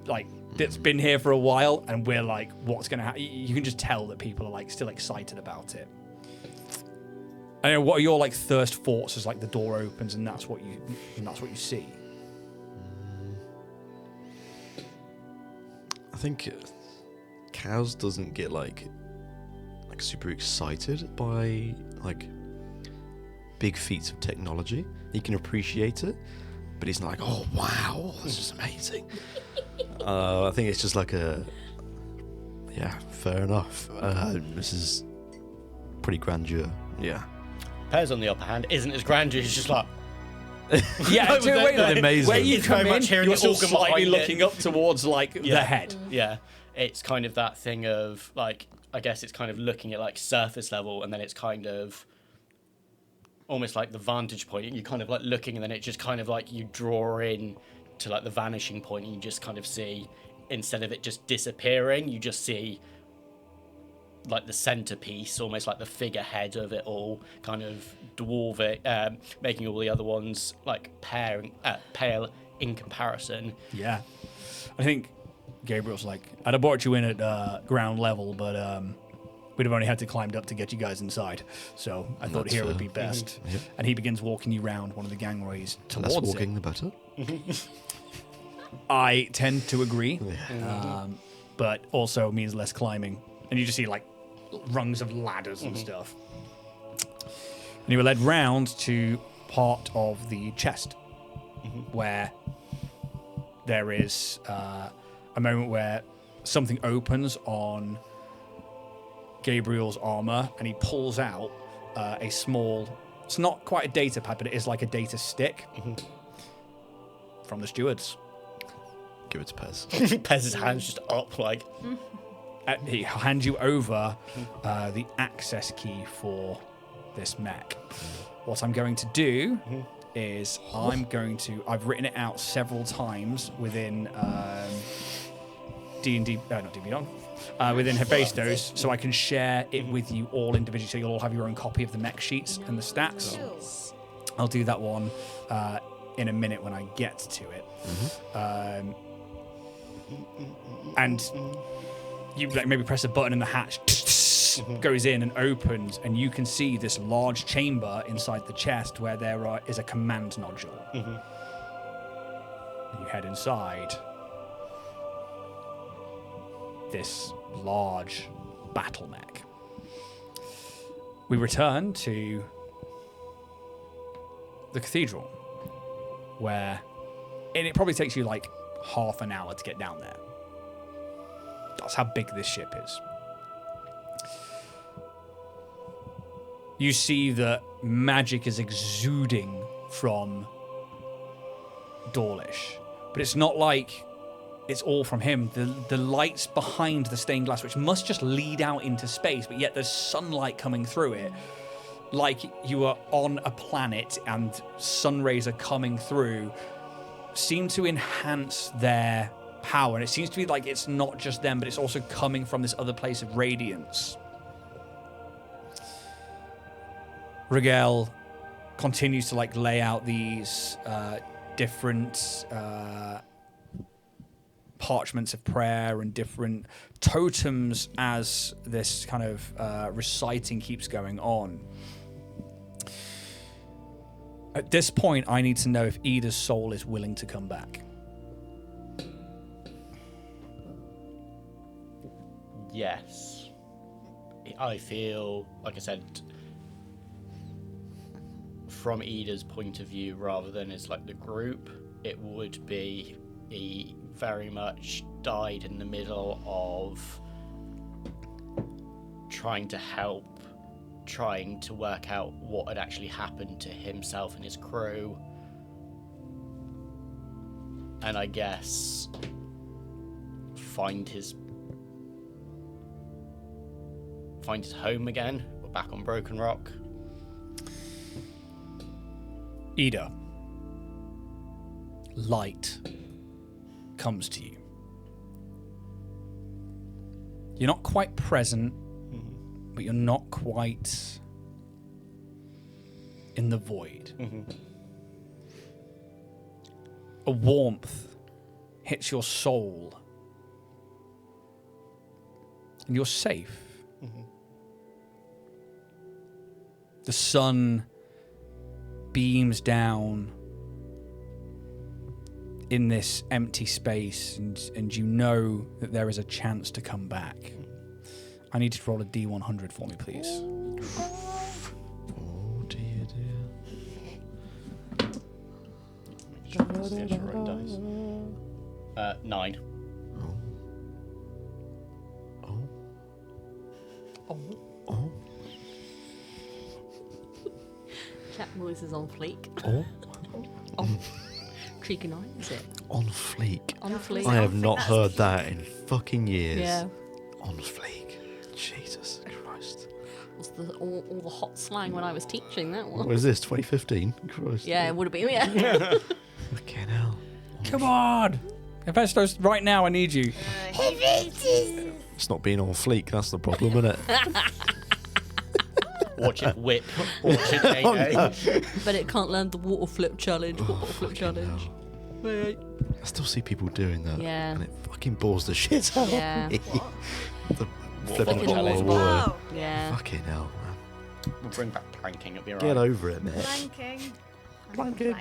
like, that's been here for a while, and we're like, what's gonna happen? You can just tell that people are like still excited about it. I don't know, what are your like first thoughts as like the door opens and that's what you see? I think Kaz doesn't get like super excited by like big feats of technology. He can appreciate it, but he's not like, oh wow, this is amazing. I think it's just like fair enough. This is pretty grandeur. Yeah. Pez, on the other hand, isn't as grandeur. He's just like, yeah, No, wait, no, amazing. where you It's come very in, much hearing you're the still organ slightly behind it. looking up towards like the head. Yeah, it's kind of that thing of like, I guess it's kind of looking at like surface level, and then it's kind of almost like the vantage point. You're kind of like looking, and then it just kind of like you draw in to like the vanishing point, and you just kind of see, instead of it just disappearing, you just see like the centerpiece, almost like the figurehead of it all, kind of dwarf it, making all the other ones like pale in comparison. Yeah. I think Gabriel's like, I'd have brought you in at ground level, but we'd have only had to climb up to get you guys inside. So I thought That's here would fair. be best. Yep. And he begins walking you around one of the gangways The less towards walking, it. the better. I tend to agree, Yeah. but also means less climbing. And you just see like rungs of ladders and stuff. And you were led round to part of the chest where there is a moment where something opens on Gabriel's armor, and he pulls out a small, it's not quite a data pad, but it is like a data stick from the stewards. Give it to Pez. Pez's hand's just up like, He hands you over the access key for this mech. What I'm going to do is I've written it out several times within D&D, not D&D, within Hephaestus, so I can share it with you all individually, so you'll all have your own copy of the mech sheets and the stats. I'll do that one in a minute when I get to it. And you like maybe press a button and the hatch goes in and opens, and you can see this large chamber inside the chest where there is a command nodule. You head inside this large battle mech. We return to the cathedral, where it probably takes you like half an hour to get down there. That's how big this ship is. You see that magic is exuding from Dawlish, but it's not like it's all from him. The lights behind the stained glass, which must just lead out into space, but yet there's sunlight coming through it, like you are on a planet and sun rays are coming through, seem to enhance their power. And it seems to be like it's not just them, but it's also coming from this other place of radiance. Rigel continues to like lay out these different parchments of prayer and different totems as this kind of reciting keeps going on. At this point, I need to know if Ida's soul is willing to come back. yes. I feel, like I said, from Ida's point of view, rather than as like the group, it would be he very much died in the middle of trying to help, trying to work out what had actually happened to himself and his crew. And I guess find his home again, back on Broken Rock. Ida, light comes to you. You're not quite present, but you're not quite in the void. A warmth hits your soul, and you're safe. The sun beams down in this empty space, and you know that there is a chance to come back. I need to roll a D100 for me, please. Oh dear, dear. 9. Oh. Chat noise is on fleek. Oh. Creaking eye, is it? On fleek. On fleek. I have not That's heard that in fucking years. Yeah. On fleek. Jesus Christ. Was all the hot slang when I was teaching that one. What is this, 2015? Christ. Yeah, it would have been, yeah. Fucking hell. Come on! Hephaestus, right now I need you. It's not being on fleek, that's the problem, isn't it? Watch it whip. Watch it AA. But it can't land the water flip challenge. Water flip fucking challenge. hell. Right. I still see people doing that. Yeah. And it fucking bores the shit out Yeah. of me. The flipping Flipping the challenge. water. Wow. Yeah. Fucking hell, man. We'll bring back planking, it'll be alright. Get over it, mate. Planking. Planking.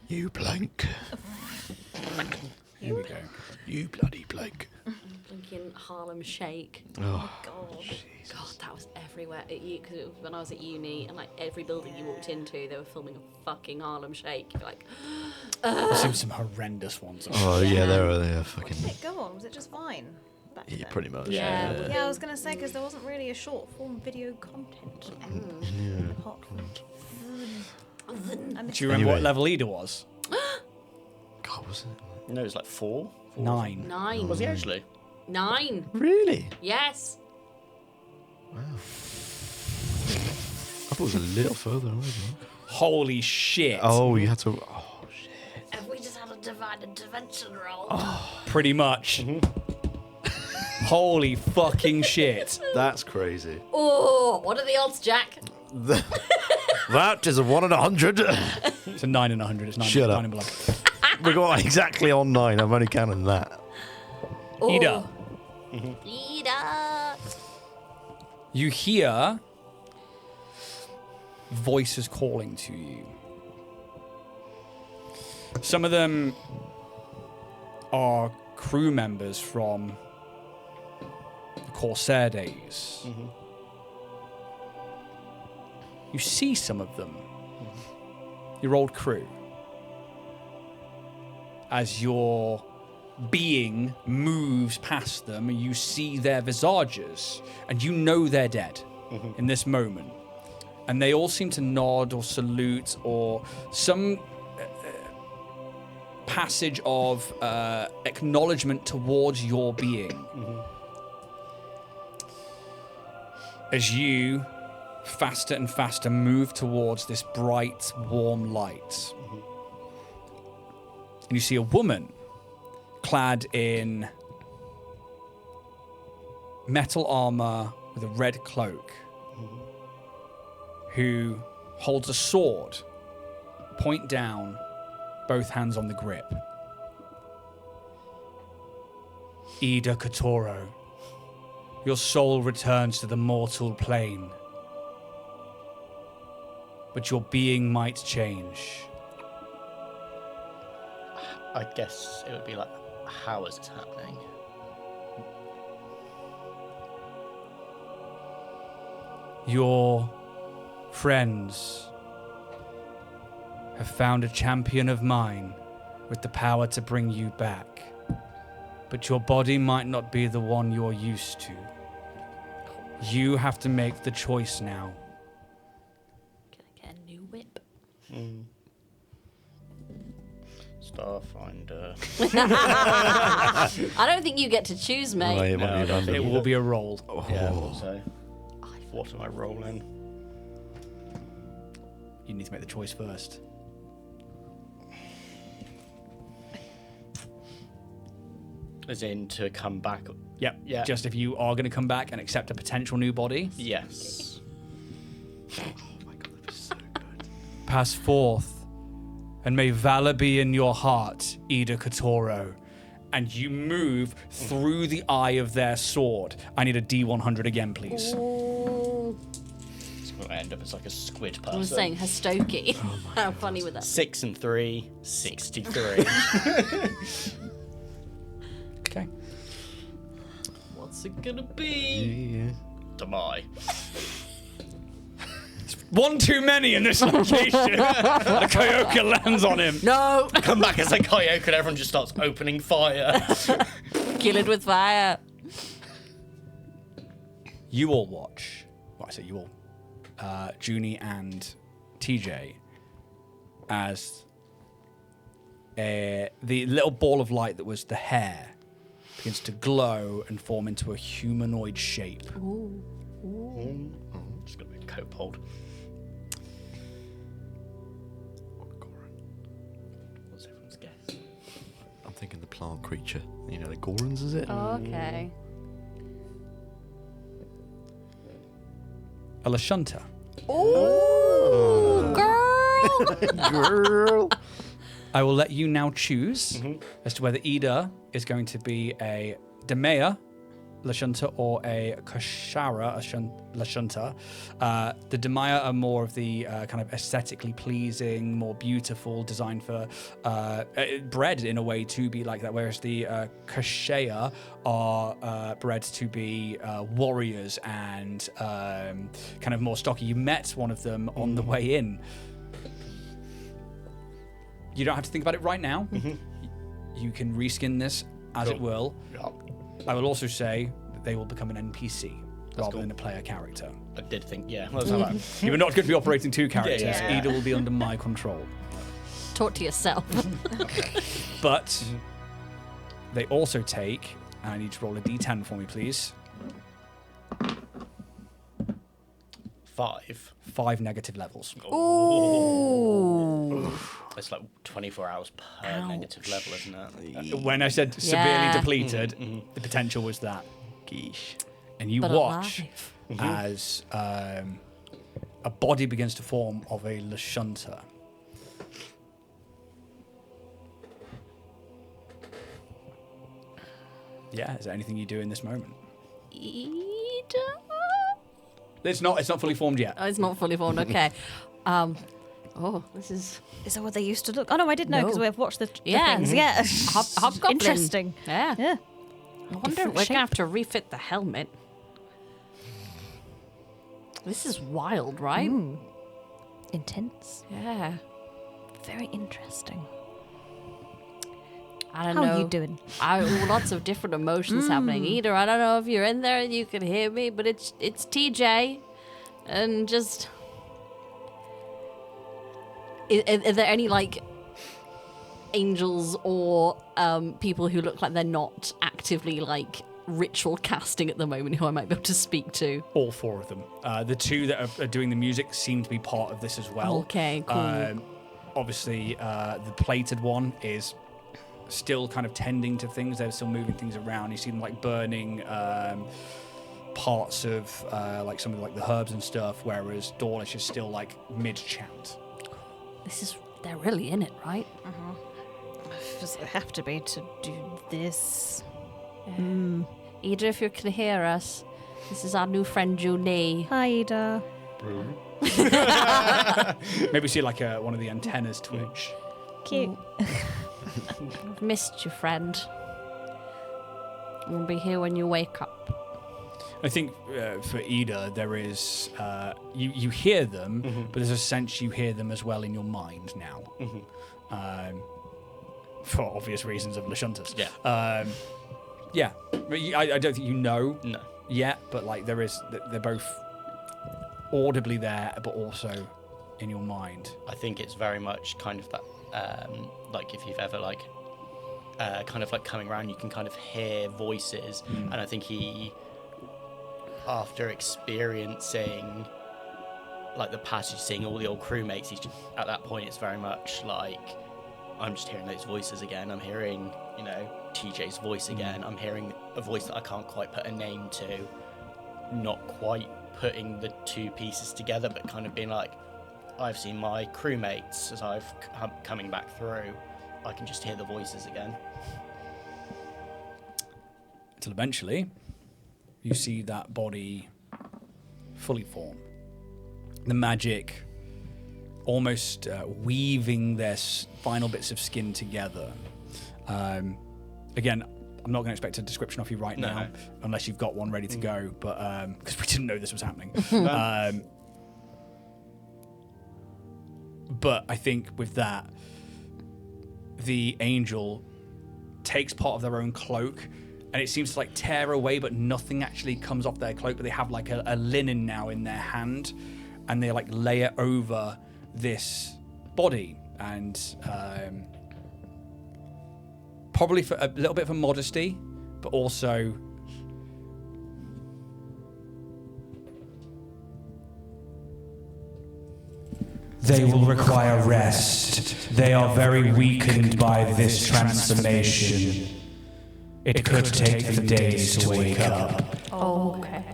You plank. Here we go. You bloody plank. Blinking Harlem Shake. Oh, God. God, that was everywhere at you because it was when I was at uni, and like every building you walked into, they were filming a fucking Harlem Shake. You're like, I've seen some horrendous ones. oh yeah, Yeah. they're fucking. What did it go on? Was it just Vine? Back Yeah, then? pretty much. Yeah. Yeah, I was going to say, because there wasn't really a short form video content. Apart from- Do you remember what Anyway. level Ida was? God, was it? No, it's like 4. 9. 9. Was he actually? 9. Really? Yes. Wow. I thought it was a little further away. Though. Holy shit. Oh, you had to. Oh shit. Have we just had a divine intervention roll? Pretty much. Holy fucking shit. That's crazy. Oh, what are the odds, Jack? That is a 1 in 100. It's a 9 in 100. It's 9, Shut 9 up. in below. We got exactly on 9. I'm only counting that. Ida, Ida. you hear voices calling to you. Some of them are crew members from the Corsair days. You see some of them, your old crew, as your being moves past them and you see their visages and you know they're dead in this moment. And they all seem to nod or salute or some passage of acknowledgement towards your being. As you, faster and faster, move towards this bright, warm light. And you see a woman clad in metal armor with a red cloak, who holds a sword, point down, both hands on the grip. Ida Katoro, your soul returns to the mortal plane, but your being might change. I guess it would be like, how is this happening? Your friends have found a champion of mine with the power to bring you back. But your body might not be the one you're used to. You have to make the choice now. Gonna get a new whip. Starfinder. I don't think you get to choose, mate. Right, it might be random. It will be a roll. Yeah, also. What am I rolling? You need to make the choice first. As in to come back. Yep. Yeah. Just if you are going to come back and accept a potential new body, Yes. pass forth, and may valor be in your heart, Ida Katoro. And you move through the eye of their sword. I need a D100 again, please. Ooh. It's going to end up as like a squid person. I was saying Hastoki. How funny with that? 6 and 3, 63. Okay. What's it gonna be? Demai. One too many in this location. The Kyoka lands on him. No! Come back as a coyote and everyone just starts opening fire. Kill it with fire. You all watch. Well, I say you all. Junie and TJ as the little ball of light that was the hair begins to glow and form into a humanoid shape. Just got a bit of coat hold. What's everyone's guess? I'm thinking the plant creature. You know, the Gorons, is it? Okay. A Lashunta. Ooh, girl! Girl. I will let you now choose as to whether Ida is going to be a Demea Lashunta or a Kashara Lashunta. The Demea are more of the kind of aesthetically pleasing, more beautiful, designed for bred in a way to be like that, whereas the Kashaya are bred to be warriors and kind of more stocky. You met one of them on the way in. You don't have to think about it right now. You can reskin this as it will. Yeah. I will also say that they will become an NPC rather cool. than a player character. I did think, yeah. Well, that's how You are not going to be operating two characters. Yeah. Either will be under my control. Talk to yourself. But they also take, and I need to roll a d10 for me, please, 5. 5 negative levels. Ooh. It's like 24 hours per negative level, isn't it? When I said severely Yeah. depleted, the potential was that. Geesh. And you But watch alive. as a body begins to form of a Lashunta. Yeah, is there anything you do in this moment? Ida? It's not fully formed yet. Oh, it's not fully formed. Okay. This is Is that what they used to look? Oh no, I did know because No. we've watched the Yeah. things. Yeah. hobgoblin. Interesting. Yeah. Yeah. I wonder Different we're shape. gonna have to refit the helmet. This is wild, right? Intense. Yeah. Very interesting. I don't How know. are you doing? Lots of different emotions happening. Either I don't know if you're in there and you can hear me, but it's TJ, and just. Are there any like angels or people who look like they're not actively like ritual casting at the moment who I might be able to speak to? All 4 of them. The 2 that are doing the music seem to be part of this as well. Okay, cool. Obviously, the plated one is still kind of tending to things. They're still moving things around. You see them like burning parts of like some of like the herbs and stuff, whereas Dawlish is still like mid-chant. They're really in it, right? Does it have to be to do this? Ida, if you can hear us, this is our new friend Junie. Hi, Ida. Maybe see like one of the antennas twitch. Cute. I've missed you, friend. We'll be here when you wake up. I think for Ida, there is you hear them, but there's a sense you hear them as well in your mind now, for obvious reasons of Lashuntas. Yeah. Yeah. I don't think you know No. yet, but like they're both audibly there, but also in your mind. I think it's very much kind of that, like if you've ever like, kind of like coming around, you can kind of hear voices, and I think he, after experiencing like the passage, seeing all the old crewmates, he's just, at that point it's very much like, I'm just hearing those voices again. I'm hearing, you know, TJ's voice again. I'm hearing a voice that I can't quite put a name to, not quite putting the two pieces together, but kind of being like, I've seen my crewmates as I've coming back through. I can just hear the voices again. Until eventually, you see that body fully form. The magic almost weaving their final bits of skin together. Again, I'm not going to expect a description of you right now, unless you've got one ready to go, but because we didn't know this was happening. But I think with that, the angel takes part of their own cloak, and it seems to like tear away, but nothing actually comes off their cloak, but they have like a linen now in their hand, and they like lay it over this body, and probably for a little bit of modesty, but also they will require rest. They are very weakened by this transformation. It could take them days to wake up. Oh, okay.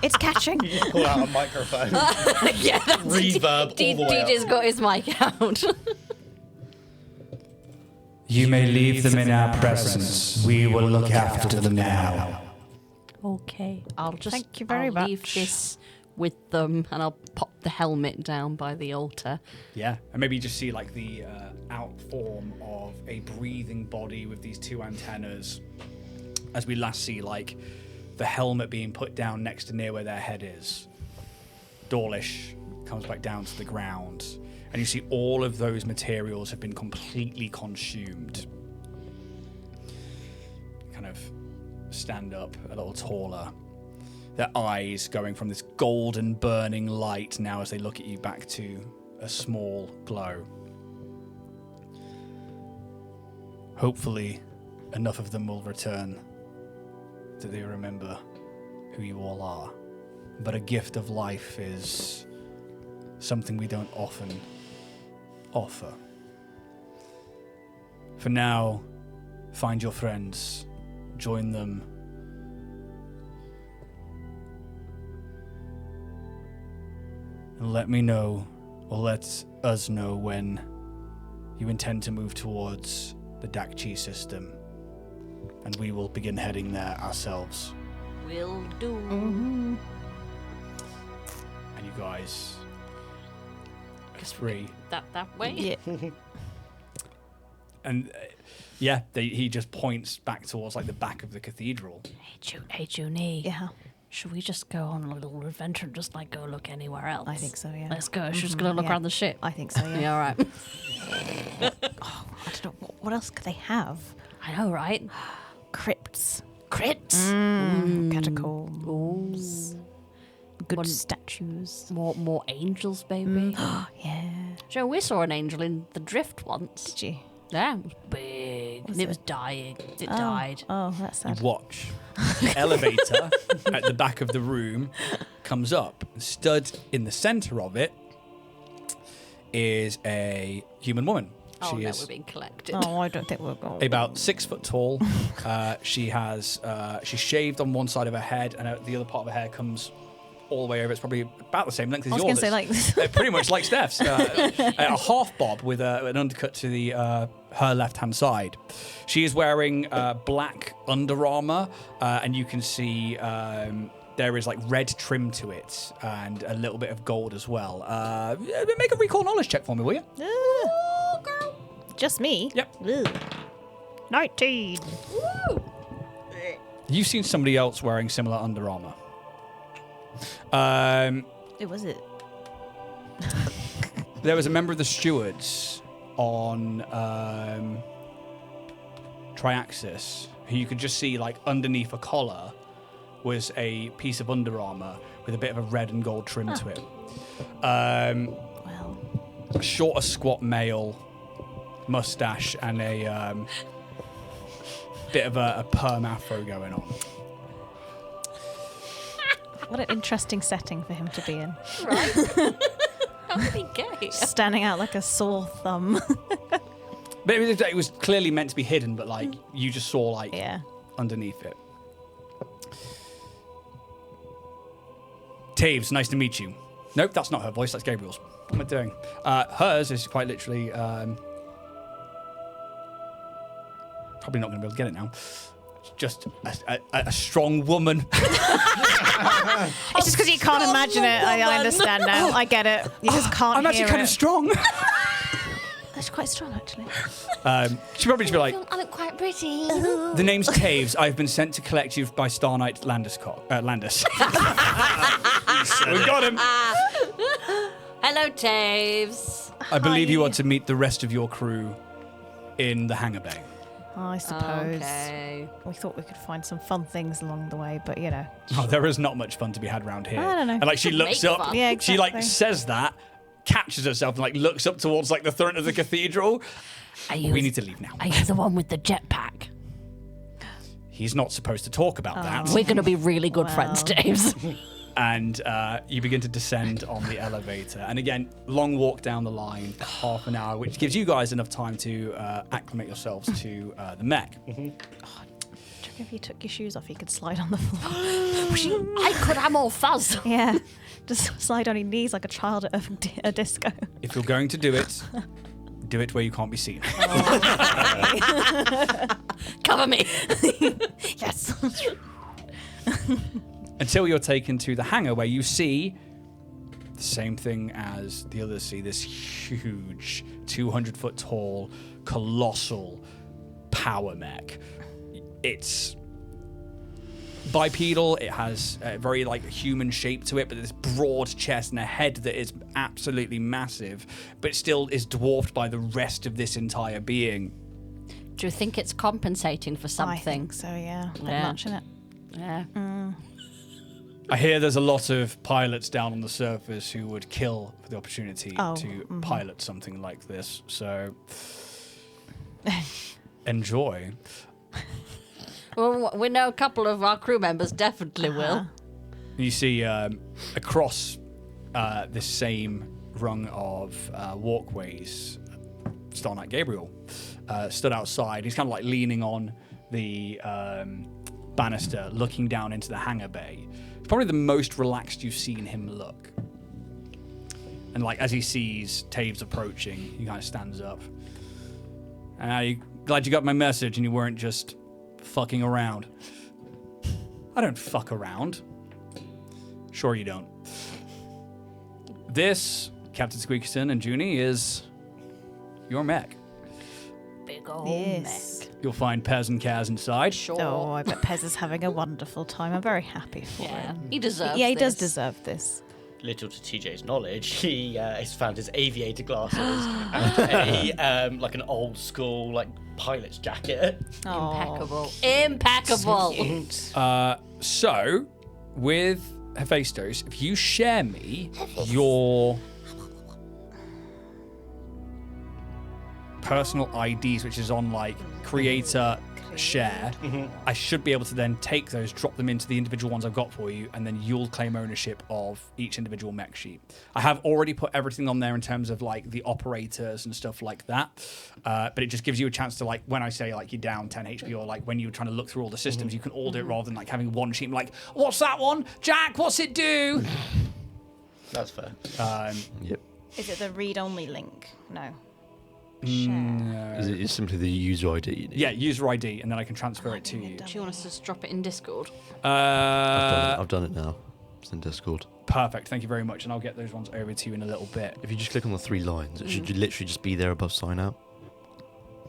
It's catching. You just pull out a microphone. Yeah, that's Reverb all the way DJ's got his mic out. You may leave them in our presence. We will look after them now. Okay, I'll just Thank you very I'll leave much. this with them, and I'll pop the helmet down by the altar. yeah, and maybe you just see like the out form of a breathing body with these two antennas, as we last see like the helmet being put down next to near where their head is. Dawlish comes back down to the ground, and you see all of those materials have been completely consumed. Kind of stand up a little taller, their eyes going from this golden burning light now as they look at you back to a small glow. Hopefully enough of them will return that they remember who you all are. But a gift of life is something we don't often offer. For now, find your friends, join them, and let me know, or let us know when you intend to move towards the Dakchi system, and we will begin heading there ourselves. Will do. And you guys are free. That way? Yeah. And he just points back towards like the back of the cathedral. Hey, Junie. Yeah. Should we just go on a little adventure and just like go look anywhere else? I think so, yeah. Let's go. She's just gonna look yeah. around the ship. I think so, yeah. Yeah, all right. I don't know. What else could they have? I know, right? Crypts. Crits. Catacombs. Good One- statues. More angels, baby. Yeah. Joe, we saw an angel in the drift once. Did you? Yeah, it was big. Was and it it? was dying. It died. Oh, that's You sad. watch the elevator at the back of the room comes up. Stood in the center of it is a human woman. Oh, She no, is we're being collected. Oh, I don't think we're going. about 6 foot tall. She's shaved on one side of her head, and the other part of her hair comes all the way over. It's probably about the same length as I was yours. going to say, like, Pretty much like Steph's. A half bob with an undercut to the her left-hand side. She is wearing black Under Armour, and you can see there is like red trim to it and a little bit of gold as well. Make a recall knowledge check for me, will you? oh, girl. Just me? Yep. Ugh. 19. Woo! You've seen somebody else wearing similar Under Armour. Who was it? There was a member of the stewards on Triaxis who you could just see, like, underneath a collar was a piece of Under Armour with a bit of a red and gold trim to it. Well, A shorter, squat male, mustache, and a bit of a perm afro going on. what an interesting setting for him to be in. Right? How did he gay? Standing out like a sore thumb. But it was clearly meant to be hidden, but, like, you just saw, like, Yeah. underneath it. Taves, nice to meet you. Nope, that's not her voice, that's Gabriel's. What am I doing? Hers is quite literally... probably not going to be able to get it now. Just a strong woman. It's just because you can't imagine it. I understand now. I get it. You just can't I'm actually hear kind it. of strong. That's quite strong, actually. She'd probably just be like, I look quite pretty. the name's Taves. I've been sent to collect you by Star Knight Landis. We got him. Hello, Taves. I believe you are to meet the rest of your crew in the hangar bay. I suppose. Okay. We thought we could find some fun things along the way, but you know. Oh, there is not much fun to be had around here. I don't know. And like she looks Make up, fun. Yeah, she like exactly. says that, catches herself and like looks up towards like the front of the cathedral. We need to leave now. Are you the one with the jetpack? He's not supposed to talk about that. We're going to be really good friends, Taves. And you begin to descend on the elevator. And again, long walk down the line, half an hour, which gives you guys enough time to acclimate yourselves to the mech. If you took your shoes off, you could slide on the floor. I could. I'm all fuzz. Yeah. Just slide on your knees like a child at a disco. If you're going to do it where you can't be seen. Cover me. Yes. Until you're taken to the hangar where you see the same thing as the others see, this huge 200-foot tall, colossal power mech. It's bipedal, it has a very like human shape to it, but this broad chest and a head that is absolutely massive, but still is dwarfed by the rest of this entire being. Do you think it's compensating for I something? think so, yeah. Not Yeah. much in it. Yeah. I hear there's a lot of pilots down on the surface who would kill for the opportunity to pilot something like this. So enjoy. Well, we know a couple of our crew members definitely will. You see across this same rung of walkways, Star Knight Gabriel stood outside. He's kind of like leaning on the banister, looking down into the hangar bay. It's probably the most relaxed you've seen him look. And like as he sees Taves approaching, he kind of stands up. Glad you got my message and you weren't just fucking around. I don't fuck around. Sure you don't. This, Captain Squeakerton and Junie, is your mech. Big old Yes. You'll find Pez and Kaz inside. Sure. Oh, I bet Pez is having a wonderful time. I'm very happy for Yeah. him. He deserves Yeah, he does this. deserve this. Little to TJ's knowledge, he has found his aviator glasses and a like an old school like pilot's jacket. Impeccable. Impeccable. So, with Hephaestus, if you share me your personal IDs, which is on like creator share, I should be able to then take those, drop them into the individual ones I've got for you, and then you'll claim ownership of each individual mech sheet. I have already put everything on there in terms of like the operators and stuff like that, but it just gives you a chance to like, when I say like you're down 10 HP or like when you're trying to look through all the systems, you can all do it rather than like having one sheet and like, what's that one? Jack, what's it do? That's fair. Yep. Is it the read-only link? No. Is it simply the user ID you need? Yeah, user ID, and then I can transfer it to you. Do you want us to just drop it in Discord? I've done it now. It's in Discord. Perfect, thank you very much, and I'll get those ones over to you in a little bit. If you just click on the 3 lines, it should literally just be there above sign out.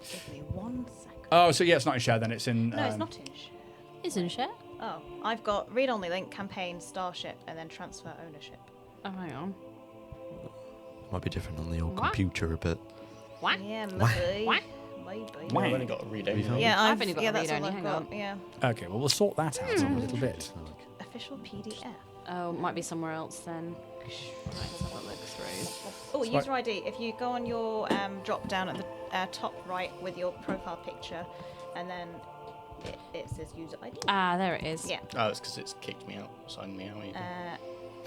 Give me 1 second. Oh, so yeah, it's not in share then, it's in... No, it's not in share. Isn't share? Oh, I've got read-only link, campaign, starship, and then transfer ownership. Oh, hang on. Might be different on the old What? computer a bit. What? Yeah, What? maybe. What? Maybe. I've only got a read only. Yeah, I've only got yeah, a that's all read-only, I've hang got. on. Yeah. Okay, well, we'll sort that out in a little bit. Official PDF. Oh, might be somewhere else then. Right, let's have a look through. Oh, user ID. If you go on your drop down at the top right with your profile picture, and then it says user ID. Ah, there it is. Yeah. Oh, it's because it's kicked me out, signed me out. Even.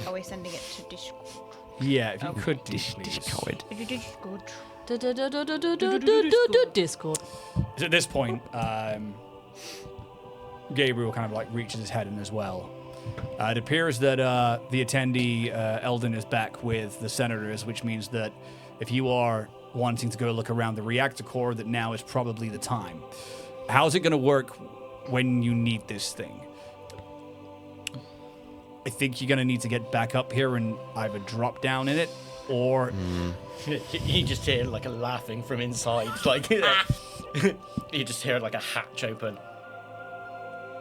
Are we sending it to Discord? Yeah, if you Okay. could, please. Discord. Discord. So at this point, Gabriel kind of like reaches his head in as well. It appears that the attendee, Eldon, is back with the senators, which means that if you are wanting to go look around the reactor core, that now is probably the time. How's it going to work when you need this thing? I think you're going to need to get back up here and either drop down in it, or... You just hear like a laughing from inside. Like you just hear like a hatch open.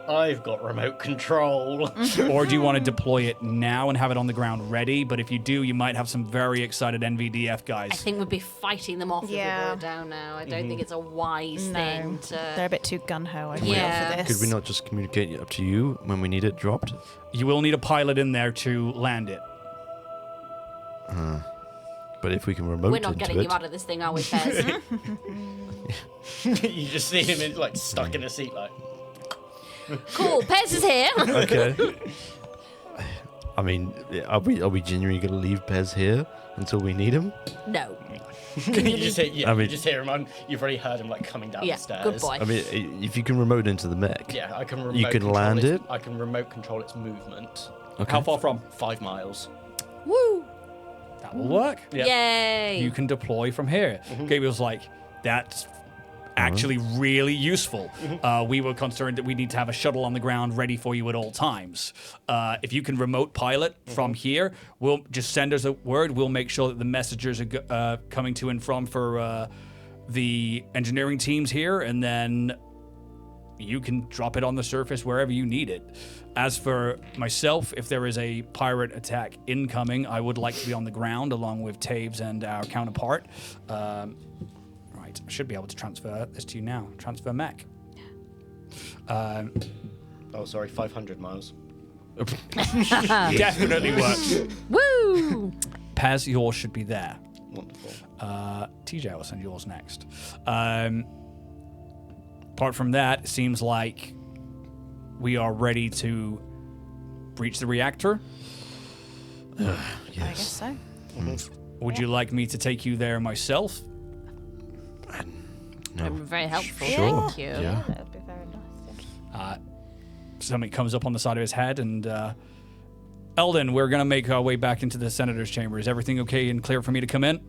I've got remote control. Or do you want to deploy it now and have it on the ground ready? But if you do, you might have some very excited NVDF guys. I think we'd be fighting them off if we Yeah. were down now. I don't think it's a wise thing to... They're a bit too gun-ho, I feel, Yeah. for this. Could we not just communicate it up to you when we need it dropped? You will need a pilot in there to land it. But if we can remote We're not into getting it, you out of this thing, are we, Fez? You just see him like stuck in a seat, like. Cool, Pez is here. okay. I mean, are we genuinely going to leave Pez here until we need him? No. You just hear, I mean- you just hear him. You've already heard him like coming down Yeah, the stairs. good boy. I mean, if you can remote into the mech, Yeah, I can. Remote You can control land its, it? I can remote control its movement. okay. How far from? 5 miles. Woo! That will work. Yeah. Yay! You can deploy from here. Gabriel's like, that's actually really useful. We were concerned that we need to have a shuttle on the ground ready for you at all times. If you can remote pilot from here, we'll just send us a word. We'll make sure that the messengers are coming to and from for the engineering teams here, and then you can drop it on the surface wherever you need it. As for myself, if there is a pirate attack incoming, I would like to be on the ground along with Taves and our counterpart. Right, I should be able to transfer this to you now. Transfer mech. Oh, sorry, 500 miles. Definitely works. Woo! Pez, yours should be there. Wonderful. TJ, will send yours next. Apart from that, it seems like we are ready to breach the reactor. I guess so. Would you like me to take you there myself? No. Very helpful, Sure. thank you. Yeah. That would be very nice. Yeah. Something comes up on the side of his head, and Eldon, we're going to make our way back into the senator's chamber. Is everything okay and clear for me to come in?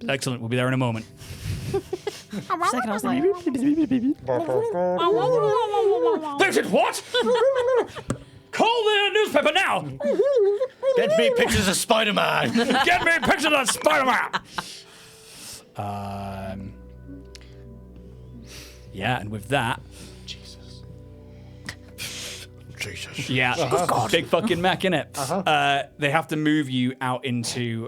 Excellent. We'll be there in a moment. For a second, I was like, They did what? Call the newspaper now! Get me pictures of Spider-Man. Get me a picture of that Spider-Man! Yeah, and with that, Jesus. yeah, big fucking mech in it. They have to move you out into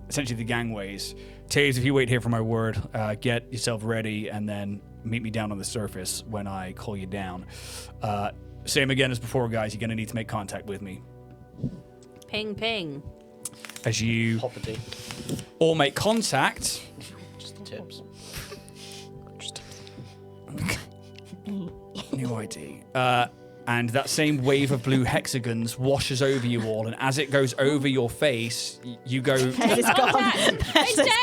essentially the gangways. Taves, if you wait here for my word, get yourself ready and then meet me down on the surface when I call you down. Same again as before, guys. You're going to need to make contact with me. Ping, ping. As you Property. all make contact, Just the tips. new ID. And that same wave of blue hexagons washes over you all, and as it goes over your face, you go. it's gone.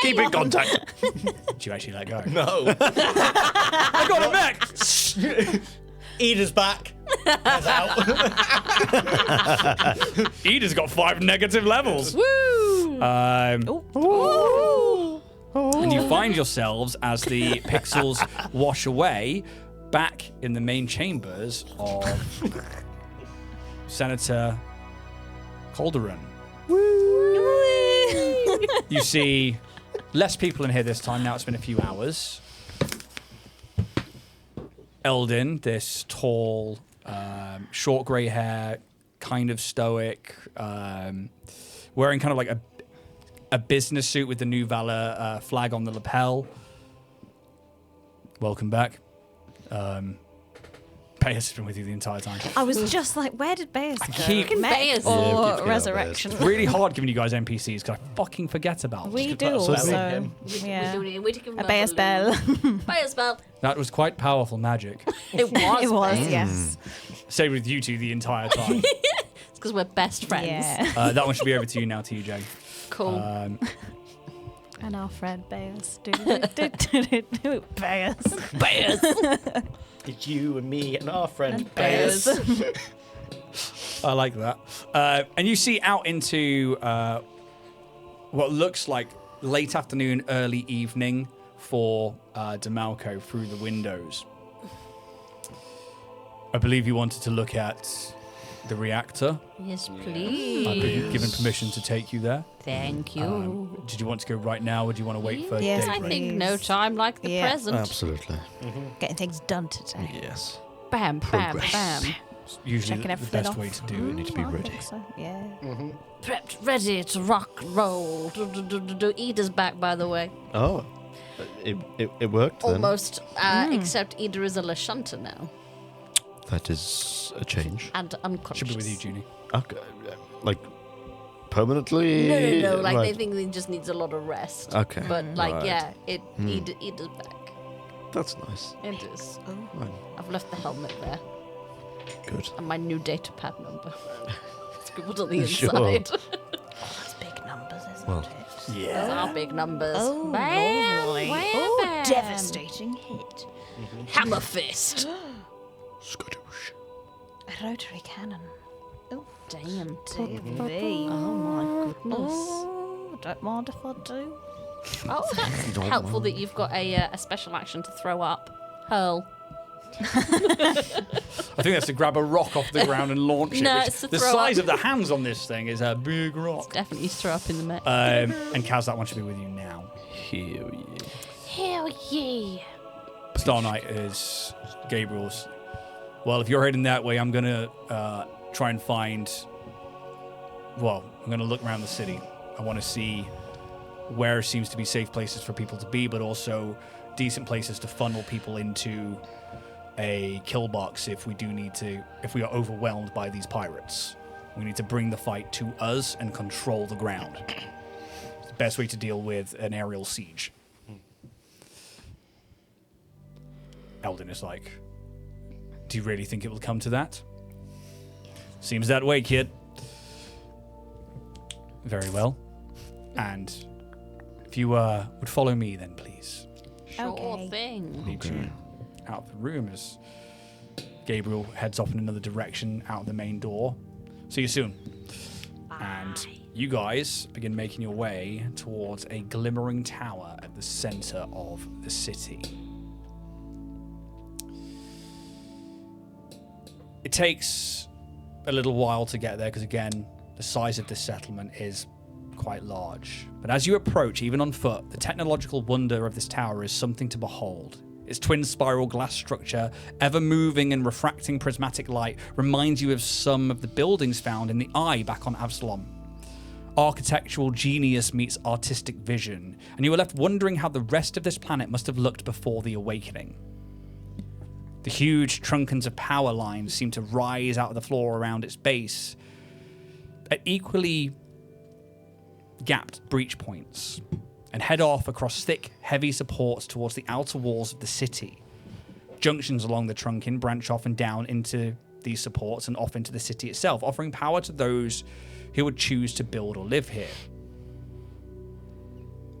Keep in contact. Did you actually let go? No. I got a mech! Ida's back. He's out. Ida's got 5 negative levels. Woo! And you find yourselves, as the pixels wash away, back in the main chambers of Senator Calderon. You see less people in here this time. Now it's been a few hours. Eldin, this tall, short grey hair, kind of stoic, wearing kind of like a business suit with the new Valour flag on the lapel. Welcome back. Bayes has been with you the entire time. I was just like, where did Bayes go? keep- Mech Bayes. Yeah, we keep or forgetting Resurrection? about Really hard giving you guys NPCs because I fucking forget about them. We do So also. him. Yeah. We give him A Bayes bell. Bayes bell. That was quite powerful magic. It was. It was, Bayes. yes. Stayed with you two the entire time. It's because we're best friends. Yeah. That one should be over to you now, TJ. Cool. And our friend Bayes. Bayes. Bayes. It's you and me and our friend And Bayes. I like that. And you see out into what looks like late afternoon, early evening for DeMalco through the windows. I believe you wanted to look at the reactor. Yes, I've please. been given permission to take you there. Thank you. Did you want to go right now, or do you want to wait for Yes, I daybreak? think no time like the Yeah. present. Absolutely. Getting things done today. Yes. Bam, bam, Progress. bam. It's usually Checking the everything best off. way to do it. need to be I ready. think so. Yeah. Prepped, ready to rock, roll. Ida's back, by the way. Oh, it worked then. Almost. Except Ida is a Lashunta now. That is a change. And unconscious. Should be with you, Junie. Okay, like permanently. No. Like, Right. they think he just needs a lot of rest. Okay. But, like, right. yeah, Ida's back. That's nice. It is. Right. I've left the helmet there. Good. And my new data pad number. Scribbled on the Sure. inside. It's big numbers, isn't Well. it? Those are big numbers. Oh, Bam, lovely. wham, Oh, bam. devastating hit. Hammer fist. Skadoosh. A rotary cannon. Oh, Damn. TV. Oh my goodness. Oh, don't mind if I do. Oh, that's helpful that you've got a special action to throw up. Hurl. I think that's to grab a rock off the ground and launch it. No, which it's to the throw size up. of the hands on this thing is a big rock. Definitely throw up in the mech. And Kaz, that one should be with you now. Hell yeah. Hell yeah. Star Knight is Gabriel's. Well, if you're heading that way, I'm going to try and find... Well, I'm going to look around the city. I want to see where seems to be safe places for people to be, but also decent places to funnel people into a kill box if we are overwhelmed by these pirates. We need to bring the fight to us and control the ground. It's the best way to deal with an aerial siege. Eldin is like, do you really think it will come to that? Seems that way, kid. Very well. And if you would follow me then, please. Sure Okay. thing. Lead you out of the room as Gabriel heads off in another direction out the main door. See you soon. And you guys begin making your way towards a glimmering tower at the center of the city. It takes a little while to get there because, again, the size of this settlement is quite large. But as you approach, even on foot, the technological wonder of this tower is something to behold. Its twin spiral glass structure, ever moving and refracting prismatic light, reminds you of some of the buildings found in the Eye back on Absalom. Architectural genius meets artistic vision, and you are left wondering how the rest of this planet must have looked before the Awakening. The huge trunkens of power lines seem to rise out of the floor around its base at equally gapped breach points and head off across thick, heavy supports towards the outer walls of the city. Junctions along the trunking branch off and down into these supports and off into the city itself, offering power to those who would choose to build or live here.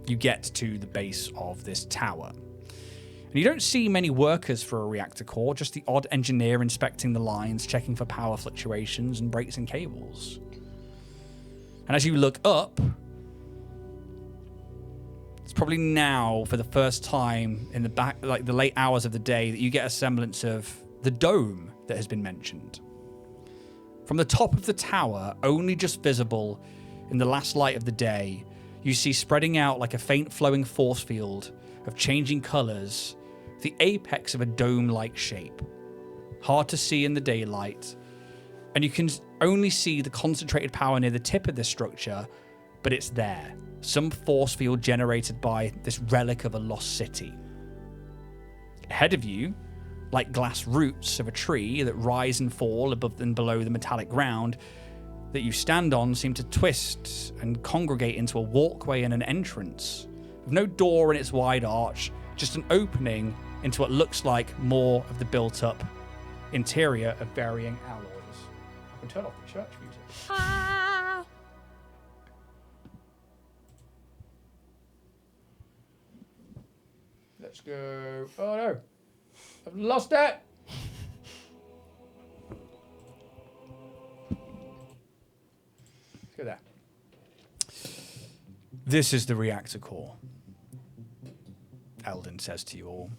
You get to the base of this tower. And you don't see many workers for a reactor core, just the odd engineer inspecting the lines, checking for power fluctuations and breaks in cables. And as you look up, it's probably now, for the first time in the back, like the late hours of the day, that you get a semblance of the dome that has been mentioned. From the top of the tower, only just visible in the last light of the day, you see spreading out like a faint flowing force field of changing colors, the apex of a dome-like shape. Hard to see in the daylight, and you can only see the concentrated power near the tip of this structure, but it's there. Some force field generated by this relic of a lost city. Ahead of you, like glass roots of a tree that rise and fall above and below the metallic ground that you stand on, seem to twist and congregate into a walkway and an entrance, with no door in its wide arch, just an opening into what looks like more of the built-up interior of varying alloys. I can turn off the church music. Ah. Let's go. Oh no, I've lost it. Let's go there. This is the reactor core, Eldon says to you all.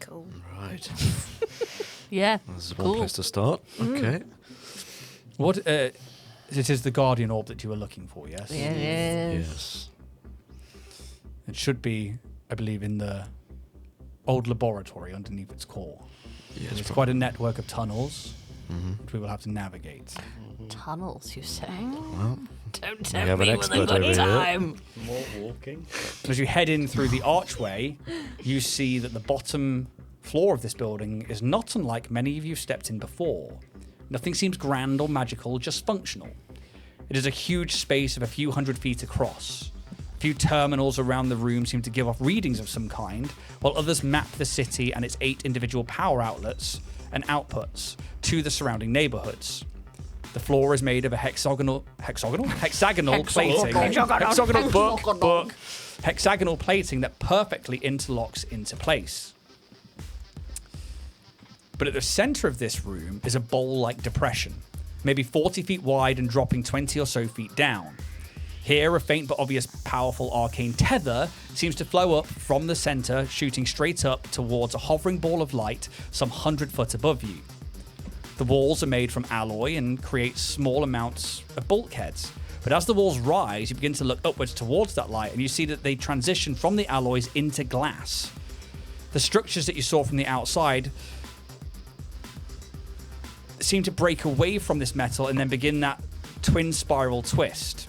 Cool. Right. Yeah. That's Cool. one place to start. Okay. What? It is the Guardian Orb that you were looking for, yes? Yes. It should be, I believe, in the old laboratory underneath its core. Yes. It's quite a network of tunnels that we will have to navigate. Tunnels, you say? Well, Don't we tell have an me when expert they've got over here. time. More walking. As you head in through the archway, you see that the bottom floor of this building is not unlike many of you stepped in before. Nothing seems grand or magical, just functional. It is a huge space of a few hundred feet across. A few terminals around the room seem to give off readings of some kind, while others map the city and its 8 individual power outlets and outputs to the surrounding neighborhoods. The floor is made of a hexagonal plating. Hexagonal plating that perfectly interlocks into place. But at the center of this room is a bowl-like depression, maybe 40 feet wide and dropping 20 or so feet down. Here, a faint but obvious powerful arcane tether seems to flow up from the center, shooting straight up towards a hovering ball of light some 100 foot above you. The walls are made from alloy and create small amounts of bulkheads. But as the walls rise, you begin to look upwards towards that light, and you see that they transition from the alloys into glass. The structures that you saw from the outside seem to break away from this metal and then begin that twin spiral twist.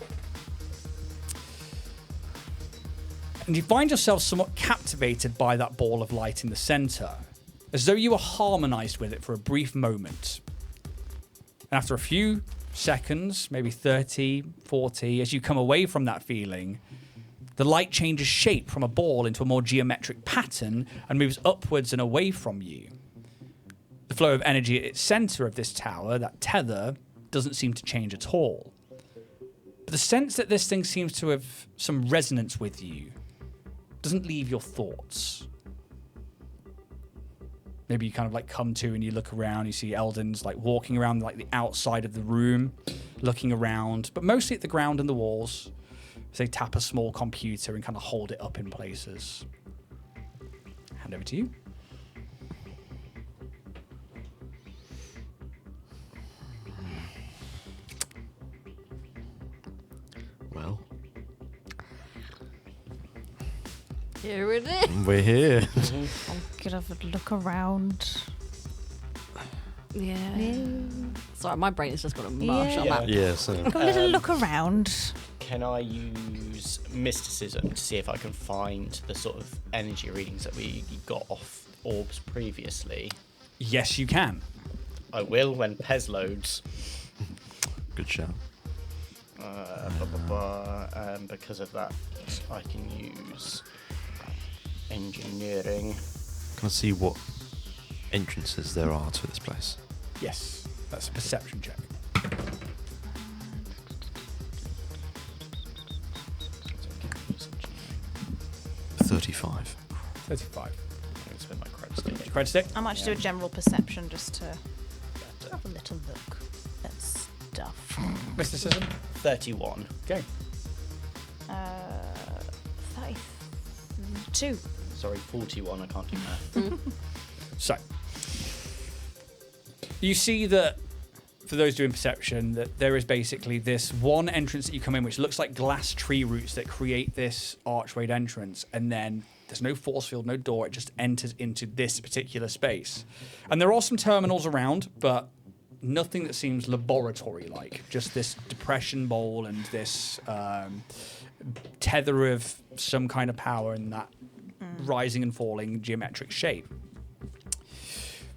And you find yourself somewhat captivated by that ball of light in the center, as though you were harmonized with it for a brief moment. And after a few seconds, maybe 30, 40, as you come away from that feeling, the light changes shape from a ball into a more geometric pattern and moves upwards and away from you. The flow of energy at its center of this tower, that tether, doesn't seem to change at all. But the sense that this thing seems to have some resonance with you doesn't leave your thoughts. Maybe you kind of like come to and you look around, you see Eldon's like walking around like the outside of the room, looking around, but mostly at the ground and the walls. So they tap a small computer and kind of hold it up in places. Hand over to you. Well, Here it is. we're here. Could have a look around. Yeah. Sorry, my brain has just got a mush on that. Yeah, so Got a little look around. Can I use mysticism to see if I can find the sort of energy readings that we got off orbs previously? Yes, you can. I will when Pez loads. good shout. Because of that, I can use engineering. Can I see what entrances there are to this place? Yes, that's a perception check. 35. 35. I'm going to spend my cred stick. Cred stick? I might just do a general perception just to have a little look at stuff. Mysticism? 31. Okay. 32. Sorry, 41. I can't do math. So, you see that for those doing perception, that there is basically this one entrance that you come in, which looks like glass tree roots that create this archwayed entrance, and then there's no force field, no door. It just enters into this particular space. And there are some terminals around, but nothing that seems laboratory-like. Just this depression bowl and this tether of some kind of power in that rising and falling geometric shape.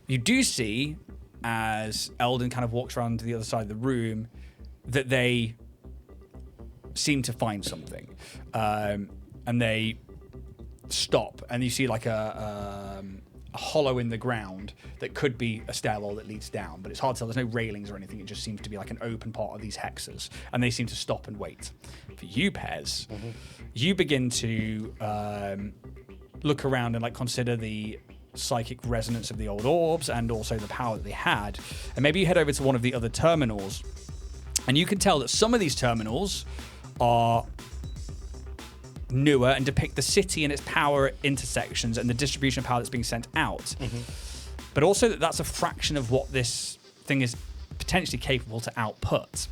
You do see, as Eldon kind of walks around to the other side of the room, that they seem to find something. And they stop, and you see like a hollow in the ground that could be a stairwell that leads down, but it's hard to tell. There's no railings or anything. It just seems to be like an open part of these hexes, and they seem to stop and wait. For you, Pez, you begin to look around and like consider the psychic resonance of the old orbs and also the power that they had, and maybe you head over to one of the other terminals, and you can tell that some of these terminals are newer and depict the city and its power intersections and the distribution of power that's being sent out. But also that's a fraction of what this thing is potentially capable to output.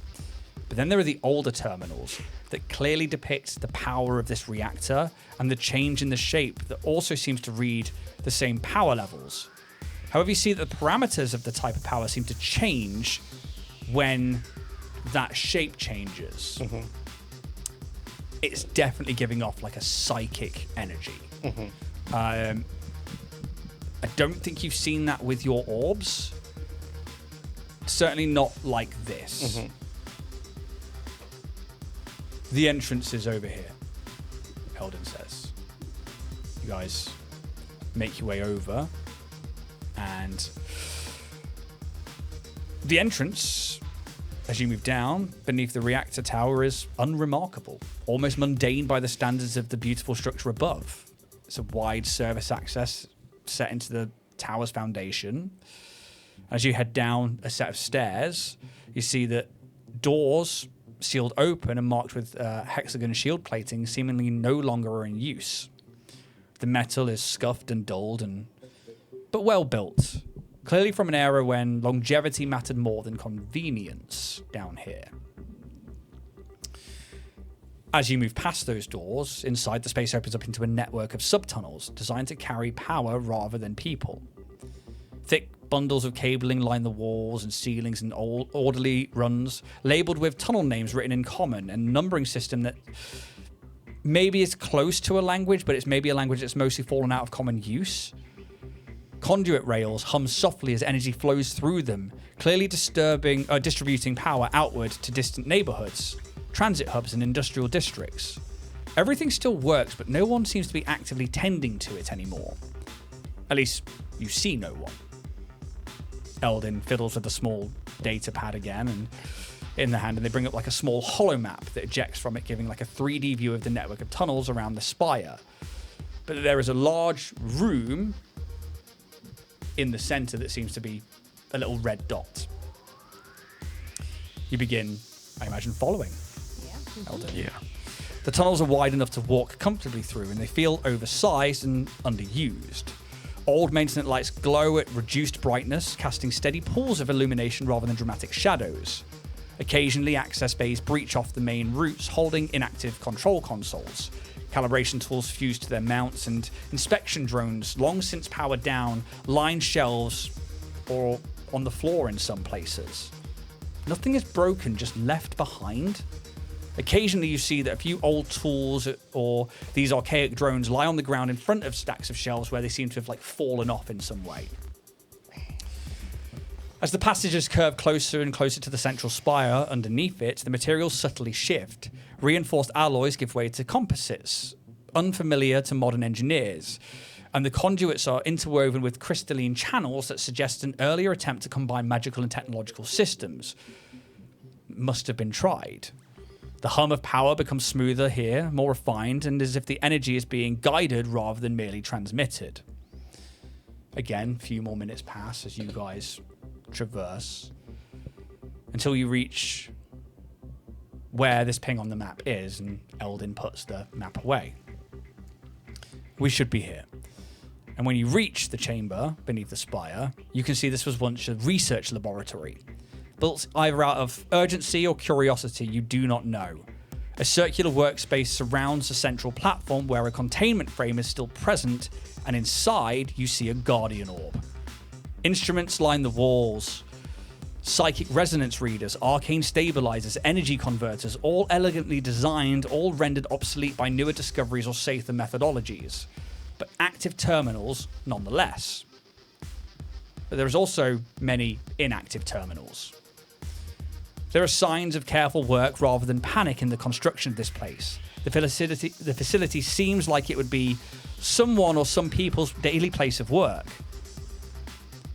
But then there are the older terminals that clearly depict the power of this reactor and the change in the shape that also seems to read the same power levels. However, you see that the parameters of the type of power seem to change when that shape changes. It's definitely giving off like a psychic energy. I don't think you've seen that with your orbs. Certainly not like this. The entrance is over here, Eldon says. You guys make your way over, and the entrance, as you move down beneath the reactor tower, is unremarkable, almost mundane by the standards of the beautiful structure above. It's a wide service access set into the tower's foundation. As you head down a set of stairs, you see that doors sealed open and marked with hexagon shield plating seemingly no longer are in use. The metal is scuffed and dulled, but well built. Clearly from an era when longevity mattered more than convenience down here. As you move past those doors, inside the space opens up into a network of subtunnels designed to carry power rather than people. Thick bundles of cabling line the walls and ceilings in orderly runs, labeled with tunnel names written in common, and a numbering system that maybe is close to a language, but it's maybe a language that's mostly fallen out of common use. Conduit rails hum softly as energy flows through them, clearly distributing power outward to distant neighborhoods, transit hubs, and industrial districts. Everything still works, but no one seems to be actively tending to it anymore. At least, you see no one. Eldon fiddles with the small data pad again, and in the hand, and they bring up like a small holo map that ejects from it, giving like a 3D view of the network of tunnels around the spire. But there is a large room in the center that seems to be a little red dot. You begin, I imagine, following Eldon. Yeah. The tunnels are wide enough to walk comfortably through, and they feel oversized and underused. Old maintenance lights glow at reduced brightness, casting steady pools of illumination rather than dramatic shadows. Occasionally, access bays breach off the main routes, holding inactive control consoles. Calibration tools fused to their mounts, and inspection drones, long since powered down, line shelves or on the floor in some places. Nothing is broken, just left behind. Occasionally you see that a few old tools or these archaic drones lie on the ground in front of stacks of shelves where they seem to have like fallen off in some way. As the passages curve closer and closer to the central spire underneath it, the materials subtly shift. Reinforced alloys give way to composites, unfamiliar to modern engineers, and the conduits are interwoven with crystalline channels that suggest an earlier attempt to combine magical and technological systems. Must have been tried. The hum of power becomes smoother here, more refined, and as if the energy is being guided rather than merely transmitted. Again, a few more minutes pass as you guys traverse until you reach where this ping on the map is, and Eldon puts the map away. We should be here. And when you reach the chamber beneath the spire, you can see this was once a research laboratory. built either out of urgency or curiosity, you do not know. A circular workspace surrounds a central platform where a containment frame is still present, and inside you see a guardian orb. Instruments line the walls. Psychic resonance readers, arcane stabilizers, energy converters, all elegantly designed, all rendered obsolete by newer discoveries or safer methodologies. But active terminals nonetheless. But there's also many inactive terminals. There are signs of careful work rather than panic in the construction of this place. The facility seems like it would be someone or some people's daily place of work.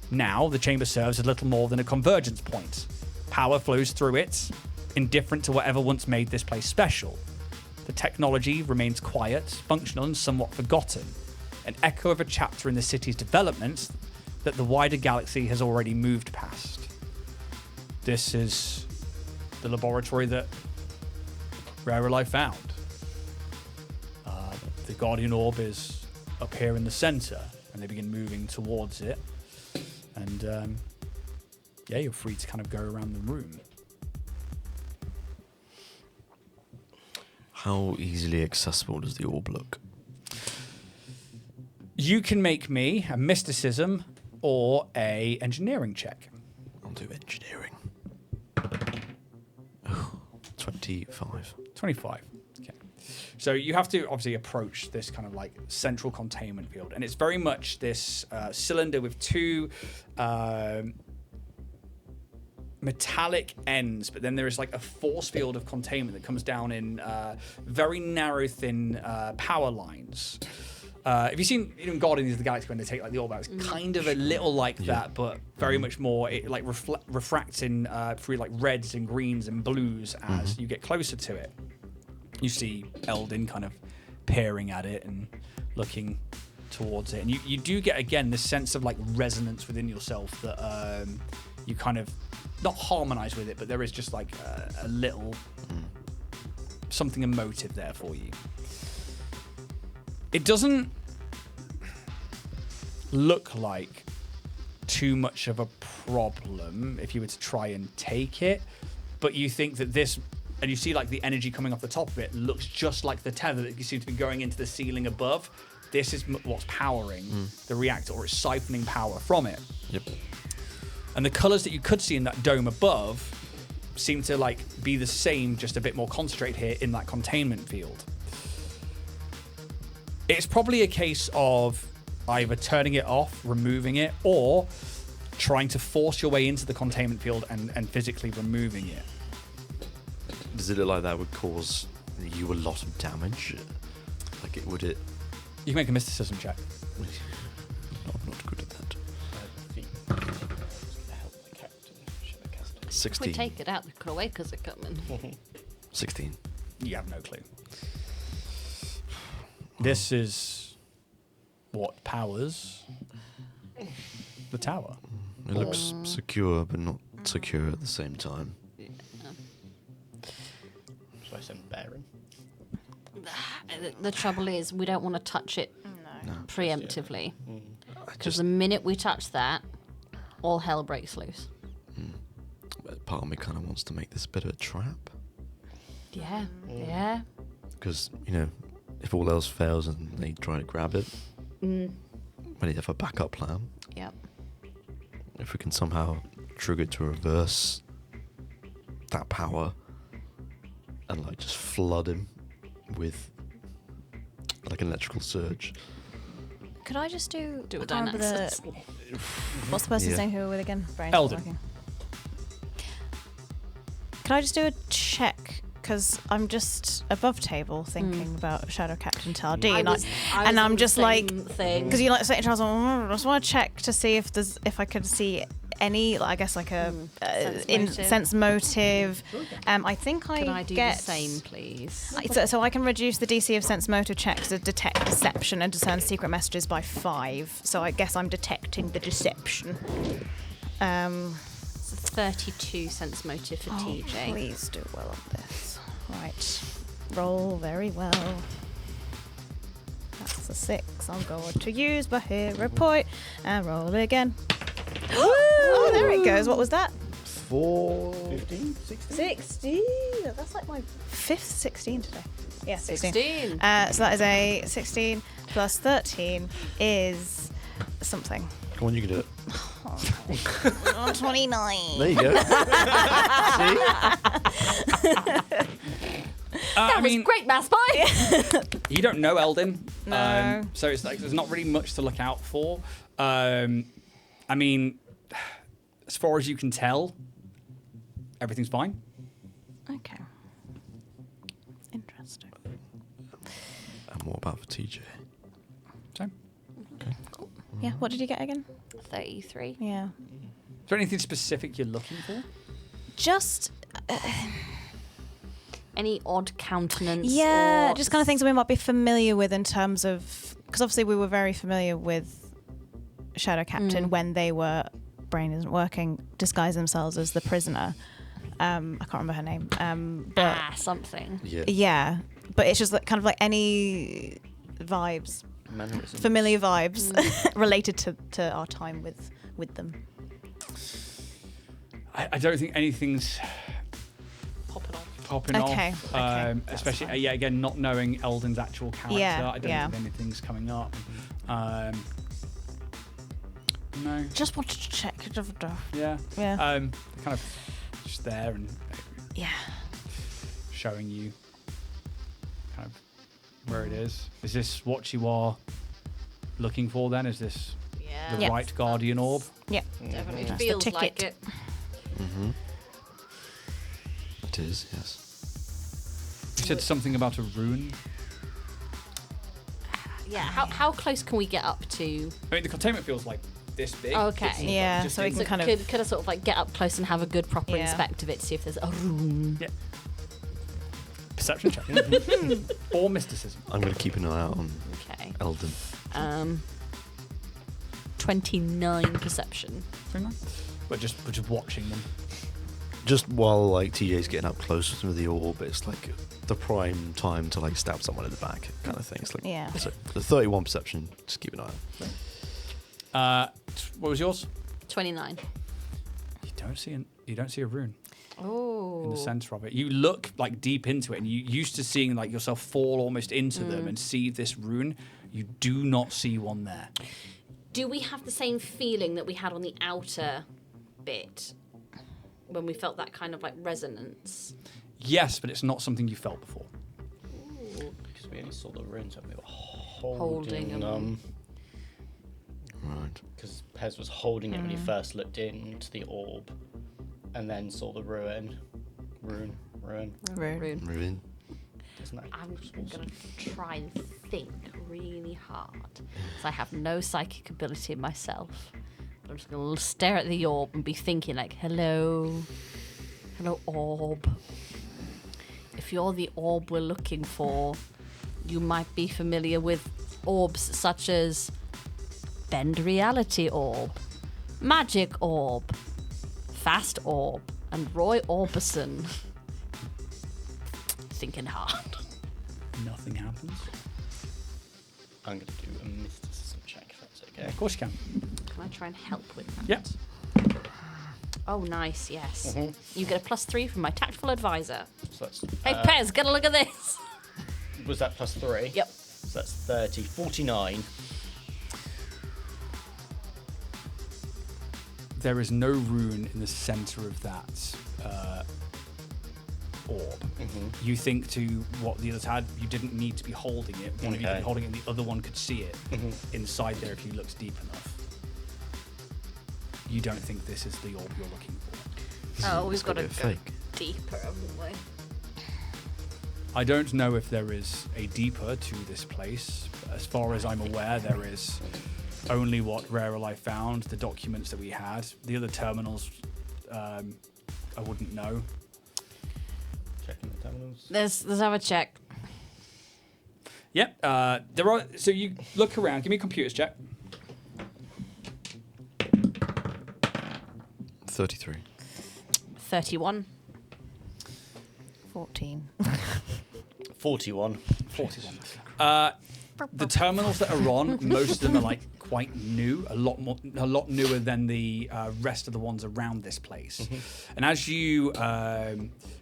Now, the chamber serves as little more than a convergence point. Power flows through it, indifferent to whatever once made this place special. The technology remains quiet, functional, and somewhat forgotten, an echo of a chapter in the city's development that the wider galaxy has already moved past. This is the laboratory that Rarely found. The Guardian Orb is up here in the center, and they begin moving towards it. And yeah, you're free to kind of go around the room. How easily accessible does the orb look? You can make me a mysticism or a engineering check. I'll do engineering. Oh, 25. 25. Okay. So you have to obviously approach this kind of like central containment field, and it's very much this cylinder with two metallic ends, but then there is like a force field of containment that comes down in very narrow, thin power lines. Have you seen even Guardians of the Galaxy when they take like the orb out? It's kind of a little like that, but very much more. It like refracts in through like reds and greens and blues as you get closer to it. You see Eldin kind of peering at it and looking towards it, and you do get again this sense of like resonance within yourself that you kind of not harmonize with it, but there is just like a little something emotive there for you. It doesn't look like too much of a problem if you were to try and take it, but you think that this, and you see like the energy coming off the top of it, looks just like the tether that you seem to be going into the ceiling above. This is what's powering the reactor, or it's siphoning power from it. Yep. And the colors that you could see in that dome above seem to like be the same, just a bit more concentrated here in that containment field. It's probably a case of either turning it off, removing it, or trying to force your way into the containment field and physically removing it. Does it look like that would cause you a lot of damage? Like it would it? You can make a mysticism check. I'm not good at that. 16. We take it out, the Cloacas are coming. 16. You have no clue. This is what powers the tower. It looks secure, but not secure at the same time. So I send Baron. The trouble is, we don't want to touch it No. preemptively. I Because just, the minute we touch that, all hell breaks loose. part of me kind of wants to make this a bit of a trap. Yeah, yeah. Because, you know, if all else fails and they try to grab it, we need to have a backup plan. Yep. If we can somehow trigger to reverse that power and like just flood him with like an electrical surge. Could I just do Do a I can't remember dynamics. what's the person's Yeah. name who we're with again? Brain's Eldon. working. Can I just do a check? Because I'm just above table thinking about Shadow Captain Tardy, and I'm just like, because you like certain trials, I just want to check to see if I could see any, I guess like a sense motive. I think Can I do get the same, please? So I can reduce the DC of sense motive checks to detect deception and discern secret messages by 5. So I guess I'm detecting the deception. It's a 32 sense motive for TJ. Please do well on this. Right. Roll very well. That's a 6. I'm going to use my hero point and roll again. Oh, there it goes. What was that? 15, 16? 16. That's like my 5th 16 today. Yeah, 16. 16. So that is a 16 plus 13 is something. Come on, you can do it. 29. There you go. That was great, Mass Boy. You don't know Eldin. No. So it's like there's not really much to look out for. I mean, as far as you can tell, everything's fine. Okay. Interesting. And what about for TJ? So, Yeah, what did you get again? 33. Yeah. is there anything specific you're looking for? Just, Any odd countenance? yeah, or just kind of things that we might be familiar with in terms of, because obviously we were very familiar with Shadow Captain when they were, brain isn't working, disguise themselves as the prisoner. I can't remember her name. But something. Yeah. yeah, but it's just like, kind of like any vibes, Mannerisms. familiar vibes related to our time with them. I don't think anything's popping off. Okay, okay, that's Especially, fine. yeah, again, not knowing Eldon's actual character. Yeah, I don't yeah. think anything's coming up. No. Just wanted to check. Yeah. Yeah. Kind of just there and Yeah. showing you kind of where it is. Is this what you are looking for then? Is this Yeah. the Yeah. right guardian orb? Yeah. Definitely That's the feels ticket. like it. Mm-hmm. It is, yes. You said something about a rune. Yeah. How close can we get up to? I mean, the containment feels like this big. Okay. It's Yeah, just so we in- can kind of. Could I sort of like get up close and have a good proper Yeah. inspect of it to see if there's a room? Yeah. Perception check. Or mysticism. I'm going to keep an eye out on Okay. Eldon. 29 perception. But just watching them. Just while like TJ's getting up close to the orb, it's like the prime time to like stab someone in the back, kind of thing. It's like Yeah. So the 31 perception. Just keep an eye out. What was yours? 29. You don't see a rune Oh. in the center of it. You look like deep into it, and you used to seeing like yourself fall almost into them and see this rune. You do not see one there. Do we have the same feeling that we had on the outer bit when we felt that kind of like resonance? Yes, but it's not something you felt before. Because we only saw the runes when we were Holding holding 'em. Right. Because Pez was holding it when he first looked into the orb, and then saw the rune. Rune. Ruin. Isn't that I'm going to try and think really hard. So I have no psychic ability myself. But I'm just going to stare at the orb and be thinking like, hello orb. If you're the orb we're looking for, you might be familiar with orbs such as Bend Reality Orb, Magic Orb, Fast Orb, and Roy Orbison. Thinking hard. Nothing happens. I'm going to do a mysticism check if that's okay. Of course you can. Can I try and help with that? Yep. Oh, nice, yes. You get a +3 from my tactful advisor. So that's, Hey, Pez, get a look at this. was that +3? Yep. So that's 30, 49. There is no rune in the center of that orb. You think to what the others had, you didn't need to be holding it. One of you could Okay. be holding it, and the other one could see it inside there if you looked deep enough. You don't think this is the orb you're looking for. Oh, we've It's got to be go fake. deeper, haven't we? I don't know if there is a deeper to this place. As far as I'm aware, there is only what Rare I found, the documents that we had. The other terminals, I wouldn't know. Checking the terminals. Let's have a check. Yep. There are. So you look around. Give me a computers check. 33. 31. 14. 41. 41. The terminals that are on, most of them are like quite new, a lot newer than the rest of the ones around this place. And as you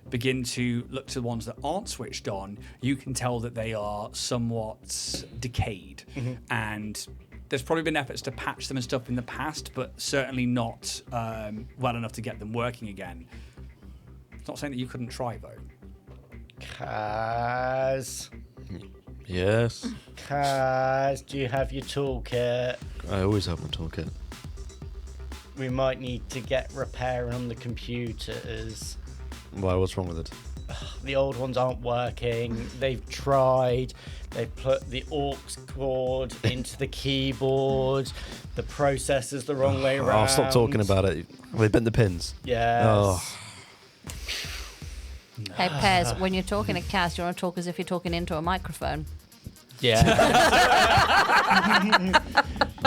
begin to look to the ones that aren't switched on, you can tell that they are somewhat decayed. And there's probably been efforts to patch them and stuff in the past, but certainly not well enough to get them working again. It's not saying that you couldn't try, though. Kaz, Yes. do you have your toolkit? I always have my toolkit. We might need to get repairing on the computers. Why? What's wrong with it? The old ones aren't working. They've tried. They've put the aux cord into the keyboard. The processor's the wrong way around. I'll stop talking about it. They bent the pins. Yes. Oh. Hey, Pez, when you're talking to Cass, you want to talk as if you're talking into a microphone. Yeah.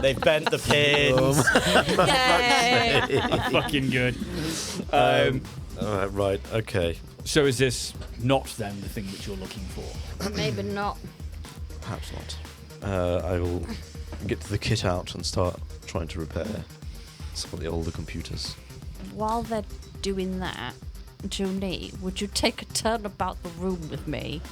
They've bent the pins. Fucking good. All right. Right. Okay. So is this not then the thing that you're looking for? Maybe not. Perhaps not. I will get the kit out and start trying to repair some of the older computers. While they're doing that, Junie, would you take a turn about the room with me?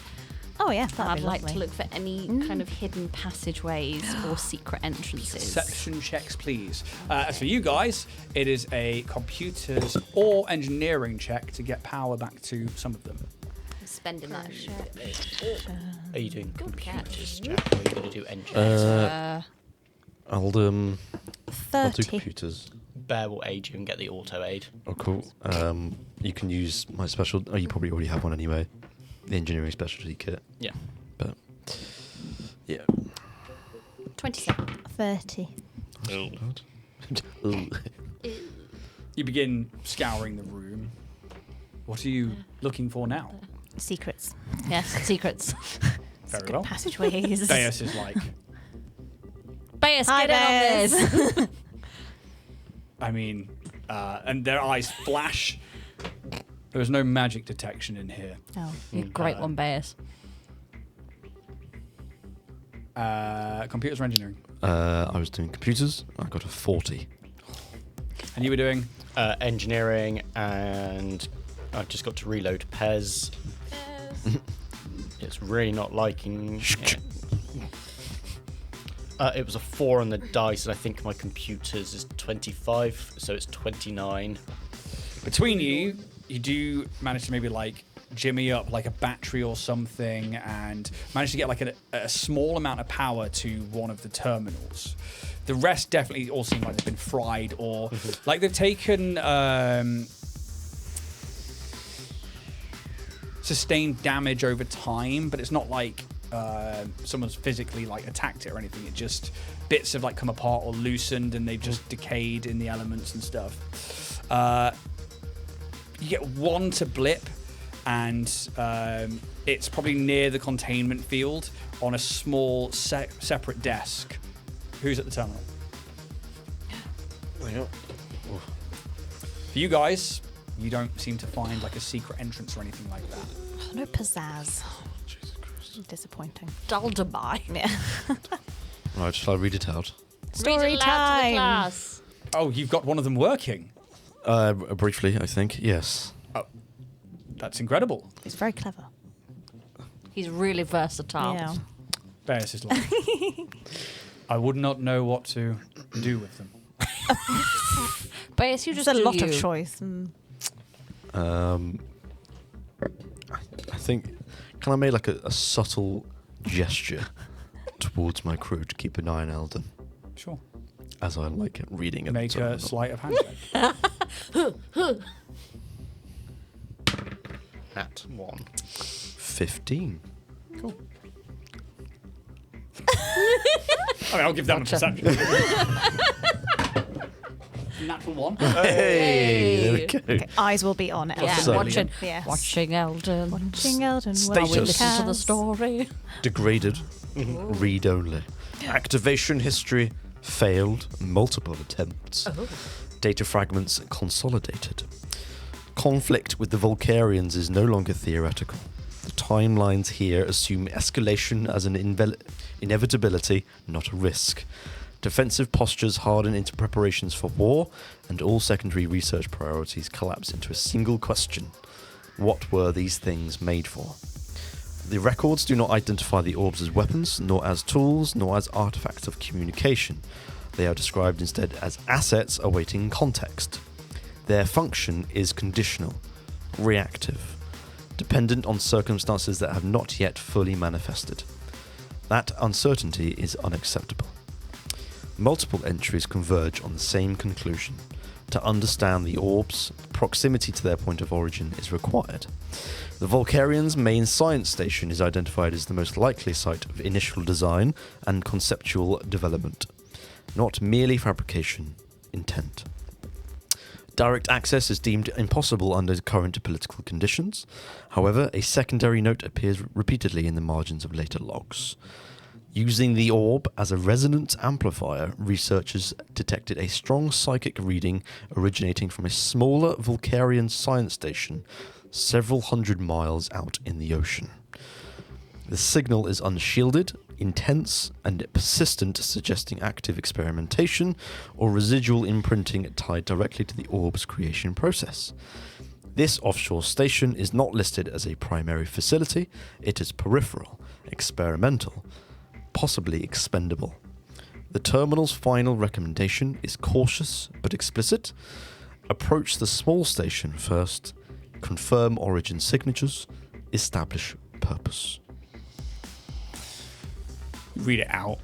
Oh yeah, I'd that'd be like lovely. to look for any kind of hidden passageways or secret entrances. Perception checks, please. As for you guys, it is a computers or engineering check to get power back to some of them. Spending that shit. Are you doing Good computers, catch. Jack? Or are you going to do engineering? I'll do 30. computers. Bear will aid you and get the auto aid. Oh, cool. You can use my special. Oh, you probably already have one anyway. The engineering specialty kit. Yeah. But yeah. 27. 30. You begin scouring the room. What are you looking for now? Secrets. Yes, secrets. Very Good well. passageways. Deus is like, Baeus, Hi, get in on this. I mean, and their eyes flash. There is no magic detection in here. Oh. You're a great one, Baeus. Computers or engineering? I was doing computers. I got a 40. And you were doing? Engineering, and I've just got to reload Pez. It's really not liking it. It was a 4 on the dice, and I think my computers is 25, so it's 29. Between you, you do manage to maybe like jimmy up like a battery or something and manage to get like a small amount of power to one of the terminals. The rest definitely all seem like they've been fried or like they've taken sustained damage over time, but it's not like someone's physically like attacked it or anything. It just bits have like come apart or loosened and they've just decayed in the elements and stuff. You get one to blip, and it's probably near the containment field on a small separate desk. Who's at the terminal? For you guys, you don't seem to find like a secret entrance or anything like that. Oh, no pizzazz. Disappointing. Duldabai. Yeah. Right, shall I read it out? Story Read it aloud to the time. class. Oh, you've got one of them working. Briefly, I think. Yes. That's incredible. He's very clever. He's really versatile. Yeah. Bears is like, I would not know what to do with them. Baeus, you just There's a do lot you. of choice. Mm. I think. Can I make like a subtle gesture towards my crew to keep an eye on Eldon Sure. as I like reading it? Make a sleight of hand check. Nat 1. 15. Cool. I mean, I'll give that a perception. Natural 1. Hey, there we go. Okay, eyes will be on it. Yeah, So- watching, Yes. watching Eldon. Watching Eldon. Status. While we watching listen to the Kaz. story. Degraded. Read only. Activation history failed. Multiple attempts. Data fragments consolidated. Conflict with the Vulcarians is no longer theoretical. The timelines here assume escalation as an inevitability, not a risk. Defensive postures harden into preparations for war, and all secondary research priorities collapse into a single question. What were these things made for? The records do not identify the orbs as weapons, nor as tools, nor as artifacts of communication. They are described instead as assets awaiting context. Their function is conditional, reactive, dependent on circumstances that have not yet fully manifested. That uncertainty is unacceptable. Multiple entries converge on the same conclusion. To understand the orbs, proximity to their point of origin is required. The Vulcarians' main science station is identified as the most likely site of initial design and conceptual development, not merely fabrication, intent. Direct access is deemed impossible under current political conditions. However, a secondary note appears repeatedly in the margins of later logs. Using the orb as a resonance amplifier, researchers detected a strong psychic reading originating from a smaller Vulcarian science station several hundred miles out in the ocean. The signal is unshielded, intense, and persistent, suggesting active experimentation or residual imprinting tied directly to the orb's creation process. This offshore station is not listed as a primary facility. It is peripheral, experimental, possibly expendable. The terminal's final recommendation is cautious but explicit. Approach the small station first, confirm origin signatures, establish purpose. Read it out.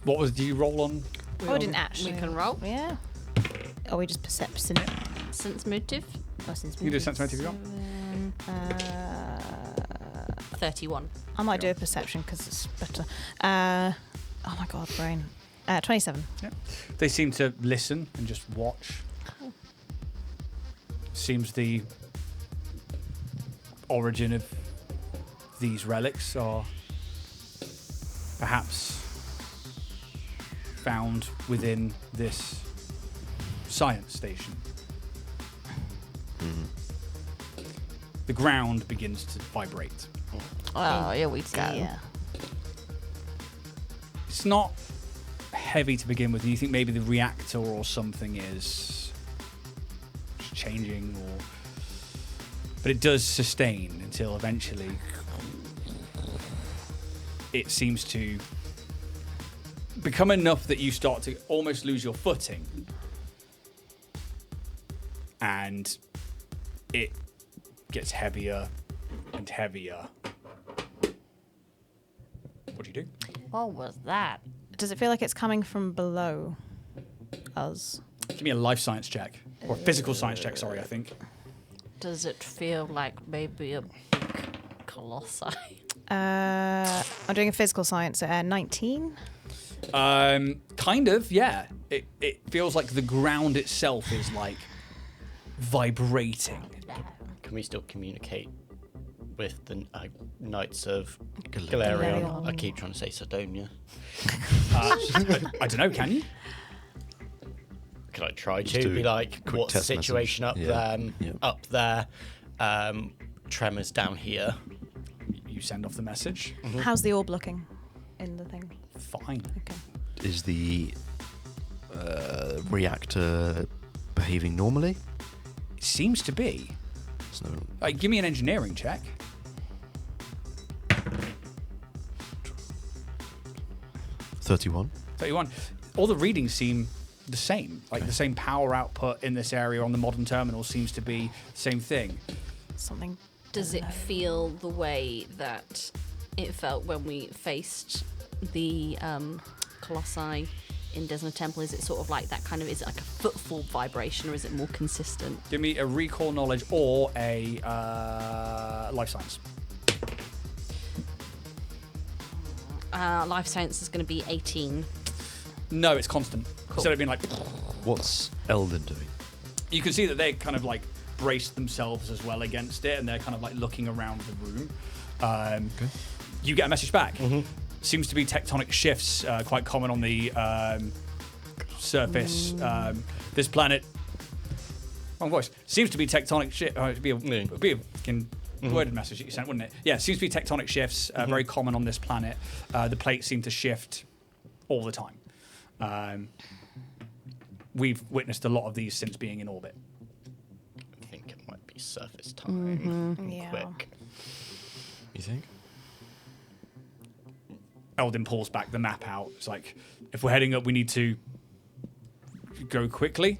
What was? Do you roll on? Oh, I didn't actually. We can roll. Yeah. Or we just perception. Sense motive. Oh, since You do sense motive, you got? 31. I might do a perception because it's better. Oh my god, brain. 27. Yeah. They seem to listen and just watch. Seems the origin of these relics are perhaps found within this science station. The ground begins to vibrate. Oh, here we go. Yeah. It's not heavy to begin with. You think maybe the reactor or something is changing, but it does sustain until eventually it seems to become enough that you start to almost lose your footing, and it gets heavier and heavier. What do you do? What was that? Does it feel like it's coming from below us? Give me a life science check. Or a physical science check, sorry, I think. Does it feel like maybe a big colossi? I'm doing a physical science at 19. Kind of, yeah. It feels like the ground itself is like vibrating. Can we still communicate with the Knights of Galarion. Galarion? I keep trying to say Sardonia. I don't know, can you? Can I try Just to do be like, quick what's the test situation message. up there? Tremors down here. You send off the message. How's the orb looking in the thing? Fine. Okay. Is the reactor behaving normally? It seems to be. There's no... Give me an engineering check. 31. 31. All the readings seem the same. Like the same power output in this area on the modern terminal seems to be the same thing. Something. Does it feel the way that it felt when we faced the colossi in Desna Temple? Is it sort of like that kind of, is it like a footfall vibration, or is it more consistent? Give me a recall knowledge or a life science. Life science is going to be 18. No, it's constant. Cool. Instead of being like... What's Eldon doing? You can see that they kind of like brace themselves as well against it, and they're kind of like looking around the room. You get a message back. Seems to be tectonic shifts, quite common on the surface. This planet... Wrong voice. Seems to be tectonic shift. It'd be a fucking worded message that you sent, wouldn't it? Yeah, seems to be tectonic shifts, very common on this planet. The plates seem to shift all the time. We've witnessed a lot of these since being in orbit. I think it might be surface time. Yeah. Quick. You think? Eldin pulls back the map out. It's like, if we're heading up, we need to go quickly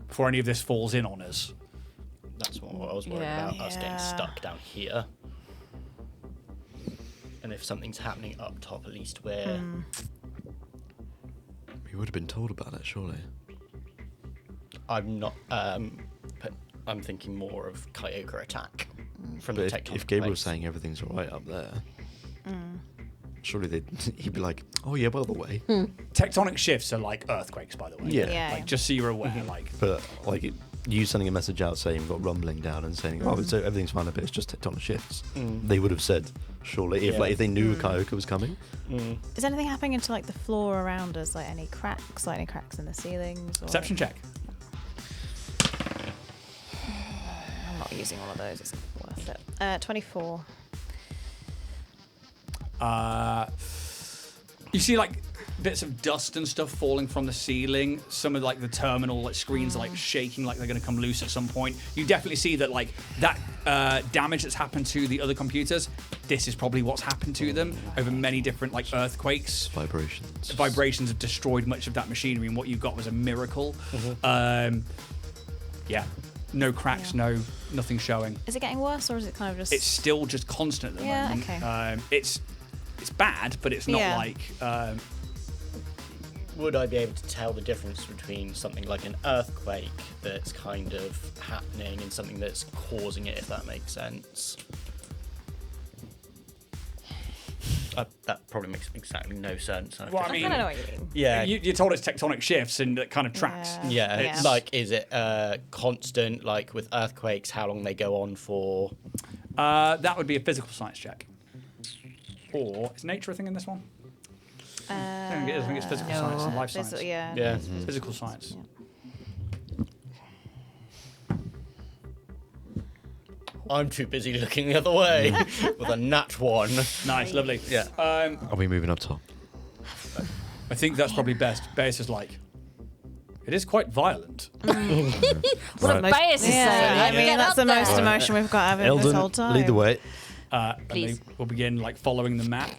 before any of this falls in on us. That's what I was worried Yeah. about, us getting Yeah. stuck down here. And if something's happening up top, at least we're... We would have been told about it, surely. I'm not... but I'm thinking more of Kyoka attack from But the if tectonic Gabriel's plates. saying everything's all right up there, surely he'd be like, oh yeah, by the way. Tectonic shifts are like earthquakes, by the way. Yeah. Yeah. Like, just so you're aware, like... But like you sending a message out saying you've got rumbling down and saying, oh, so everything's fine, but it's just tectonic shifts. They would have said, surely, if Yeah. if they knew Kyoka was coming. Is anything happening into like the floor around us? Like any cracks in the ceilings? Or... Perception check. I'm not using all of those. It's not worth it. 24. You see like bits of dust and stuff falling from the ceiling. Some of like the terminal like screens are like shaking like they're going to come loose at some point. You definitely see that like that damage that's happened to the other computers. This is probably what's happened to them over many different like earthquakes. Vibrations. Vibrations have destroyed much of that machinery, and what you got was a miracle. Yeah, no cracks, Yeah. nothing showing. Is it getting worse or is it kind of just? It's still just constant at the Yeah, moment. okay. It's bad, but it's not Yeah. like Would I be able to tell the difference between something like an earthquake that's kind of happening and something that's causing it, if that makes sense? That probably makes exactly no sense. Well, I I mean, kind of know what you mean. Yeah. you're told it's tectonic shifts, and it kind of tracks. Yeah. Yeah, like, is it constant, like with earthquakes, how long they go on for? That would be a physical science check. Or is nature a thing in this one? I think it is. I think it's physical science and life science. Yeah. Yeah. Physical science. I'm too busy looking the other way with a nat one. Nice, lovely. Yeah. Are we moving up top? I think that's probably best. Bass is like, it is quite violent. What a Right. bias is Yeah, saying. I mean Get that's up the there. most emotion we've got having this whole Eldon, time. lead the way. And they Please. will begin like following the map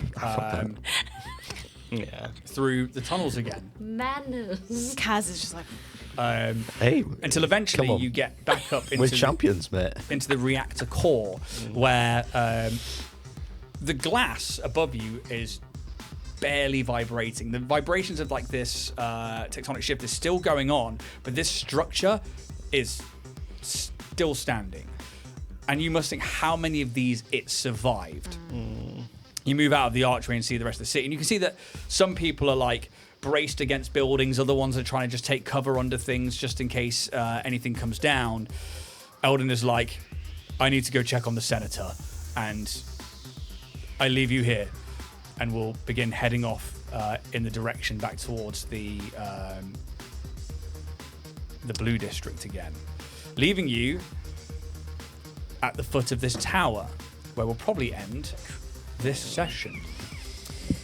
Yeah. through the tunnels again. Manners. Kaz is just like, Hey, Until come eventually on. you get back up We're into champions, mate. into the reactor core, where the glass above you is barely vibrating. The vibrations of like this tectonic shift is still going on, but this structure is still standing. And you must think how many of these it survived. You move out of the archway and see the rest of the city, and you can see that some people are like braced against buildings, other ones are trying to just take cover under things just in case anything comes down. Eldon is like, I need to go check on the senator, and I leave you here, and we'll begin heading off in the direction back towards the blue district again, leaving you at the foot of this tower, where we'll probably end this session.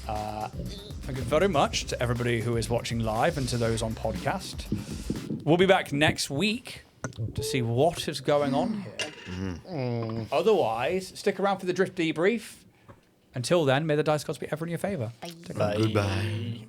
Thank you very much to everybody who is watching live and to those on podcast. We'll be back next week to see what is going on here. Otherwise, stick around for the drift debrief. Until then, may the dice gods be ever in your favour. Bye. Goodbye.